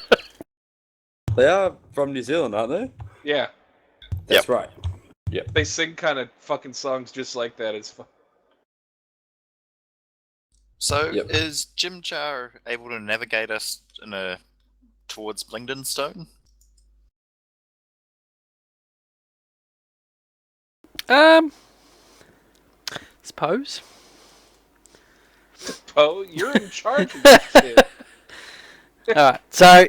They are from New Zealand, aren't they? Yeah, That's right. they sing kind of fucking songs just like that. It's fun. Yep. is Jim Jar able to navigate us towards Blingden Stone? Suppose. Oh, you're in charge of this shit. Alright, so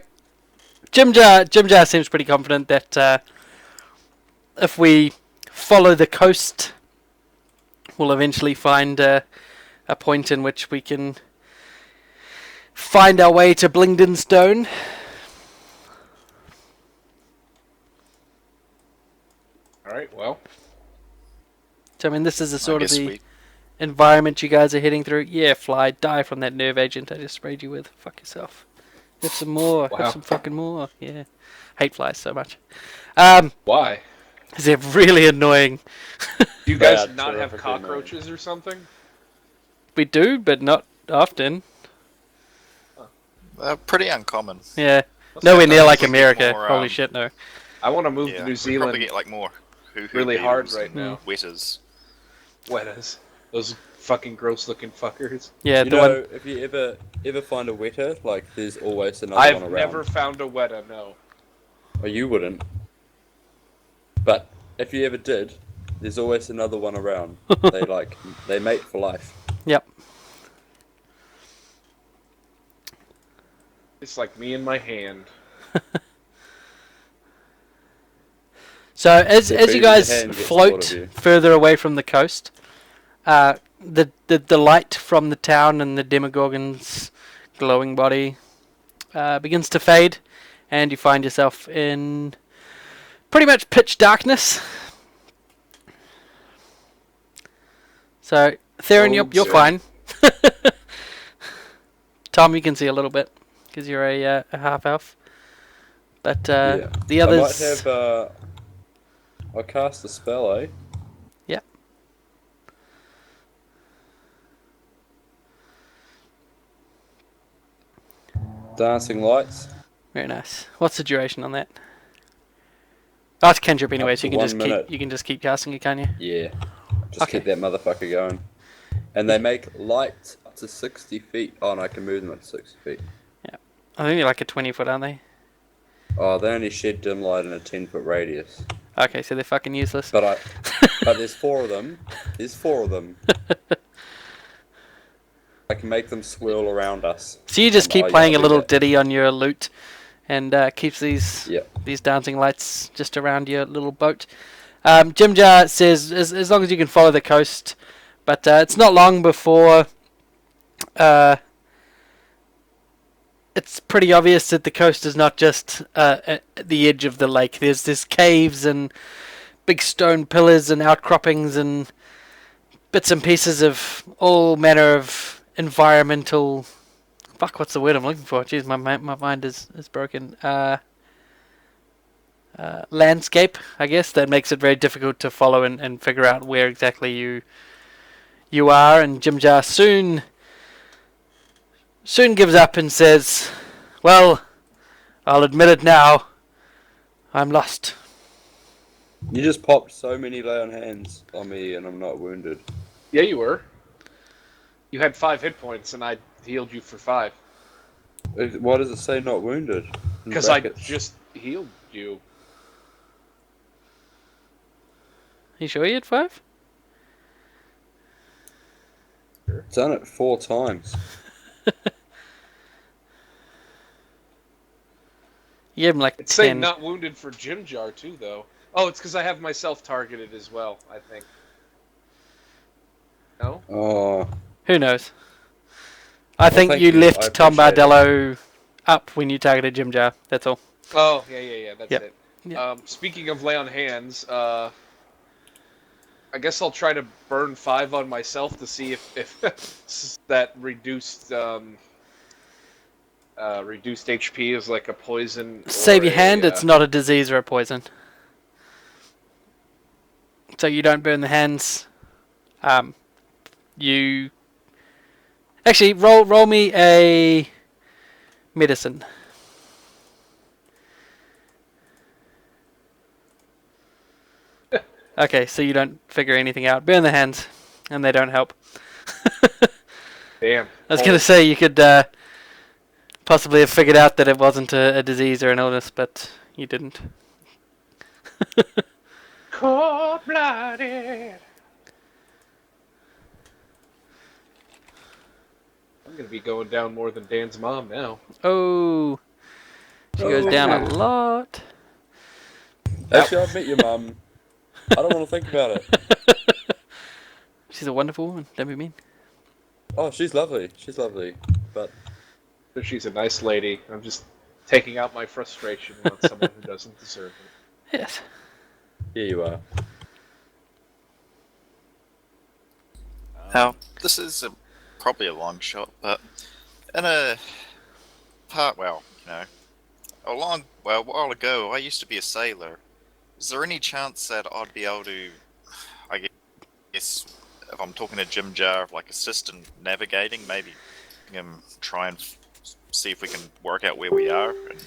Jim Jar seems pretty confident that if we follow the coast, we'll eventually find a point in which we can find our way to Blingden Stone. Alright, well. So I mean, this is the sort of I guess the we environment you guys are heading through. Yeah, fly, die from that nerve agent I just sprayed you with. Fuck yourself. Have some more. Wow. Have some fucking more. Yeah. Hate flies so much. Why? Because they're really annoying. Do you guys Bad, not have terrifically annoying. cockroaches or something? We do, but not often. they're pretty uncommon. Yeah. Let's Nowhere get near that. like We get America. more, Holy shit, no. I want to move Yeah, to New we Zealand probably get like more hoo-hoo really hard beetles right and now. Wetters. Wettas. Those fucking gross looking fuckers. Yeah, You the know, one. if you ever find a wetter, like there's always another one I've around. never found a wetta, no. Or you wouldn't. But if you ever did, there's always another one around. They mate for life. Yep. It's like me and my hand. So as Yeah, you but your guys hand gets float bored of you. further away from the coast, the light from the town and the Demogorgon's glowing body begins to fade, and you find yourself in pretty much pitch darkness. So Theron, Oh, you're sir. fine. Tom, you can see a little bit because you're a half elf, but Yeah. the I might others. have. I'll cast a spell, eh? Yep. Dancing lights. Very nice. What's the duration on that? Oh, it's cantrip anyway, Up so you to can 1 just minute. keep casting it, can't you? Yeah. Just Okay. keep that motherfucker going. And they make light up to 60 feet. Oh, and I can move them up to 60 feet. I think they're like a 20-foot, aren't they? Oh, they only shed dim light in a 10-foot radius. Okay, so they're fucking useless. But there's 4 of them. There's 4 of them. I can make them swirl around us. So you just keep yeah, playing I'll a do little that. ditty on your lute, and keeps these Yep. these dancing lights just around your little boat. Jim Jar says as long as you can follow the coast, but it's not long before it's pretty obvious that the coast is not just at the edge of the lake. There's caves and big stone pillars and outcroppings and bits and pieces of all manner of environmental... Fuck, what's the word I'm looking for? Jeez, my mind is broken. Landscape, I guess, that makes it very difficult to follow and figure out where exactly you are. And Jim Jar soon gives up and says, "Well, I'll admit it now. I'm lost." You just popped so many lay on hands on me and I'm not wounded. Yeah, you were. You had 5 hit points, and I healed you for 5. Why does it say not wounded? In Because I brackets? just healed you. You sure you had 5? Done it 4 times. You gave him like It's saying 10. not wounded for Jim Jar, too, though. Oh, it's because I have myself targeted as well, I think. No? Oh, Who knows? I think thank you you. I left Tom appreciate it. Bardello up when you targeted Jim Jar. That's all. Oh, yeah, that's Yep. it. Yep. Speaking of lay on hands, I guess I'll try to burn 5 on myself to see if that reduced HP is like a poison. Save or your hand. a, It's not a disease or a poison. So you don't burn the hands. You actually roll me a medicine. Okay, so you don't figure anything out. Burn the hands, and they don't help. Damn. I was gonna say you could possibly have figured out that it wasn't a disease or an illness, but you didn't. Cold-blooded. I'm gonna be going down more than Dan's mom now. Oh, she goes down a lot. Actually, I've met your mum. I don't want to think about it. She's a wonderful woman. Don't be mean. Oh, she's lovely. She's lovely. But She's a nice lady. I'm just taking out my frustration on someone who doesn't deserve it. Yes. here you are. Now, this is probably a long shot, but in a a while ago, I used to be a sailor. Is there any chance that I'd be able to, I guess, if I'm talking to Jim Jar, like assist in navigating, maybe try and see if we can work out where we are? And...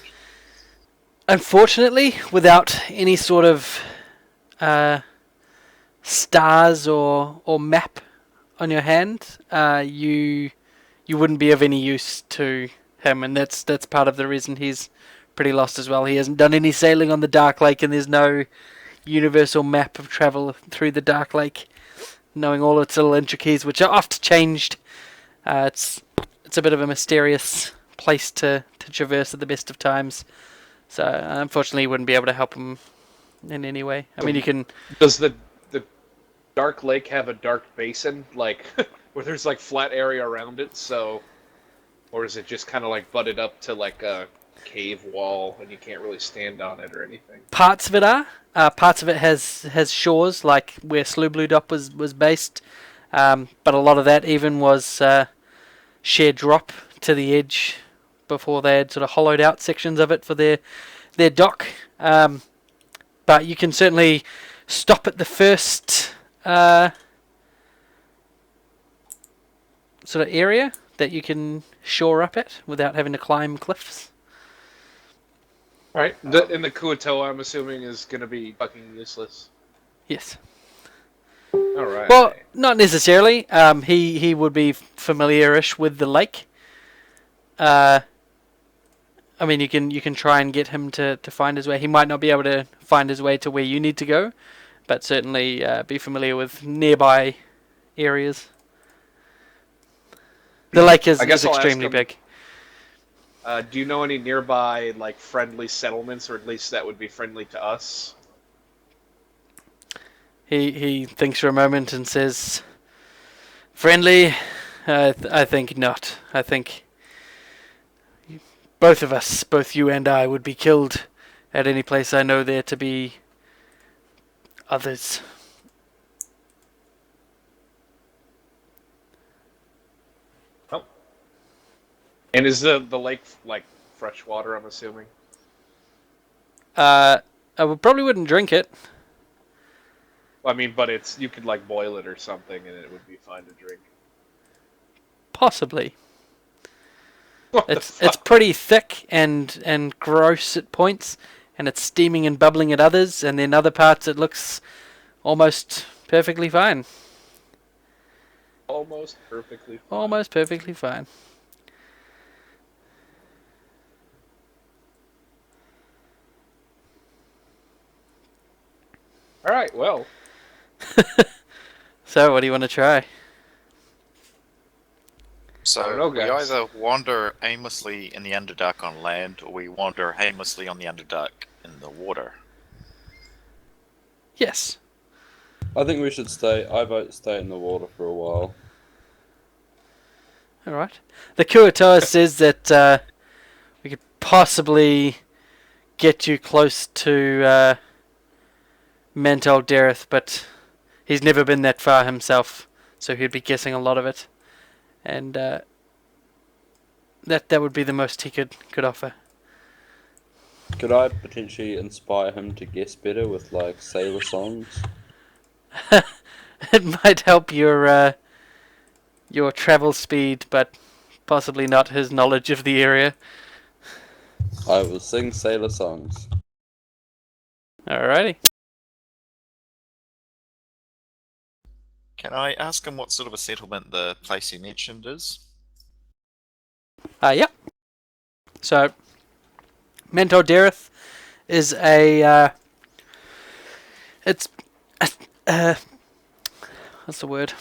Unfortunately, without any sort of stars or map on your hand, you wouldn't be of any use to him, and that's part of the reason he's pretty lost as well. He hasn't done any sailing on the Dark Lake, and there's no universal map of travel through the Dark Lake, knowing all its little intricacies, which are oft changed. It's a bit of a mysterious place to traverse at the best of times. So unfortunately, you wouldn't be able to help him in any way. I mean, you can. Does the Dark Lake have a dark basin, like where there's like flat area around it? So, or is it just kind of like butted up to like a cave wall and you can't really stand on it or anything? Parts of it are. Parts of it has shores, like where Slew Blue Dop was based. But a lot of that even was sheer drop to the edge before they had sort of hollowed out sections of it for their dock. But you can certainly stop at the first sort of area that you can shore up at without having to climb cliffs. All right. And the Kuatoa, I'm assuming, is going to be fucking useless. Yes. All right. Well, not necessarily. He would be familiar-ish with the lake. I mean, you can try and get him to find his way. He might not be able to find his way to where you need to go, but certainly be familiar with nearby areas. The lake is I guess I'll ask extremely him- big. Do you know any nearby, like, friendly settlements, or at least that would be friendly to us? He thinks for a moment and says, "Friendly? I think not. I think both of us, both you and I, would be killed at any place I know there to be others." Oh. And is the lake, like, fresh water, I'm assuming? I probably wouldn't drink it. Well, I mean, but you could, like, boil it or something, and it would be fine to drink. Possibly. What the It's fuck? pretty thick and gross at points, and it's steaming and bubbling at others, and then other parts it looks almost perfectly fine. Almost perfectly fine. Almost perfectly fine. All right, well. So, what do you want to try? So I don't know, we guys. either wander aimlessly in the Underdark on land, or we wander aimlessly on the Underdark in the water. Yes. I think we should stay. I vote stay in the water for a while. All right. The Kuatoa says that we could possibly get you close to Mental Dareth, but he's never been that far himself, so he'd be guessing a lot of it, and that would be the most he could offer. Could I potentially inspire him to guess better with like sailor songs? It might help your travel speed, but possibly not his knowledge of the area. I will sing sailor songs. Alrighty. Can I ask him what sort of a settlement the place he mentioned is? Yep. So, Mentor Dareth is a it's what's the word?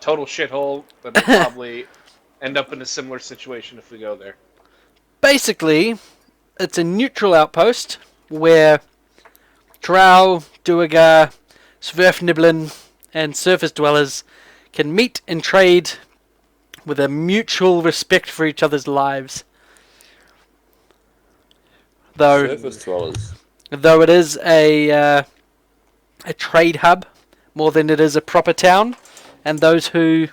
Total shithole, but we'll probably end up in a similar situation if we go there. Basically, it's a neutral outpost where Drow, Duergar, Sverfniblin, and surface dwellers can meet and trade with a mutual respect for each other's lives. Surface dwellers. Though it is a trade hub more than it is a proper town, and those who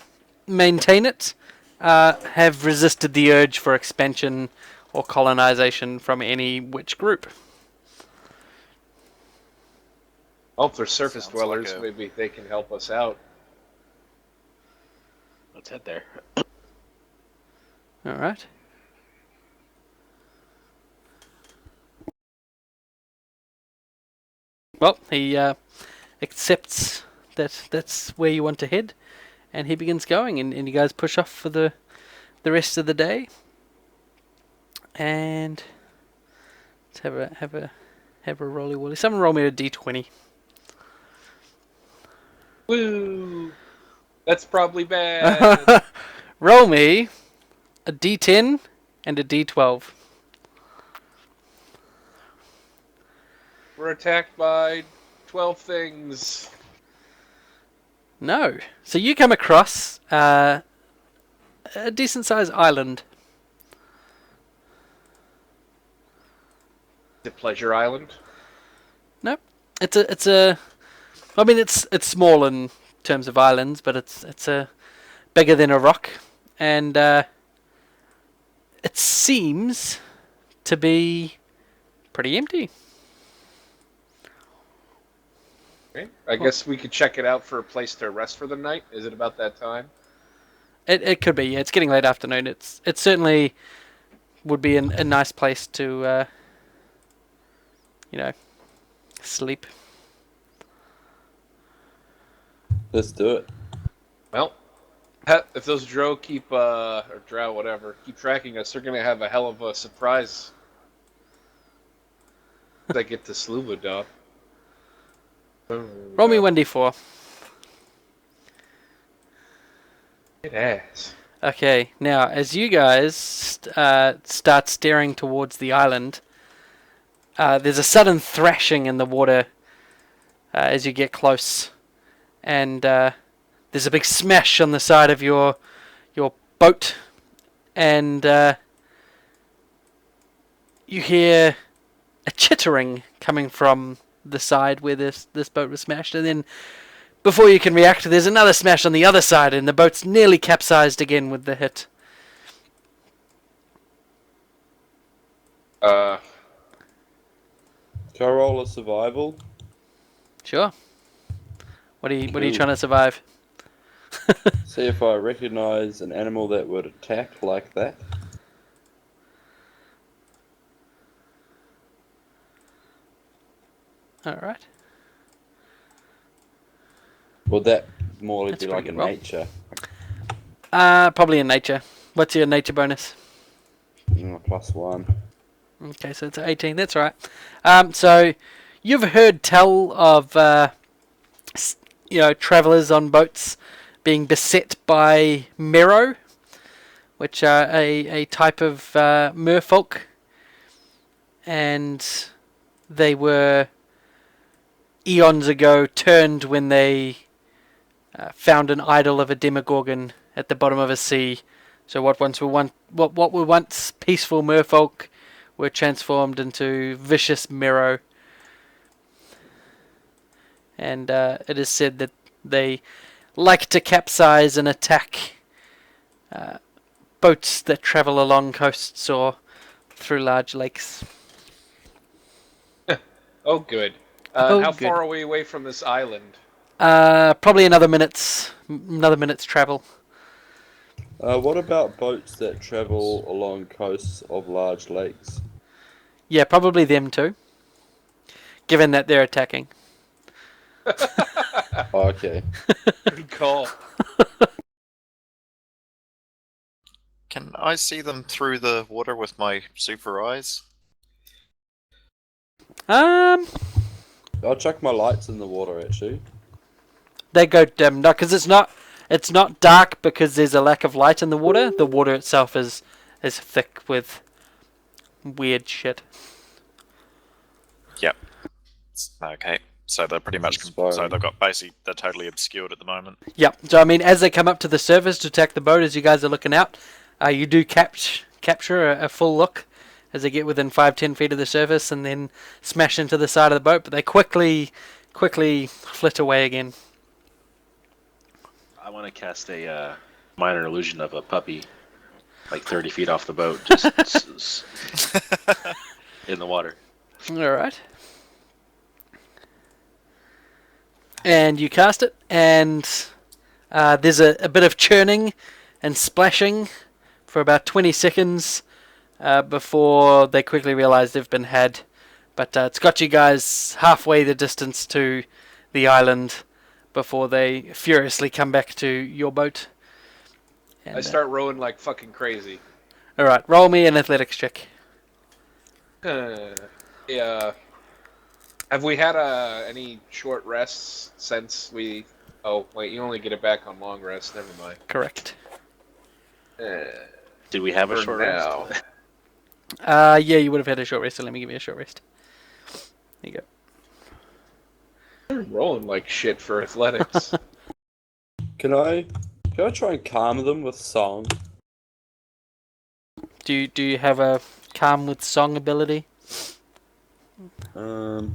maintain it have resisted the urge for expansion or colonization from any witch group. Oh, if they're surface Sounds dwellers, like a- maybe they can help us out. Let's head there. Alright. Well, he accepts that that's where you want to head, and he begins going, and you guys push off for the rest of the day. And let's have a rolly woolly. Someone roll me a d20. Woo! That's probably bad. Roll me a d10 and a d12. We're attacked by 12 things. No. So you come across a decent sized island. Is it Pleasure Island? Nope. It's a I mean it's small in terms of islands, but it's a bigger than a rock, and it seems to be pretty empty. Okay. I guess we could check it out for a place to rest for the night. Is it about that time? It could be. Yeah, it's getting late afternoon. It's certainly would be a nice place to, sleep. Let's do it. Well, if those drow keep, or drow, whatever, keep tracking us, they're gonna have a hell of a surprise. They get to Sluva, dog. Roll me 1d4. Good ass. Okay, now as you guys start staring towards the island, there's a sudden thrashing in the water as you get close, and there's a big smash on the side of your boat, and you hear a chittering coming from the side where this boat was smashed, and then before you can react, there's another smash on the other side, and the boat's nearly capsized again with the hit. Can I roll a survival? Sure. What are you Cool. trying to survive? See if I recognize an animal that would attack like that. All right. Would that more That's be a like pretty in good roll. nature? Probably in nature. What's your nature bonus? +1. Okay, so it's 18. That's all right. So you've heard tell of travelers on boats being beset by Mero, which are a type of merfolk, and they were eons ago turned when they found an idol of a demogorgon at the bottom of a sea. So what were once peaceful merfolk were transformed into vicious Mero. And it is said that they like to capsize and attack boats that travel along coasts or through large lakes. Oh, good. Oh, how good. far are we away from this island? Probably another minute's travel. What about boats that travel along coasts of large lakes? Yeah, probably them too. Given that they're attacking. Oh, okay. Good call. Can I see them through the water with my super eyes? I'll chuck my lights in the water actually. They go dim. No, because it's not dark because there's a lack of light in the water. The water itself is thick with weird shit. Yep. Okay. So they're pretty much... So they've got basically... They're totally obscured at the moment. Yep. So I mean, as they come up to the surface to attack the boat, as you guys are looking out, you do capture a full look as they get within 5-10 feet of the surface, and then smash into the side of the boat. But they quickly flit away again. I want to cast a minor illusion of a puppy, like 30 feet off the boat, just in the water. All right. And you cast it, and there's a bit of churning and splashing for about 20 seconds before they quickly realize they've been had. But it's got you guys halfway the distance to the island before they furiously come back to your boat. And, I start rowing like fucking crazy. All right, roll me an athletics check. Yeah. Have we had any short rests since we... Oh, wait, you only get it back on long rest. Never mind. Correct. Did we have a For short now. rest? Yeah, you would have had a short rest, so let me give you a short rest. There you go. I'm rolling like shit for athletics. Can I try and calm them with song? Do you have a calm with song ability? I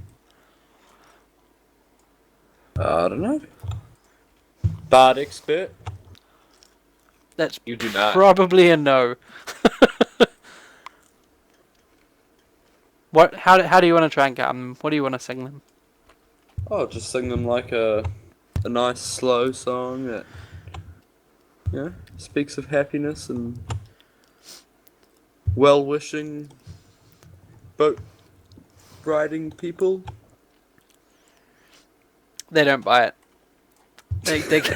don't know. Bard expert. That's You do not. probably a no. What? How do you want to try and calm them? What do you want to sing them? Oh, just sing them like a nice slow song that speaks of happiness and well-wishing boat riding people? They don't buy it. They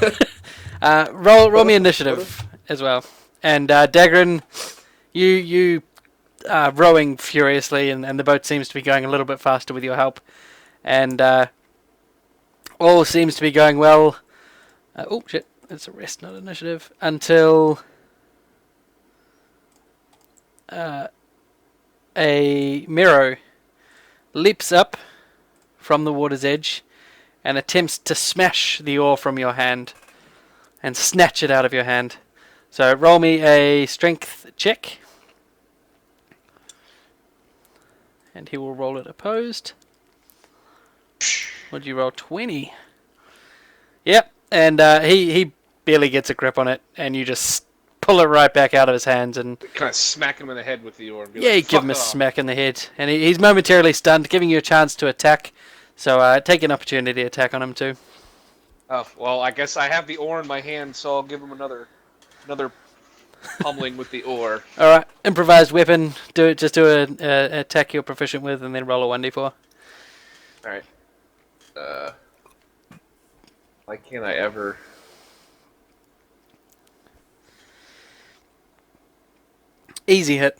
roll me initiative as well. And Dagrin, you rowing furiously, and the boat seems to be going a little bit faster with your help. And all seems to be going well. Oh shit, it's a rest, not initiative. Until a Miro leaps up from the water's edge and attempts to smash the oar from your hand and snatch it out of your hand. So roll me a strength check. And he will roll it opposed. Would you roll 20? Yep, and he barely gets a grip on it, and you just pull it right back out of his hands and Kind of smack him in the head with the oar. And be yeah, you like, give him a "Fuck off." smack in the head, and he's momentarily stunned, giving you a chance to attack. So take an opportunity attack on him too. Oh, well, I guess I have the oar in my hand, so I'll give him another pummeling with the oar. All right, improvised weapon. Just do a attack you're proficient with, and then roll a 1d4. All right. Why can't I ever? Easy hit.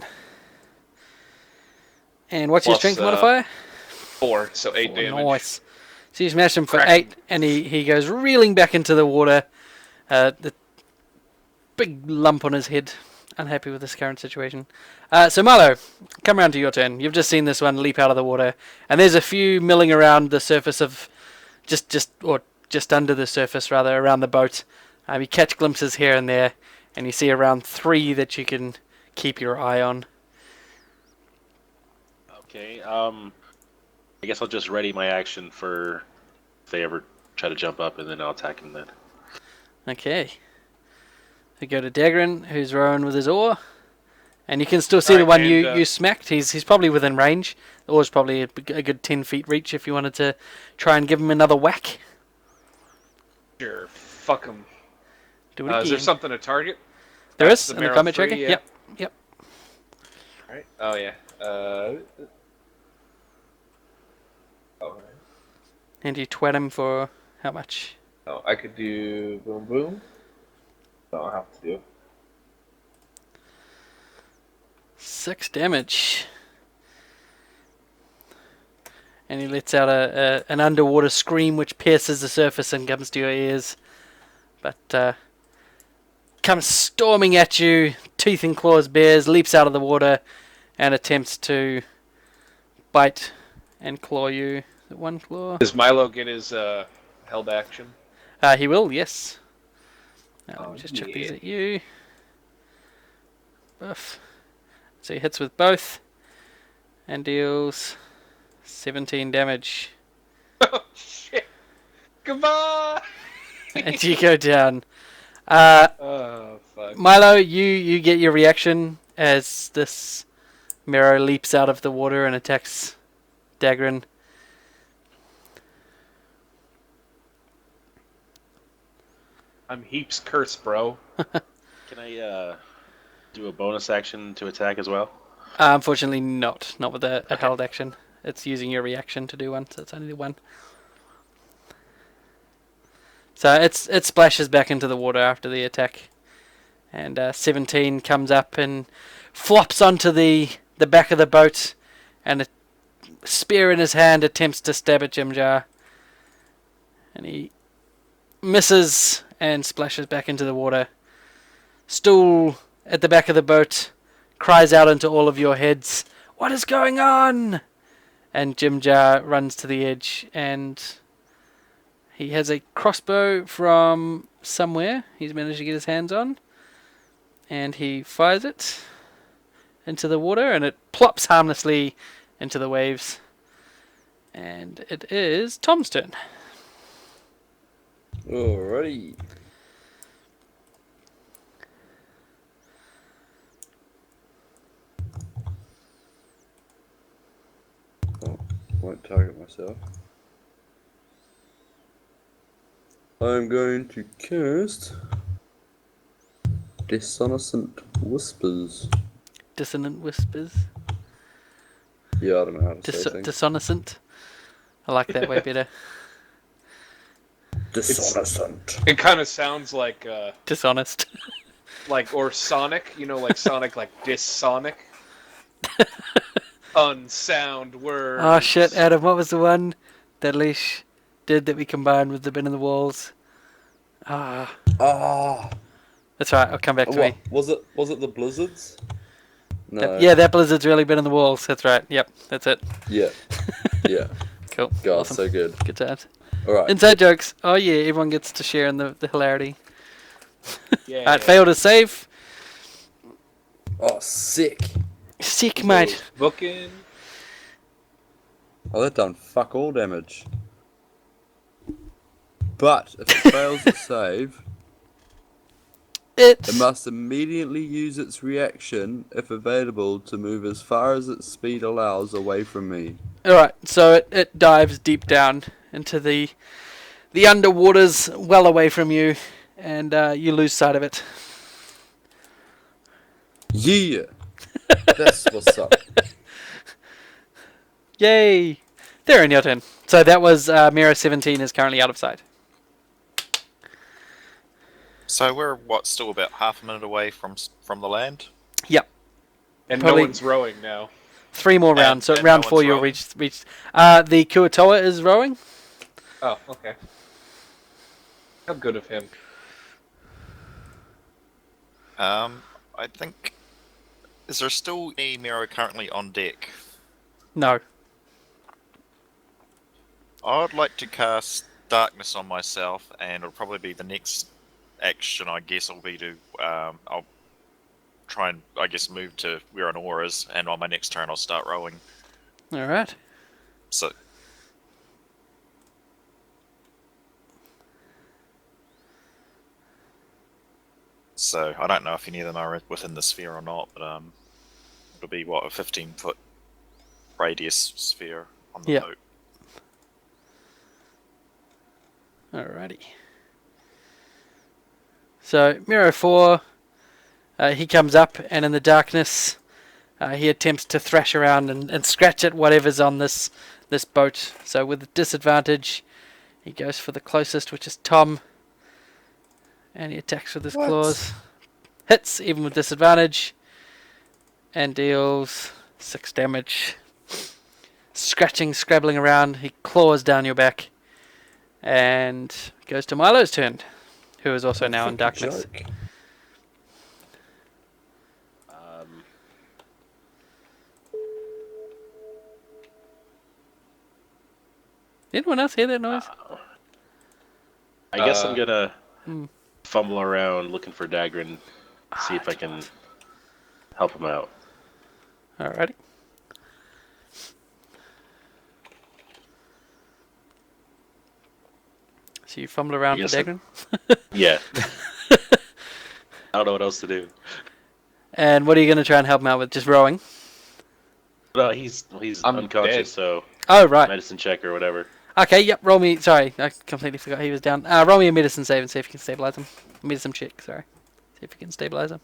And what's your Plus, strength modifier? 4, so 8 damage. Nice. So you smash him for Crack 8, him. and he goes reeling back into the water. The big lump on his head. Unhappy with this current situation. So Marlo, come around to your turn. You've just seen this one leap out of the water, and there's a few milling around the surface of, just under the surface rather, around the boat. You catch glimpses here and there, and you see around 3 that you can keep your eye on. Okay. I guess I'll just ready my action for if they ever try to jump up, and then I'll attack them then. Okay. We go to Dagrin, who's rowing with his oar. And you can still see the Alright, one and, you smacked. He's probably within range. The oar's probably a good 10 feet reach if you wanted to try and give him another whack. Sure, fuck him. Do it again. Is there something to target? There That's is the in the Marrow combat 3, tracker. yeah. Yep. Alright. Oh, yeah. Alright. And you twat him for how much? Oh, I could do boom boom. No, I'll have to do. 6 damage. And he lets out an underwater scream which pierces the surface and comes to your ears. But comes storming at you, teeth and claws bares, leaps out of the water and attempts to bite and claw you. Is it one claw? Does Milo get his held action? He will, yes. Now let me just chuck these yeah. at you. Buff. So he hits with both and deals 17 damage. Oh shit! Goodbye. And you go down. Oh fuck. Milo, you get your reaction as this Miro leaps out of the water and attacks Dagrin. I'm heaps cursed, bro. Can I do a bonus action to attack as well? Unfortunately not. Not with a held action. It's using your reaction to do one, so it's only the one. So it splashes back into the water after the attack. And 17 comes up and flops onto the back of the boat, and a spear in his hand attempts to stab at Jimjar. And he misses and splashes back into the water. Stool at the back of the boat cries out into all of your heads, "What is going on?" And Jimjar runs to the edge, and he has a crossbow from somewhere he's managed to get his hands on, and he fires it into the water, and it plops harmlessly into the waves. And it is Tom's turn. Alrighty. Oh, won't target myself. I'm going to cast Dissonant Whispers. dissonant whispers. Yeah, I don't know how to say things. Dissonant. I like that way better. Dissonant. It kind of sounds like Dishonest. or Sonic, like Sonic, like dissonic. Unsound words. Oh shit, Adam, what was the one that Leash did that we combined with the bin in the walls? Ah. That's right, I'll come back to me. Was it the blizzards? No. That blizzard's really been in the walls. That's right. Yep, that's it. Yeah. Yeah. Cool. God, Awesome. so good. Good times. Alright. Inside jokes. Oh yeah, everyone gets to share in the hilarity. Yeah. Alright, failed to save. Oh, sick. Sick, mate. Booking. Oh, that done fuck all damage. But if it fails to save, it must immediately use its reaction, if available, to move as far as its speed allows away from me. Alright, so it dives deep down into the underwaters, well away from you, and you lose sight of it. Yeah! That's what's up. Yay! They're in your turn. So that was Mira 17 is currently out of sight. So we're still about half a minute away from the land. Yep. And Probably- no one's rowing now. 3 more rounds. So and round no 4 one's you'll rowing. reach. The Kuatoa is rowing. Oh, okay. How good of him. I think. Is there still any Miro currently on deck? No. I'd like to cast Darkness on myself, and it'll probably be the next action, I guess, will be to. I'll try and, I guess, move to where an oar is, and on my next turn I'll start rowing. Alright. So. So, I don't know if any of them are within the sphere or not, but it'll be, a 15-foot radius sphere on the boat. Alrighty. So, Miro 4, he comes up, and in the darkness, he attempts to thrash around and scratch at whatever's on this boat. So, with disadvantage, he goes for the closest, which is Tom. And he attacks with his claws. Hits, even with disadvantage. And deals 6 damage. Scratching, scrabbling around. He claws down your back. And goes to Milo's turn. Who is also now in darkness. Anyone else hear that noise? I guess I'm gonna fumble around looking for Dagrin, see if I can help him out. Alrighty. So you fumble around for Yes, Dagrin? Yeah. I don't know what else to do. And what are you going to try and help him out with? Just rowing? No, he's I'm unconscious, dead. so Oh, right. medicine check or whatever. Okay, yep, roll me... Sorry, I completely forgot he was down. Roll me a medicine save and see if you can stabilize him. Medicine check, sorry. See if you can stabilize him.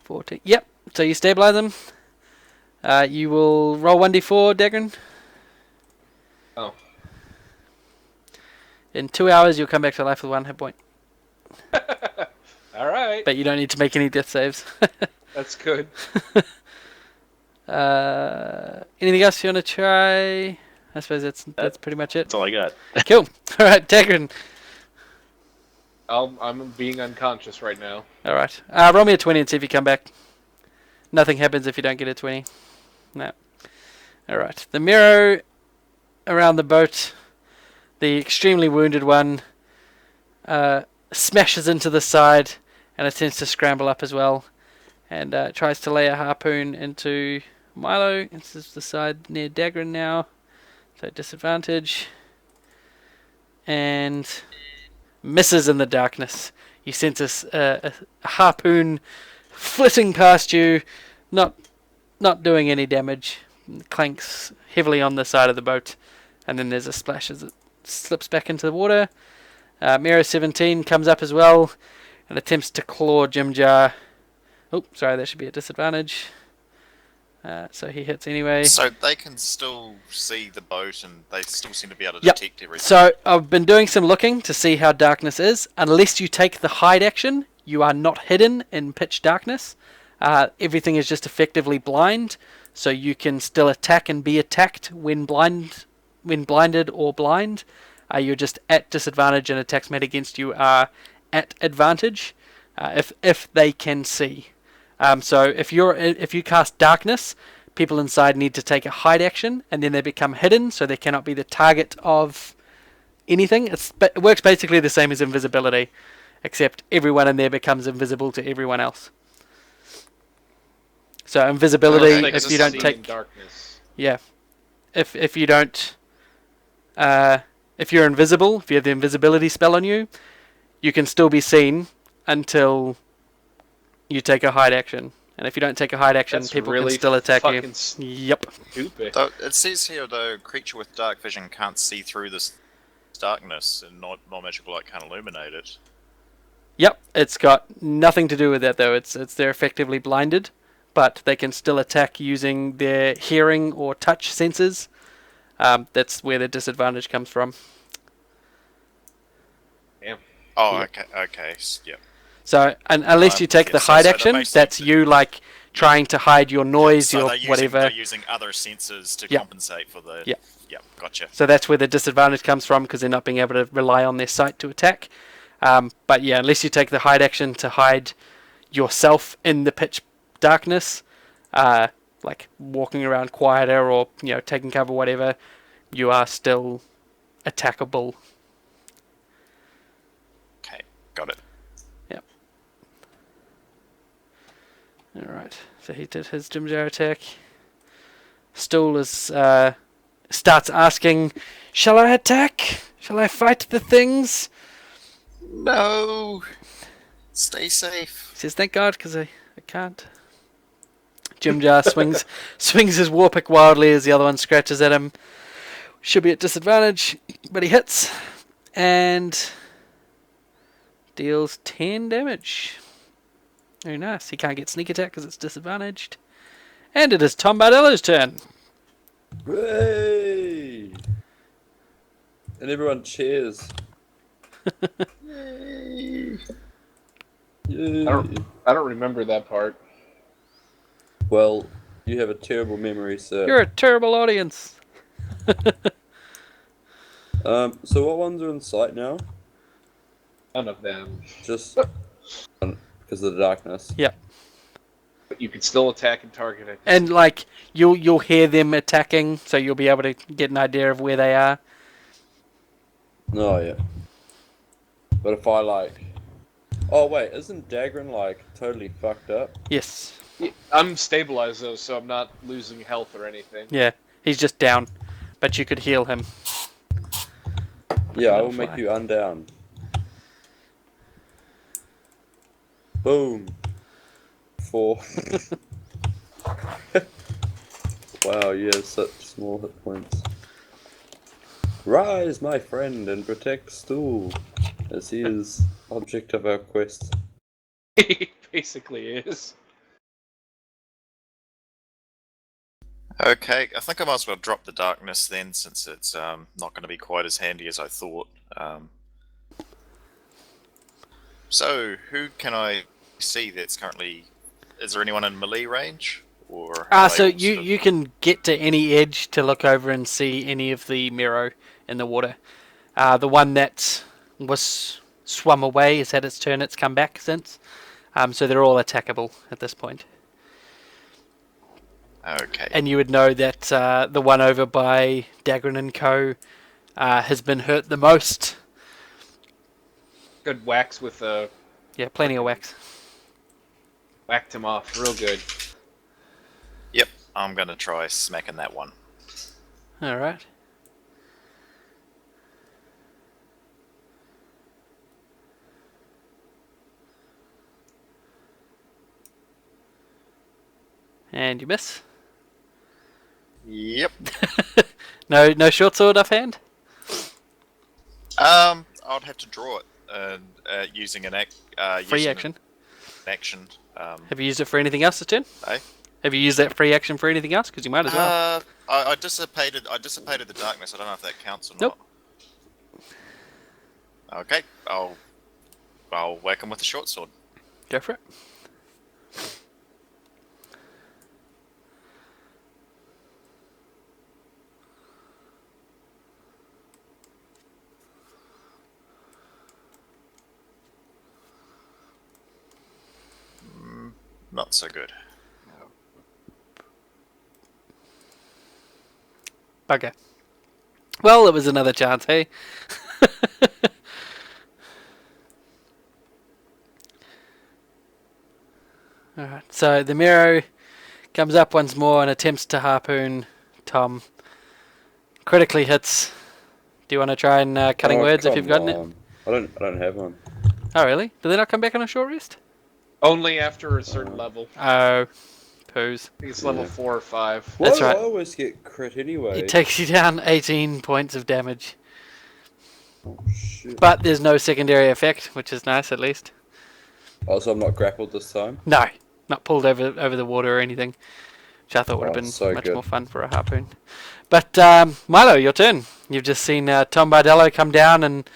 14. Yep, so you stabilize him. You will roll 1d4, Dagrin. Oh. In 2 hours, you'll come back to life with 1 hit point. Alright. But you don't need to make any death saves. That's good. Anything else you want to try? I suppose that's pretty much it. That's all I got. Cool. Alright, Dagrin. I'm being unconscious right now. Alright. Roll me a 20 and see if you come back. Nothing happens if you don't get a 20. No. Alright. The Miro around the boat, the extremely wounded one, smashes into the side and attempts to scramble up as well. And tries to lay a harpoon into Milo. This is the side near Dagrin now. So disadvantage. And misses in the darkness. You sense a harpoon flitting past you, not doing any damage. It clanks heavily on the side of the boat. And then there's a splash as it slips back into the water. Miro 17 comes up as well and attempts to claw Jimjar. Oh, sorry, that should be a disadvantage. So he hits anyway. So they can still see the boat, and they still seem to be able to Yep. detect everything. So I've been doing some looking to see how darkness is. Unless you take the hide action, you are not hidden in pitch darkness. Everything is just effectively blind, so you can still attack and be attacked when blinded or blind. You're just at disadvantage, and attacks made against you are at advantage if they can see. So if you cast darkness, people inside need to take a hide action, and then they become hidden, so they cannot be the target of anything. It works basically the same as invisibility, except everyone in there becomes invisible to everyone else. So invisibility, Like if you don't see take, in darkness. yeah, if you don't, if you're invisible, if you have the invisibility spell on you, you can still be seen until you take a hide action. And if you don't take a hide action, That's people really can still attack you. fucking Yep. Stupid. Though it says here, though, creature with dark vision can't see through this darkness, and non-magical light can't illuminate it. Yep. It's got nothing to do with that though. It's they're effectively blinded, but they can still attack using their hearing or touch senses. That's where the disadvantage comes from. Damn. Oh, Yeah. okay, yep. So unless you take the so hide that action, makes that's sense. you like trying to hide your noise, So your they're using, whatever. They're using other senses to Yep. compensate for the. Yep. Yep, gotcha. So that's where the disadvantage comes from, because they're not being able to rely on their sight to attack. But yeah, unless you take the hide action to hide yourself in the pitch darkness, like walking around quieter or taking cover, whatever, you are still attackable. Okay, got it. Yep. All right. So he did his Jim Jar attack. Stool is starts asking, "Shall I attack? Shall I fight the things?" No! Stay safe. He says, "Thank God, because I can't." Jim Jar swings his war pick wildly as the other one scratches at him. Should be at disadvantage, but he hits and deals 10 damage. Very nice. He can't get sneak attack because it's disadvantaged. And it is Tom Bardello's turn. Hooray! And everyone cheers. Yay! I don't remember that part. Well, you have a terrible memory, sir. You're a terrible audience. So what ones are in sight now? None of them. Just because of the darkness. Yep. But you can still attack and target it. And like you'll hear them attacking, so you'll be able to get an idea of where they are. Oh yeah. But if I like, oh wait, isn't Dagrin like totally fucked up? Yes. Yeah, I'm stabilized though, so I'm not losing health or anything. Yeah. He's just down, but you could heal him. Yeah, I will Fly. make you undown. Boom. 4. Wow, you have such small hit points. Rise, my friend, and protect Stool, as he is object of our quest. He basically is. Okay, I think I might as well drop the darkness then, since it's not going to be quite as handy as I thought. So, who can I see that's currently... Is there anyone in melee range? Or So you can get to any edge to look over and see any of the Miro in the water. The one that was swum away has had its turn, it's come back since. So they're all attackable at this point. Okay. And you would know that the one over by Dagrin and Co. Has been hurt the most. Good wax with a... Yeah, plenty of wax. Whacked him off real good. Yep, I'm going to try smacking that one. Alright. And you miss. Yep. No short sword offhand? I'd have to draw it, and using an Free using action. an action. Have you used it for anything else this turn? Eh? Have you used that free action for anything else? Because you might as well. I dissipated the darkness. I don't know if that counts or Nope. not. Okay, I'll whack him with the short sword. Go for it. Not so good. Okay. Well, it was another chance, hey? Alright, so the Miro comes up once more and attempts to harpoon Tom. Critically hits. Do you want to try and cutting words if you've gotten it? I don't have one. Oh, really? Do they not come back on a short rest? Only after a certain level. Oh, poos. I think it's level 4 or 5. Why That's do right. I always get crit anyway? It takes you down 18 points of damage. Oh, shit. But there's no secondary effect, which is nice at least. Oh, so I'm not grappled this time? No, not pulled over the water or anything, which I thought would have Oh, been so much good. more fun for a harpoon. But Milo, your turn. You've just seen Tom Bardello come down and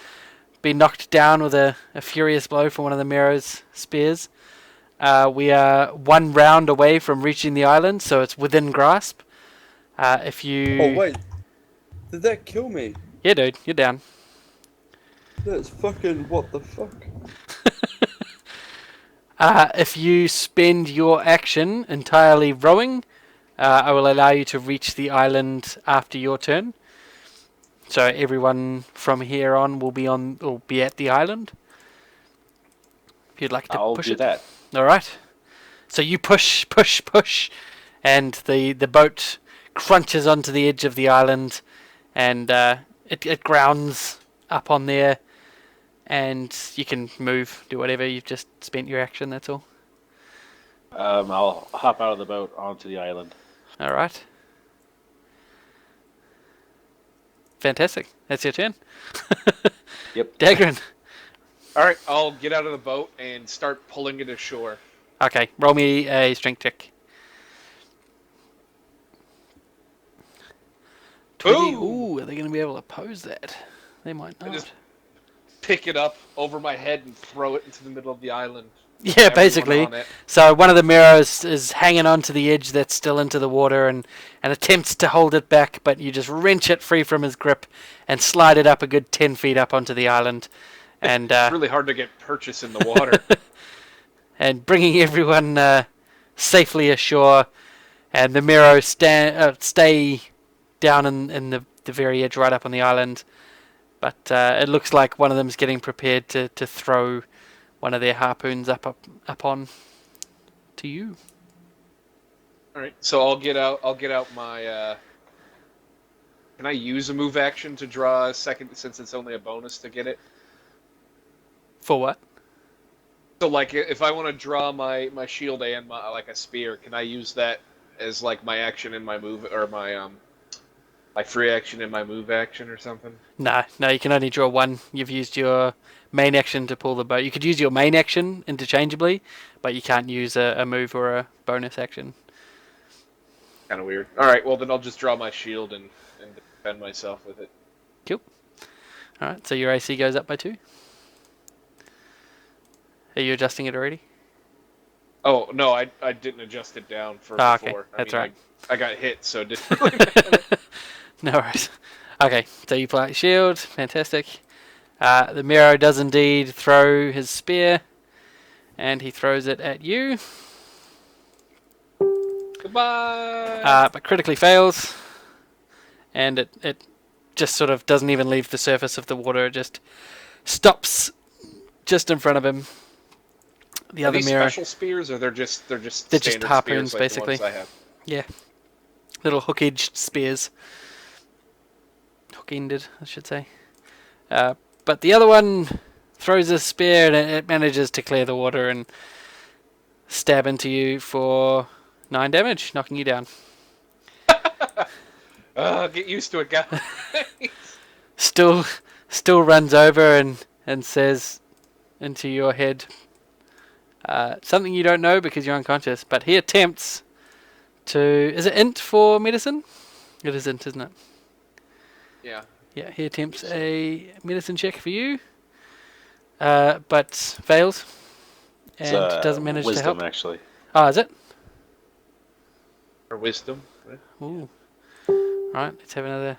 be knocked down with a furious blow from one of the Miro's spears. We are one round away from reaching the island, so it's within grasp. If you... Oh, wait. Did that kill me? Yeah, dude, you're down. That's fucking... What the fuck? If you spend your action entirely rowing, I will allow you to reach the island after your turn. So everyone from here on will be at the island. If you'd like to I'll push do it. that. All right. So you push, and the boat crunches onto the edge of the island, and it grounds up on there, and you can move, do whatever. You've just spent your action. That's all. I'll hop out of the boat onto the island. All right. Fantastic. That's your turn. Yep. Dagrin. Alright, I'll get out of the boat and start pulling it ashore. Okay, roll me a strength check. 20. Ooh! Ooh, are they going to be able to oppose that? They might not. just- Pick it up over my head and throw it into the middle of the island. Yeah, Everyone basically. on it. So one of the mirrors is hanging onto the edge that's still into the water and attempts to hold it back, but you just wrench it free from his grip and slide it up a good 10 feet up onto the island. And It's really hard to get purchase in the water. and bringing everyone safely ashore, and the Miro stay down in the very edge right up on the island. But it looks like one of them's getting prepared to throw one of their harpoons up on to you. Alright, so I'll get out my can I use a move action to draw a second since it's only a bonus to get it? For what? So like if I want to draw my shield and my like a spear, can I use that as like my action in my move or my like free action in my move action or something? No, you can only draw one. You've used your main action to pull the boat. You could use your main action interchangeably, but you can't use a move or a bonus action. Kind of weird. Alright, well then I'll just draw my shield and defend myself with it. Cool. Alright, so your AC goes up by 2. Are you adjusting it already? Oh, no, I didn't adjust it down for Ah, okay, before. that's I mean, right. I got hit, so it didn't really matter. No worries. Okay, so you pull out your shield. Fantastic. The Miro does indeed throw his spear, and he throws it at you, Goodbye! but critically fails, and it just sort of doesn't even leave the surface of the water. It just stops just in front of him. The Are other these Miro, special spears, or they're just They're standard just harpoons, spears like basically. The ones I have? yeah, little hook-edged spears, hook-ended, I should say. But the other one throws a spear and it manages to clear the water and stab into you for 9 damage, knocking you down. Get used to it, guys. Still runs over and says into your head, Something you don't know because you're unconscious, but he attempts to... Is it int for medicine? It is int, isn't it? Yeah. Yeah, he attempts a medicine check for you, but fails, It's, and doesn't manage to wisdom, help. actually. Oh, is it? Or wisdom. Ooh. Right, let's have another...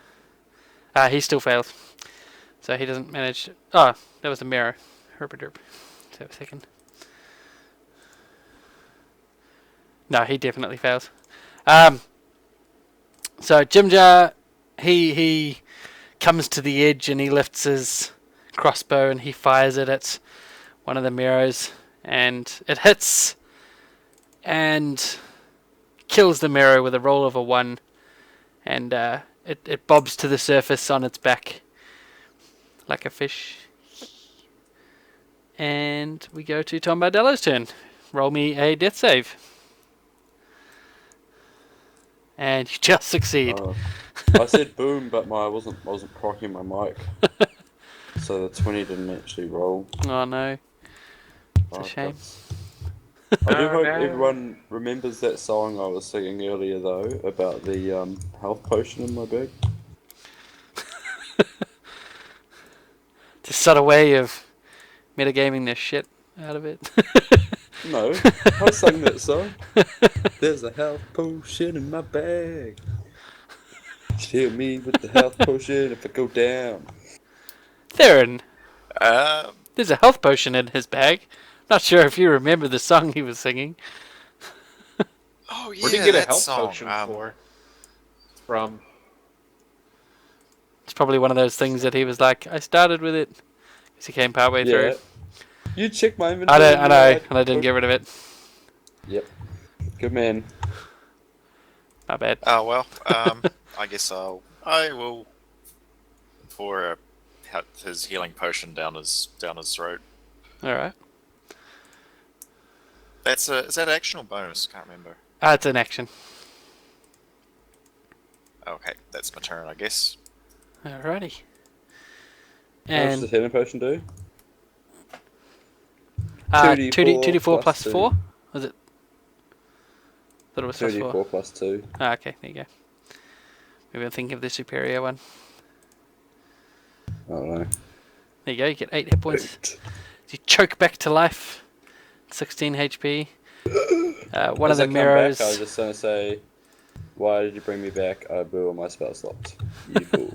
he still fails. So he doesn't manage to... Oh, that was the mirror. Herp-a-derp. Let's have a second. No, he definitely fails. So Jimjar, he comes to the edge and he lifts his crossbow and he fires it at one of the mirrors, and it hits and kills the mirror with a roll of a 1, and it bobs to the surface on its back like a fish. And we go to Tom Bardello's turn. Roll me a death save. And you just succeed. I said boom, but I wasn't crocking my mic, so the 20 didn't actually roll. Oh no. It's a shame. I do hope no. everyone remembers that song I was singing earlier, though, about the health potion in my bag. It's a subtle way of metagaming the shit out of it. No, I sang that song. There's a health potion in my bag. Heal me with the health potion if I go down. Theron, Um, there's a health potion in his bag. Not sure if you remember the song he was singing. oh yeah, Where did he get a that health song. potion for? From. It's probably one of those things that he was like, I started with it. Because he came partway through. You check my inventory. I know, and I didn't get rid of it. Yep. Good man. Not bad. Oh well, I guess I will pour his healing potion down his throat. Alright. Is that action or bonus? Can't remember. It's an action. Okay, that's my turn, I guess. Alrighty. How much does And the healing potion do? 2d4 plus 2. 4? Was it? Thought it was plus 4. 2d4 plus 2. Okay, there you go. Maybe I'm thinking of the superior one. I don't know. There you go, you get 8 hit points. You choke back to life. 16 HP. One of As I the come mirrors. back, I was just going to say, why did you bring me back? I blew all my spell slots. You fool.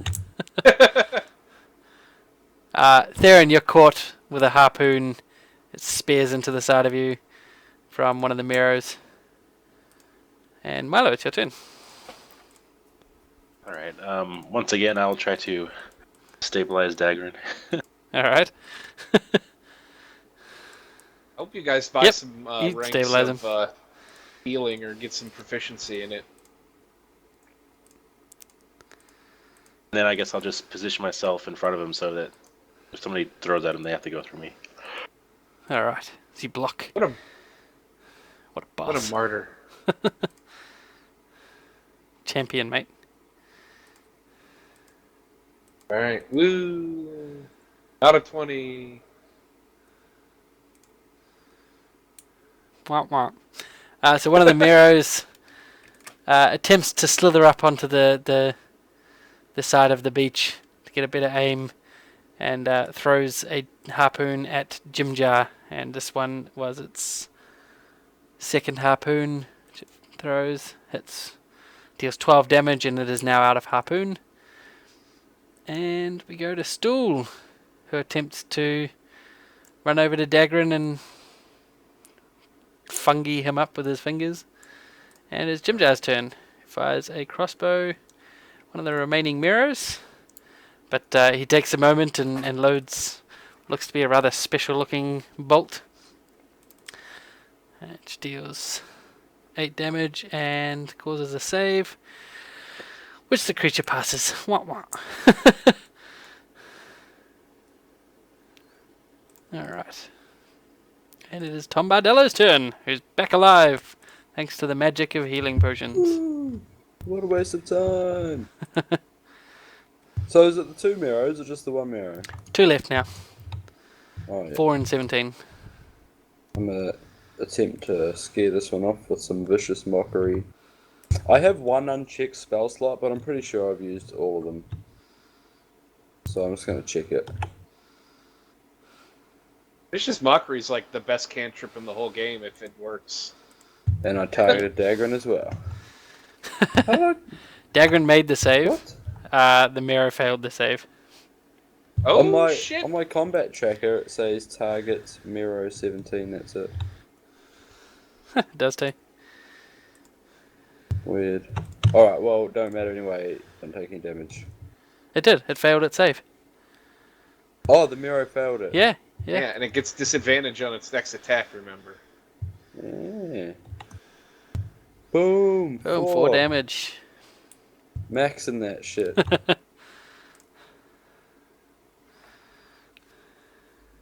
Theron, you're caught with a harpoon. It spears into the side of you from one of the mirrors. And Milo, it's your turn. Alright, once again, I'll try to stabilize Dagrin. Alright. I hope you guys buy Yep, some you ranks stabilize of healing or get some proficiency in it. And then I guess I'll just position myself in front of him so that if somebody throws at him, they have to go through me. Alright. So you block. What a boss. what a martyr. Champion, mate. All right, woo! Out of 20. Wah, wah. So one of the mirrors attempts to slither up onto the side of the beach to get a better aim, and throws a harpoon at Jimjar, and this one was its second harpoon, which it throws, deals 12 damage, and it is now out of harpoon. And we go to Stool, who attempts to run over to Dagrin and fungi him up with his fingers. And it's Jimjar's turn. He fires a crossbow, one of the remaining mirrors. But he takes a moment and loads what looks to be a rather special looking bolt. Which deals 8 damage and causes a save, which the creature passes. Wah wah. Alright. And it is Tom Bardello's turn, who's back alive, thanks to the magic of healing potions. Woo! What a waste of time. So is it the 2 mirrors or just the 1 mirror? 2 left now. Oh, yeah. 4 and 17. I'm attempt to scare this one off with some vicious mockery. I have one unchecked spell slot, but I'm pretty sure I've used all of them. So I'm just going to check it. Vicious Mockery is like the best cantrip in the whole game if it works. And I targeted Dagrin as well. How did Dagrin made the save. What? The mirror failed the save. Oh, shit! On my combat tracker, it says target Miro 17. That's it. It does too. Weird. Alright, well, don't matter anyway. Don't take any damage. It did. It failed its save. Oh, the Miro failed it. Yeah. Yeah, and it gets disadvantage on its next attack, remember. Yeah. Boom! Boom, 4 damage. Maxing that shit.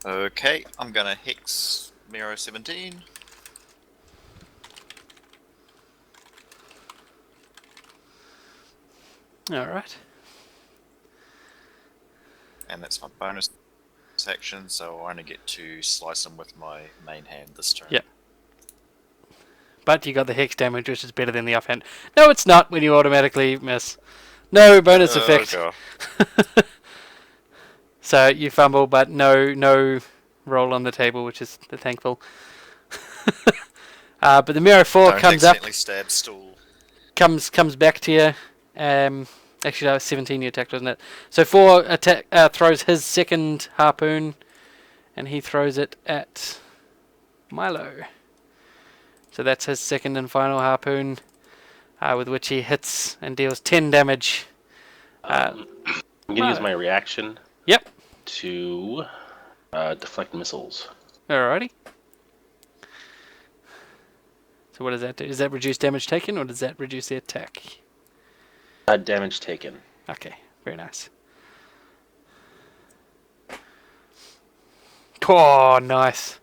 Okay, I'm gonna hex Miro 17. Alright. And that's my bonus action, so I only get to slice them with my main hand this turn. Yep. But you got the hex damage, which is better than the offhand. No, it's not when you automatically miss. No bonus effect. God. So you fumble, but no roll on the table, which is thankful. But the Mirror 4 Don't comes up, accidentally stab stool. comes back to you. Actually, that was 17 you attacked, wasn't it? So 4 throws his second harpoon, and he throws it at Milo. So that's his second and final harpoon, with which he hits and deals 10 damage. I'm gonna use my reaction. Yep. To deflect missiles. Alrighty. So what does that do? Does that reduce damage taken, or does that reduce the attack? Damage taken. Okay, very nice. Oh, nice.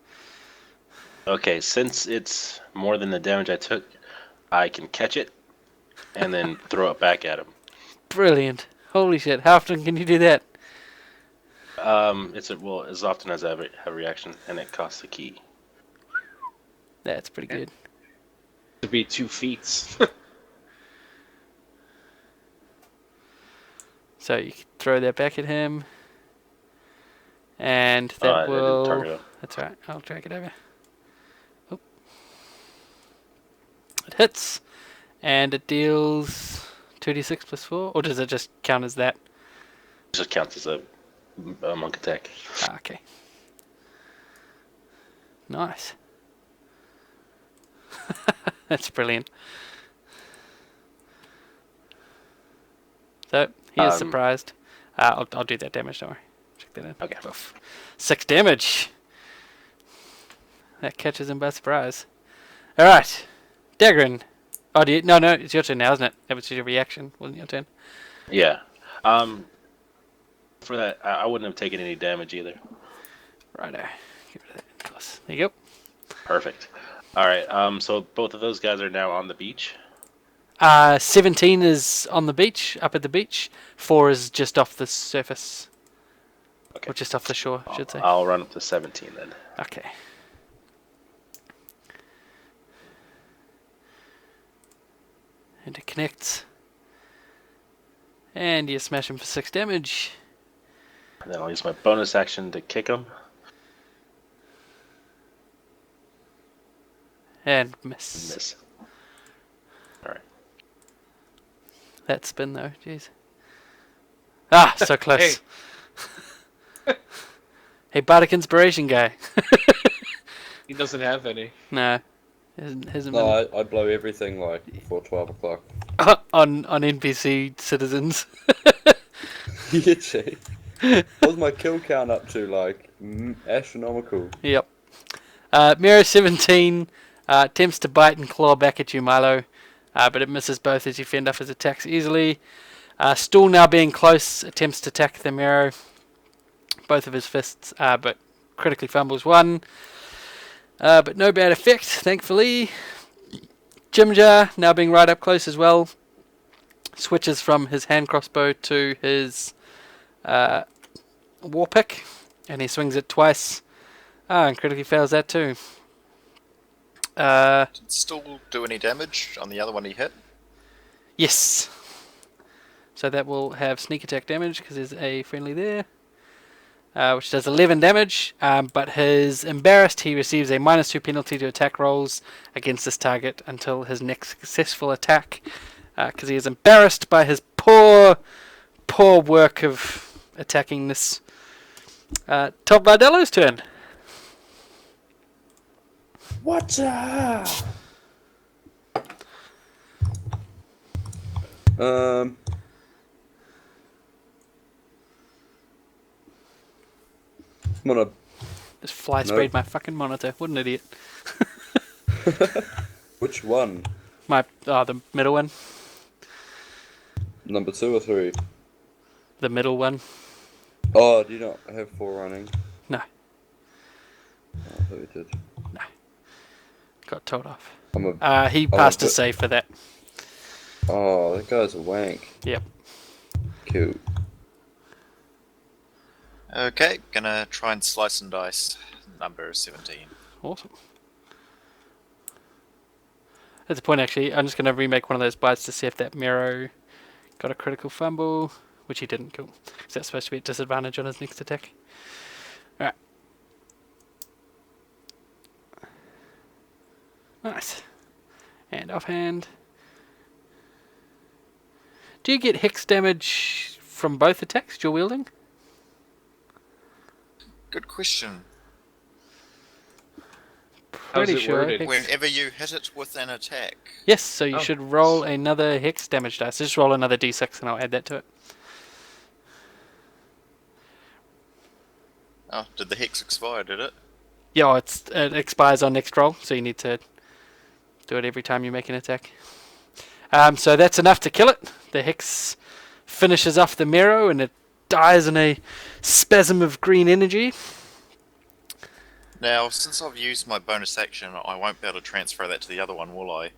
Okay, since it's more than the damage I took, I can catch it and then throw it back at him. Brilliant. Holy shit. How often can you do that? It's as often as I have a reaction, and it costs a key. That's pretty good. To be 2 feats. So you can throw that back at him. And that I didn't will... target him. That's right. I'll drag it over. Oh. It hits. And it deals 2d6 plus 4. Or does it just count as that? It just counts as a monk attack. Ah, okay. Nice. That's brilliant. So, he is surprised. I'll do that damage, don't worry. Check that in. Okay. Oof. 6 damage. That catches him by surprise. Alright. Dagrin. Oh, no, it's your turn now, isn't it? That was your reaction, wasn't your turn? Yeah. For that, I wouldn't have taken any damage either. Righto. Get rid of that. Close. There you go. Perfect. All right. So both of those guys are now on the beach. 17 is on the beach, up at the beach. 4 is just off the surface. Okay. Or just off the shore, I should say. I'll run up to 17 then. Okay. And it connects. And you smash him for 6 damage. And then I'll use my bonus action to kick him. And miss. Miss. All right. That spin though, jeez. Ah, so close. Hey, Bardic Inspiration guy. He doesn't have any. No. Hasn't No, I'd blow everything like before 12 o'clock. on NPC citizens. Yeah, gee. What was my kill count up to? Like, astronomical. Yep. Miro 17 attempts to bite and claw back at you, Milo, but it misses both as you fend off his attacks easily. Stool, now being close, attempts to attack the Miro. Both of his fists, but critically fumbles one. But no bad effect, thankfully. Jimjar, now being right up close as well, switches from his hand crossbow to his war pick, and he swings it twice. And critically fails that too. Did Stool do any damage on the other one he hit? Yes. So that will have sneak attack damage because there's a friendly there, which does 11 damage. But his embarrassed, he receives a -2 penalty to attack rolls against this target until his next successful attack, because he is embarrassed by his poor work of attacking this. Tom Bardello's turn. What's up? I'm gonna. This fly sprayed my fucking monitor. What an idiot. Which one? The middle one. Number 2 or 3? The middle one. Oh, do you not have 4 running? No. Oh, I thought you did. No. Got told off. He I'm passed a save for that. Oh, that guy's a wank. Yep. Cool. Okay, gonna try and slice and dice. Number 17. Awesome. At the point, actually, I'm just going to remake one of those bites to see if that Mero got a critical fumble, which he didn't. Cool. Because that's supposed to be at disadvantage on his next attack. Alright. Nice. And offhand. Do you get hex damage from both attacks dual wielding? Good question. How's Pretty it sure. worded? Hex. Whenever you hit it with an attack. Yes, so you Oh. should roll another hex damage dice. Just roll another d6 and I'll add that to it. Oh, did the hex expire, did it? Yeah, it expires on next roll, so you need to do it every time you make an attack. So that's enough to kill it. The hex finishes off the Mero and it dies in a spasm of green energy. Now, since I've used my bonus action, I won't be able to transfer that to the other one, will I?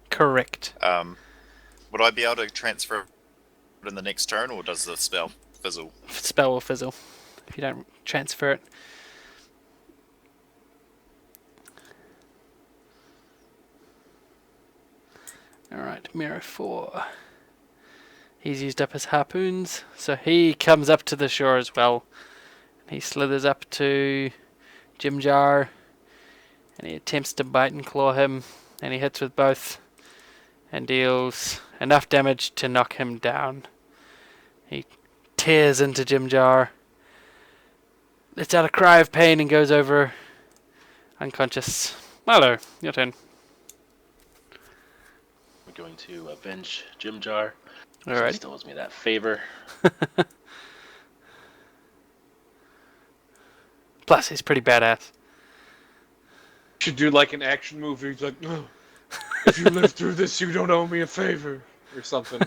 Correct. Would I be able to transfer it in the next turn, or does the spell fizzle? Spell will fizzle if you don't transfer it. Alright, Mero 4. He's used up his harpoons, so he comes up to the shore as well. He slithers up to Jim Jar, and he attempts to bite and claw him, and he hits with both, and deals enough damage to knock him down. He tears into Jim Jar, lets out a cry of pain, and goes over unconscious. Milo, your turn. I'm going to avenge Jim Jar. Alright. He still owes me that favor. Plus, he's pretty badass. Should do like an action movie. He's like, no, if you live through this, you don't owe me a favor, or something.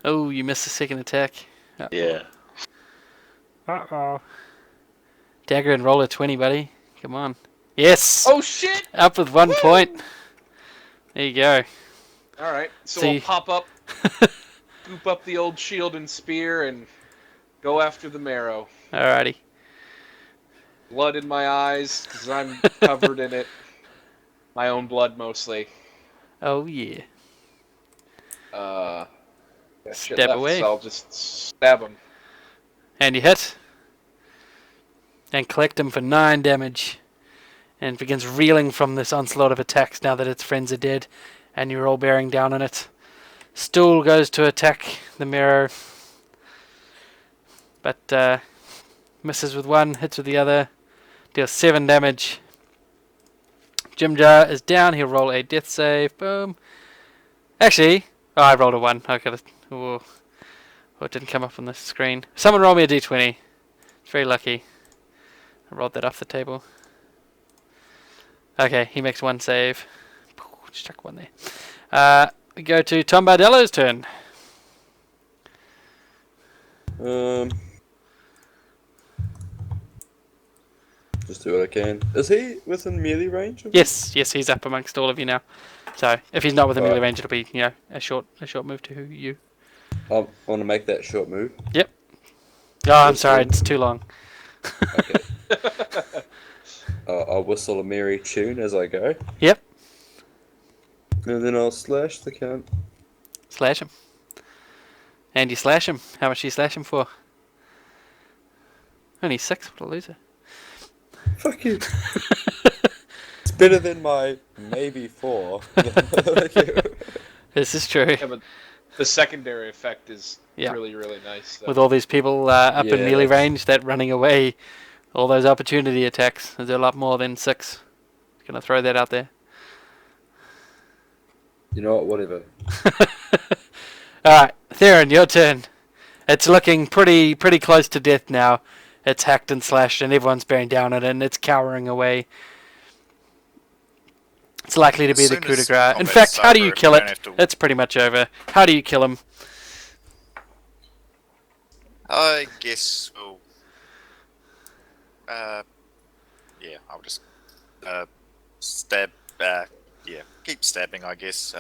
Oh, you missed the second attack. Yeah. Uh-oh. Dagger and roll a 20, buddy. Come on. Yes! Oh shit! Up with 1 point. There you go. All right, so See. I'll pop up, scoop up the old shield and spear, and go after the Mero. Alrighty. Blood in my eyes, because I'm covered in it. My own blood, mostly. Oh, yeah. Got shit Stab left, away. So I'll just stab him. And you hit. And collect him for 9 damage. And it begins reeling from this onslaught of attacks now that its friends are dead. And you're all bearing down on it. Stool goes to attack the Mero. But misses with 1, hits with the other. Deals 7 damage. Jim Jar is down. He'll roll a death save. Boom. Actually, I rolled a 1. Okay. Oh, it didn't come up on the screen. Someone roll me a d20. It's very lucky. I rolled that off the table. Okay, he makes 1 save. Just chuck 1 there. We go to Tom Bardello's turn. Just do what I can. Is he within melee range? Of Yes, he's up amongst all of you now. So if he's not within melee Alright. range, it'll be a short move to you. I want to make that short move. Yep. Oh, I'm That's sorry, cool. it's too long. Okay. I'll whistle a merry tune as I go. Yep. And then I'll slash the cunt. Slash him. And you slash him. How much do you slash him for? Only 6. What a loser. Fuck you. It's better than my maybe 4. This is true. Yeah, but the secondary effect is Yeah. really, really nice. Though. With all these people up in Yeah, melee that's- range, that running away, all those opportunity attacks, there's a lot more than 6. Gonna throw that out there. You know what? Whatever. Alright, Theron, your turn. It's looking pretty close to death now. It's hacked and slashed and everyone's bearing down on it and it's cowering away. It's likely to be As the soon coup de as grace. In combat's fact, how do over, you if kill we don't it? have to- It's pretty much over. How do you kill him? I guess we'll. Yeah, I'll just stab. Yeah, keep stabbing. I guess.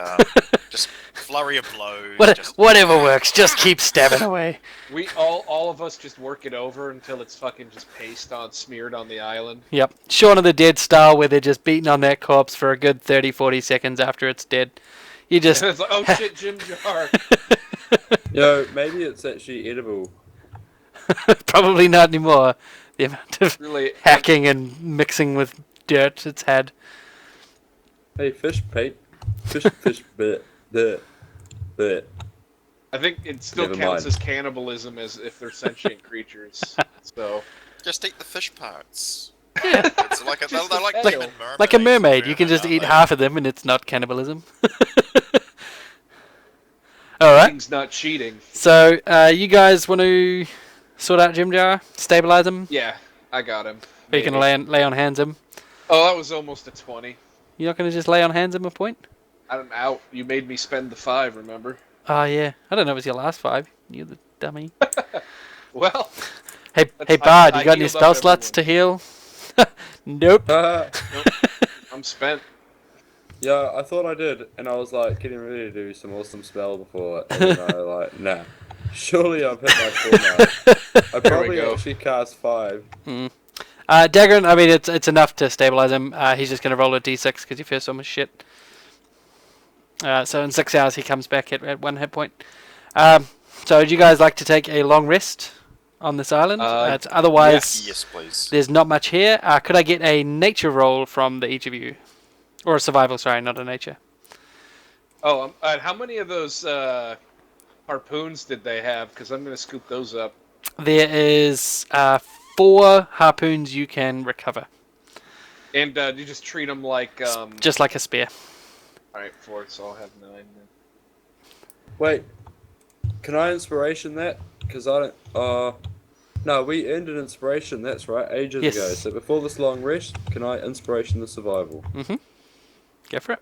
Just flurry of blows. Whatever works, just keep stabbing away. We all of us just work it over until it's fucking just paste on smeared on the island. Yep. Shaun of the Dead style, where they're just beating on that corpse for a good 30-40 seconds after it's dead. You just... And it's like, oh shit, Jim Jar. Yo, maybe it's actually edible. Probably not anymore. The amount of Really, hacking and mixing with dirt it's had. Hey, fish, Pete. Fish, bit. I think it still Never counts mind. as cannibalism as if they're sentient creatures. So Just eat the fish parts. Yeah. It's like they're like the demon tail. mermaids. Like a mermaid, or you can just vermin, eat aren't half of them and it's not cannibalism. Alright, things not cheating. so you guys want to sort out Jim Jar? Stabilize him? Yeah, I got him. Or you can lay on hands him? Oh, that was almost a 20. You're not going to just lay on hands him a point? I'm out. You made me spend the 5, remember? Oh yeah, I don't know if it was your last 5. You the dummy. Well, Hey That's- Bard, I you got any healed up spell slots to everyone. heal? Nope. I'm spent. Yeah, I thought I did, and I was like getting ready to do some awesome spell before, and then I like, nah. Surely I've hit my full mark. I probably go. actually cast 5. Dagron, I mean, it's enough to stabilize him. He's just going to roll a d6 because your first one was shit. So in 6 hours he comes back at 1 hit point. So would you guys like to take a long rest on this island? It's otherwise, Yes, please. there's not much here. Could I get a nature roll from each of you? Or a survival, sorry, not a nature. Oh, how many of those harpoons did they have? Because I'm going to scoop those up. There is 4 harpoons you can recover. And you just treat them like... Just like a spear. Alright, 4, so I'll have 9 then. Wait, can I inspiration that? Because I don't. No, we earned an inspiration. That's right, ages Yes. ago. So before this long rest, can I inspiration the survival? Go for it.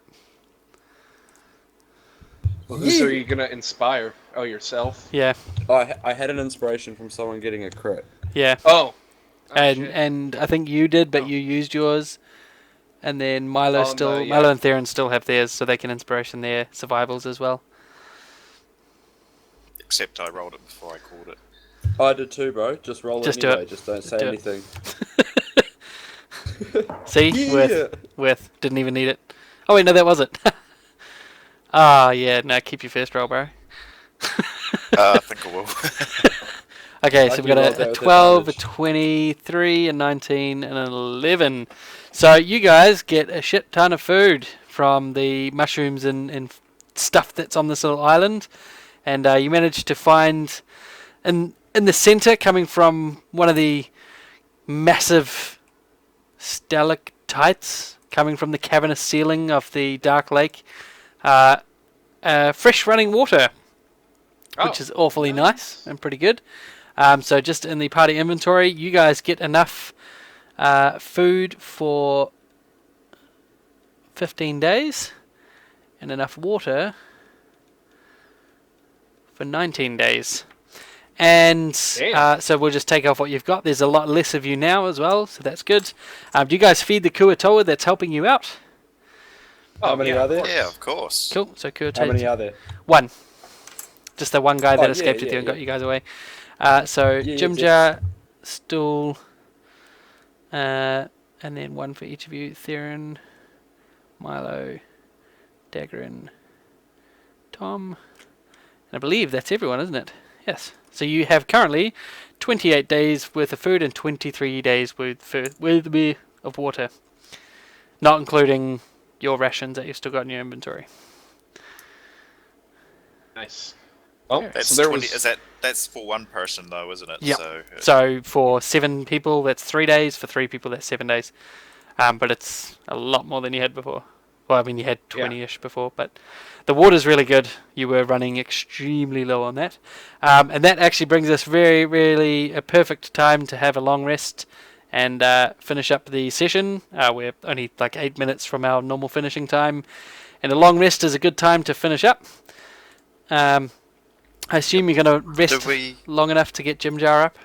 Well, who are you going to inspire? Oh, yourself? Yeah, I had an inspiration from someone getting a crit. yeah. Oh! And I think you did, but you used yours. And then Milo Milo and Theron still have theirs, so they can inspiration their survivals as well. Except I rolled it before I called it. I did too, bro. Just roll Just it do anyway. it. Just don't Just say do it. anything. See? Yeah. With. Didn't even need it. Oh wait, no, that was it. Ah, yeah, no, keep your first roll, bro. I think I will. Okay, I so we've can got roll a that with 12, a advantage. 23, a 19, and an 11. So you guys get a shit ton of food from the mushrooms and stuff that's on this little island. And you manage to find, in the center, coming from one of the massive stalactites coming from the cavernous ceiling of the dark lake, fresh running water, which is awfully nice and pretty good. So just in the party inventory, you guys get enough food for 15 days and enough water for 19 days. And so we'll just take off what you've got. There's a lot less of you now as well, so that's good. Do you guys feed the Kuatoa that's helping you out? How many are there? Yeah, of course. Cool. So How many Kuatoa, are there? 1. Just the one guy that Oh, escaped yeah, with you and yeah, got you guys away. So Yeah, Jim yes. Jar, Stool, And then one for each of you. Theron, Milo, Daggerin, Tom. And I believe that's everyone, isn't it? Yes. So you have currently 28 days worth of food and 23 days worth of water. Not including your rations that you've still got in your inventory. Nice. Oh, That's so there 20. was. That's for one person though, isn't it? Yeah. So, So for 7 people, that's 3 days. For 3 people, that's 7 days. But it's a lot more than you had before. Well, I mean, you had 20-ish before, but the water's really good. You were running extremely low on that. And that actually brings us really a perfect time to have a long rest and finish up the session. We're only like 8 minutes from our normal finishing time. And a long rest is a good time to finish up. I assume you're going to rest long enough to get Jim Jar up?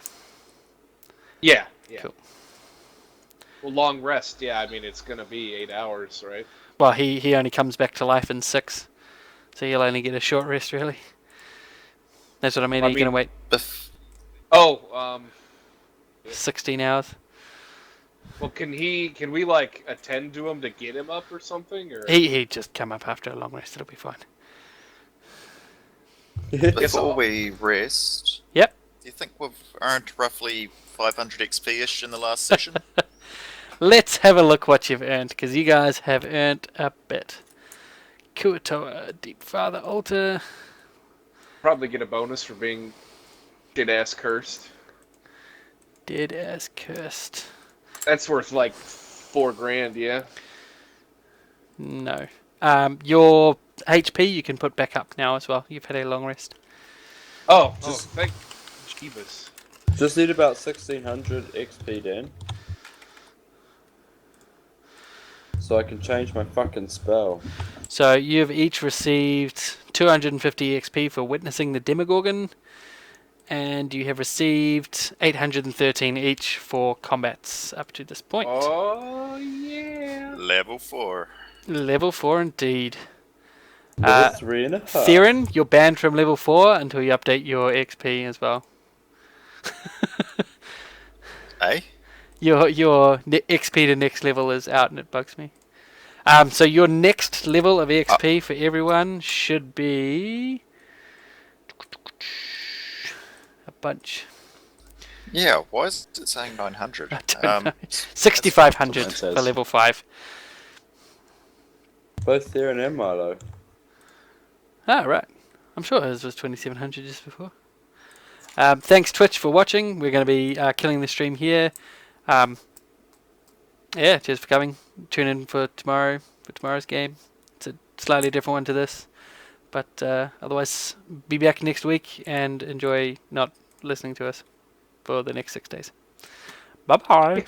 Yeah. Cool. Well, long rest. Yeah, I mean it's gonna be 8 hours, right? Well, he only comes back to life in 6, so he'll only get a short rest, really. That's what I mean. Are you going to wait 16 hours? Well, can we like attend to him to get him up or something? Or He just come up after a long rest. It'll be fine. before we rest, Yep. do you think we've earned roughly 500 XP-ish in the last session? Let's have a look what you've earned, because you guys have earned a bit. Kuatoa, Deep Father Altar. probably get a bonus for being shit-ass cursed. Dead as cursed. That's worth like $4,000, yeah. No. Your HP you can put back up now as well. You've had a long rest. Thank Jeebus. Just need about 1600 XP, Dan. So I can change my fucking spell. So you've each received 250 XP for witnessing the Demogorgon, and you have received 813 each for combats up to this point. Oh yeah. Level 4. Level 4 indeed. Level 3.5. Theron, you're banned from level 4 until you update your XP as well. Eh? Your XP to next level is out and it bugs me. So your next level of XP for everyone should be a bunch. Yeah, why is it saying 900? I don't know. 6,500 That's for what it says. level 5. Both Theron and Milo. Ah, right. I'm sure hers was 2,700 just before. Thanks, Twitch, for watching. We're going to be killing the stream here. Yeah, cheers for coming. Tune in for tomorrow's game. It's a slightly different one to this. But otherwise, be back next week and enjoy not listening to us for the next 6 days. Bye-bye.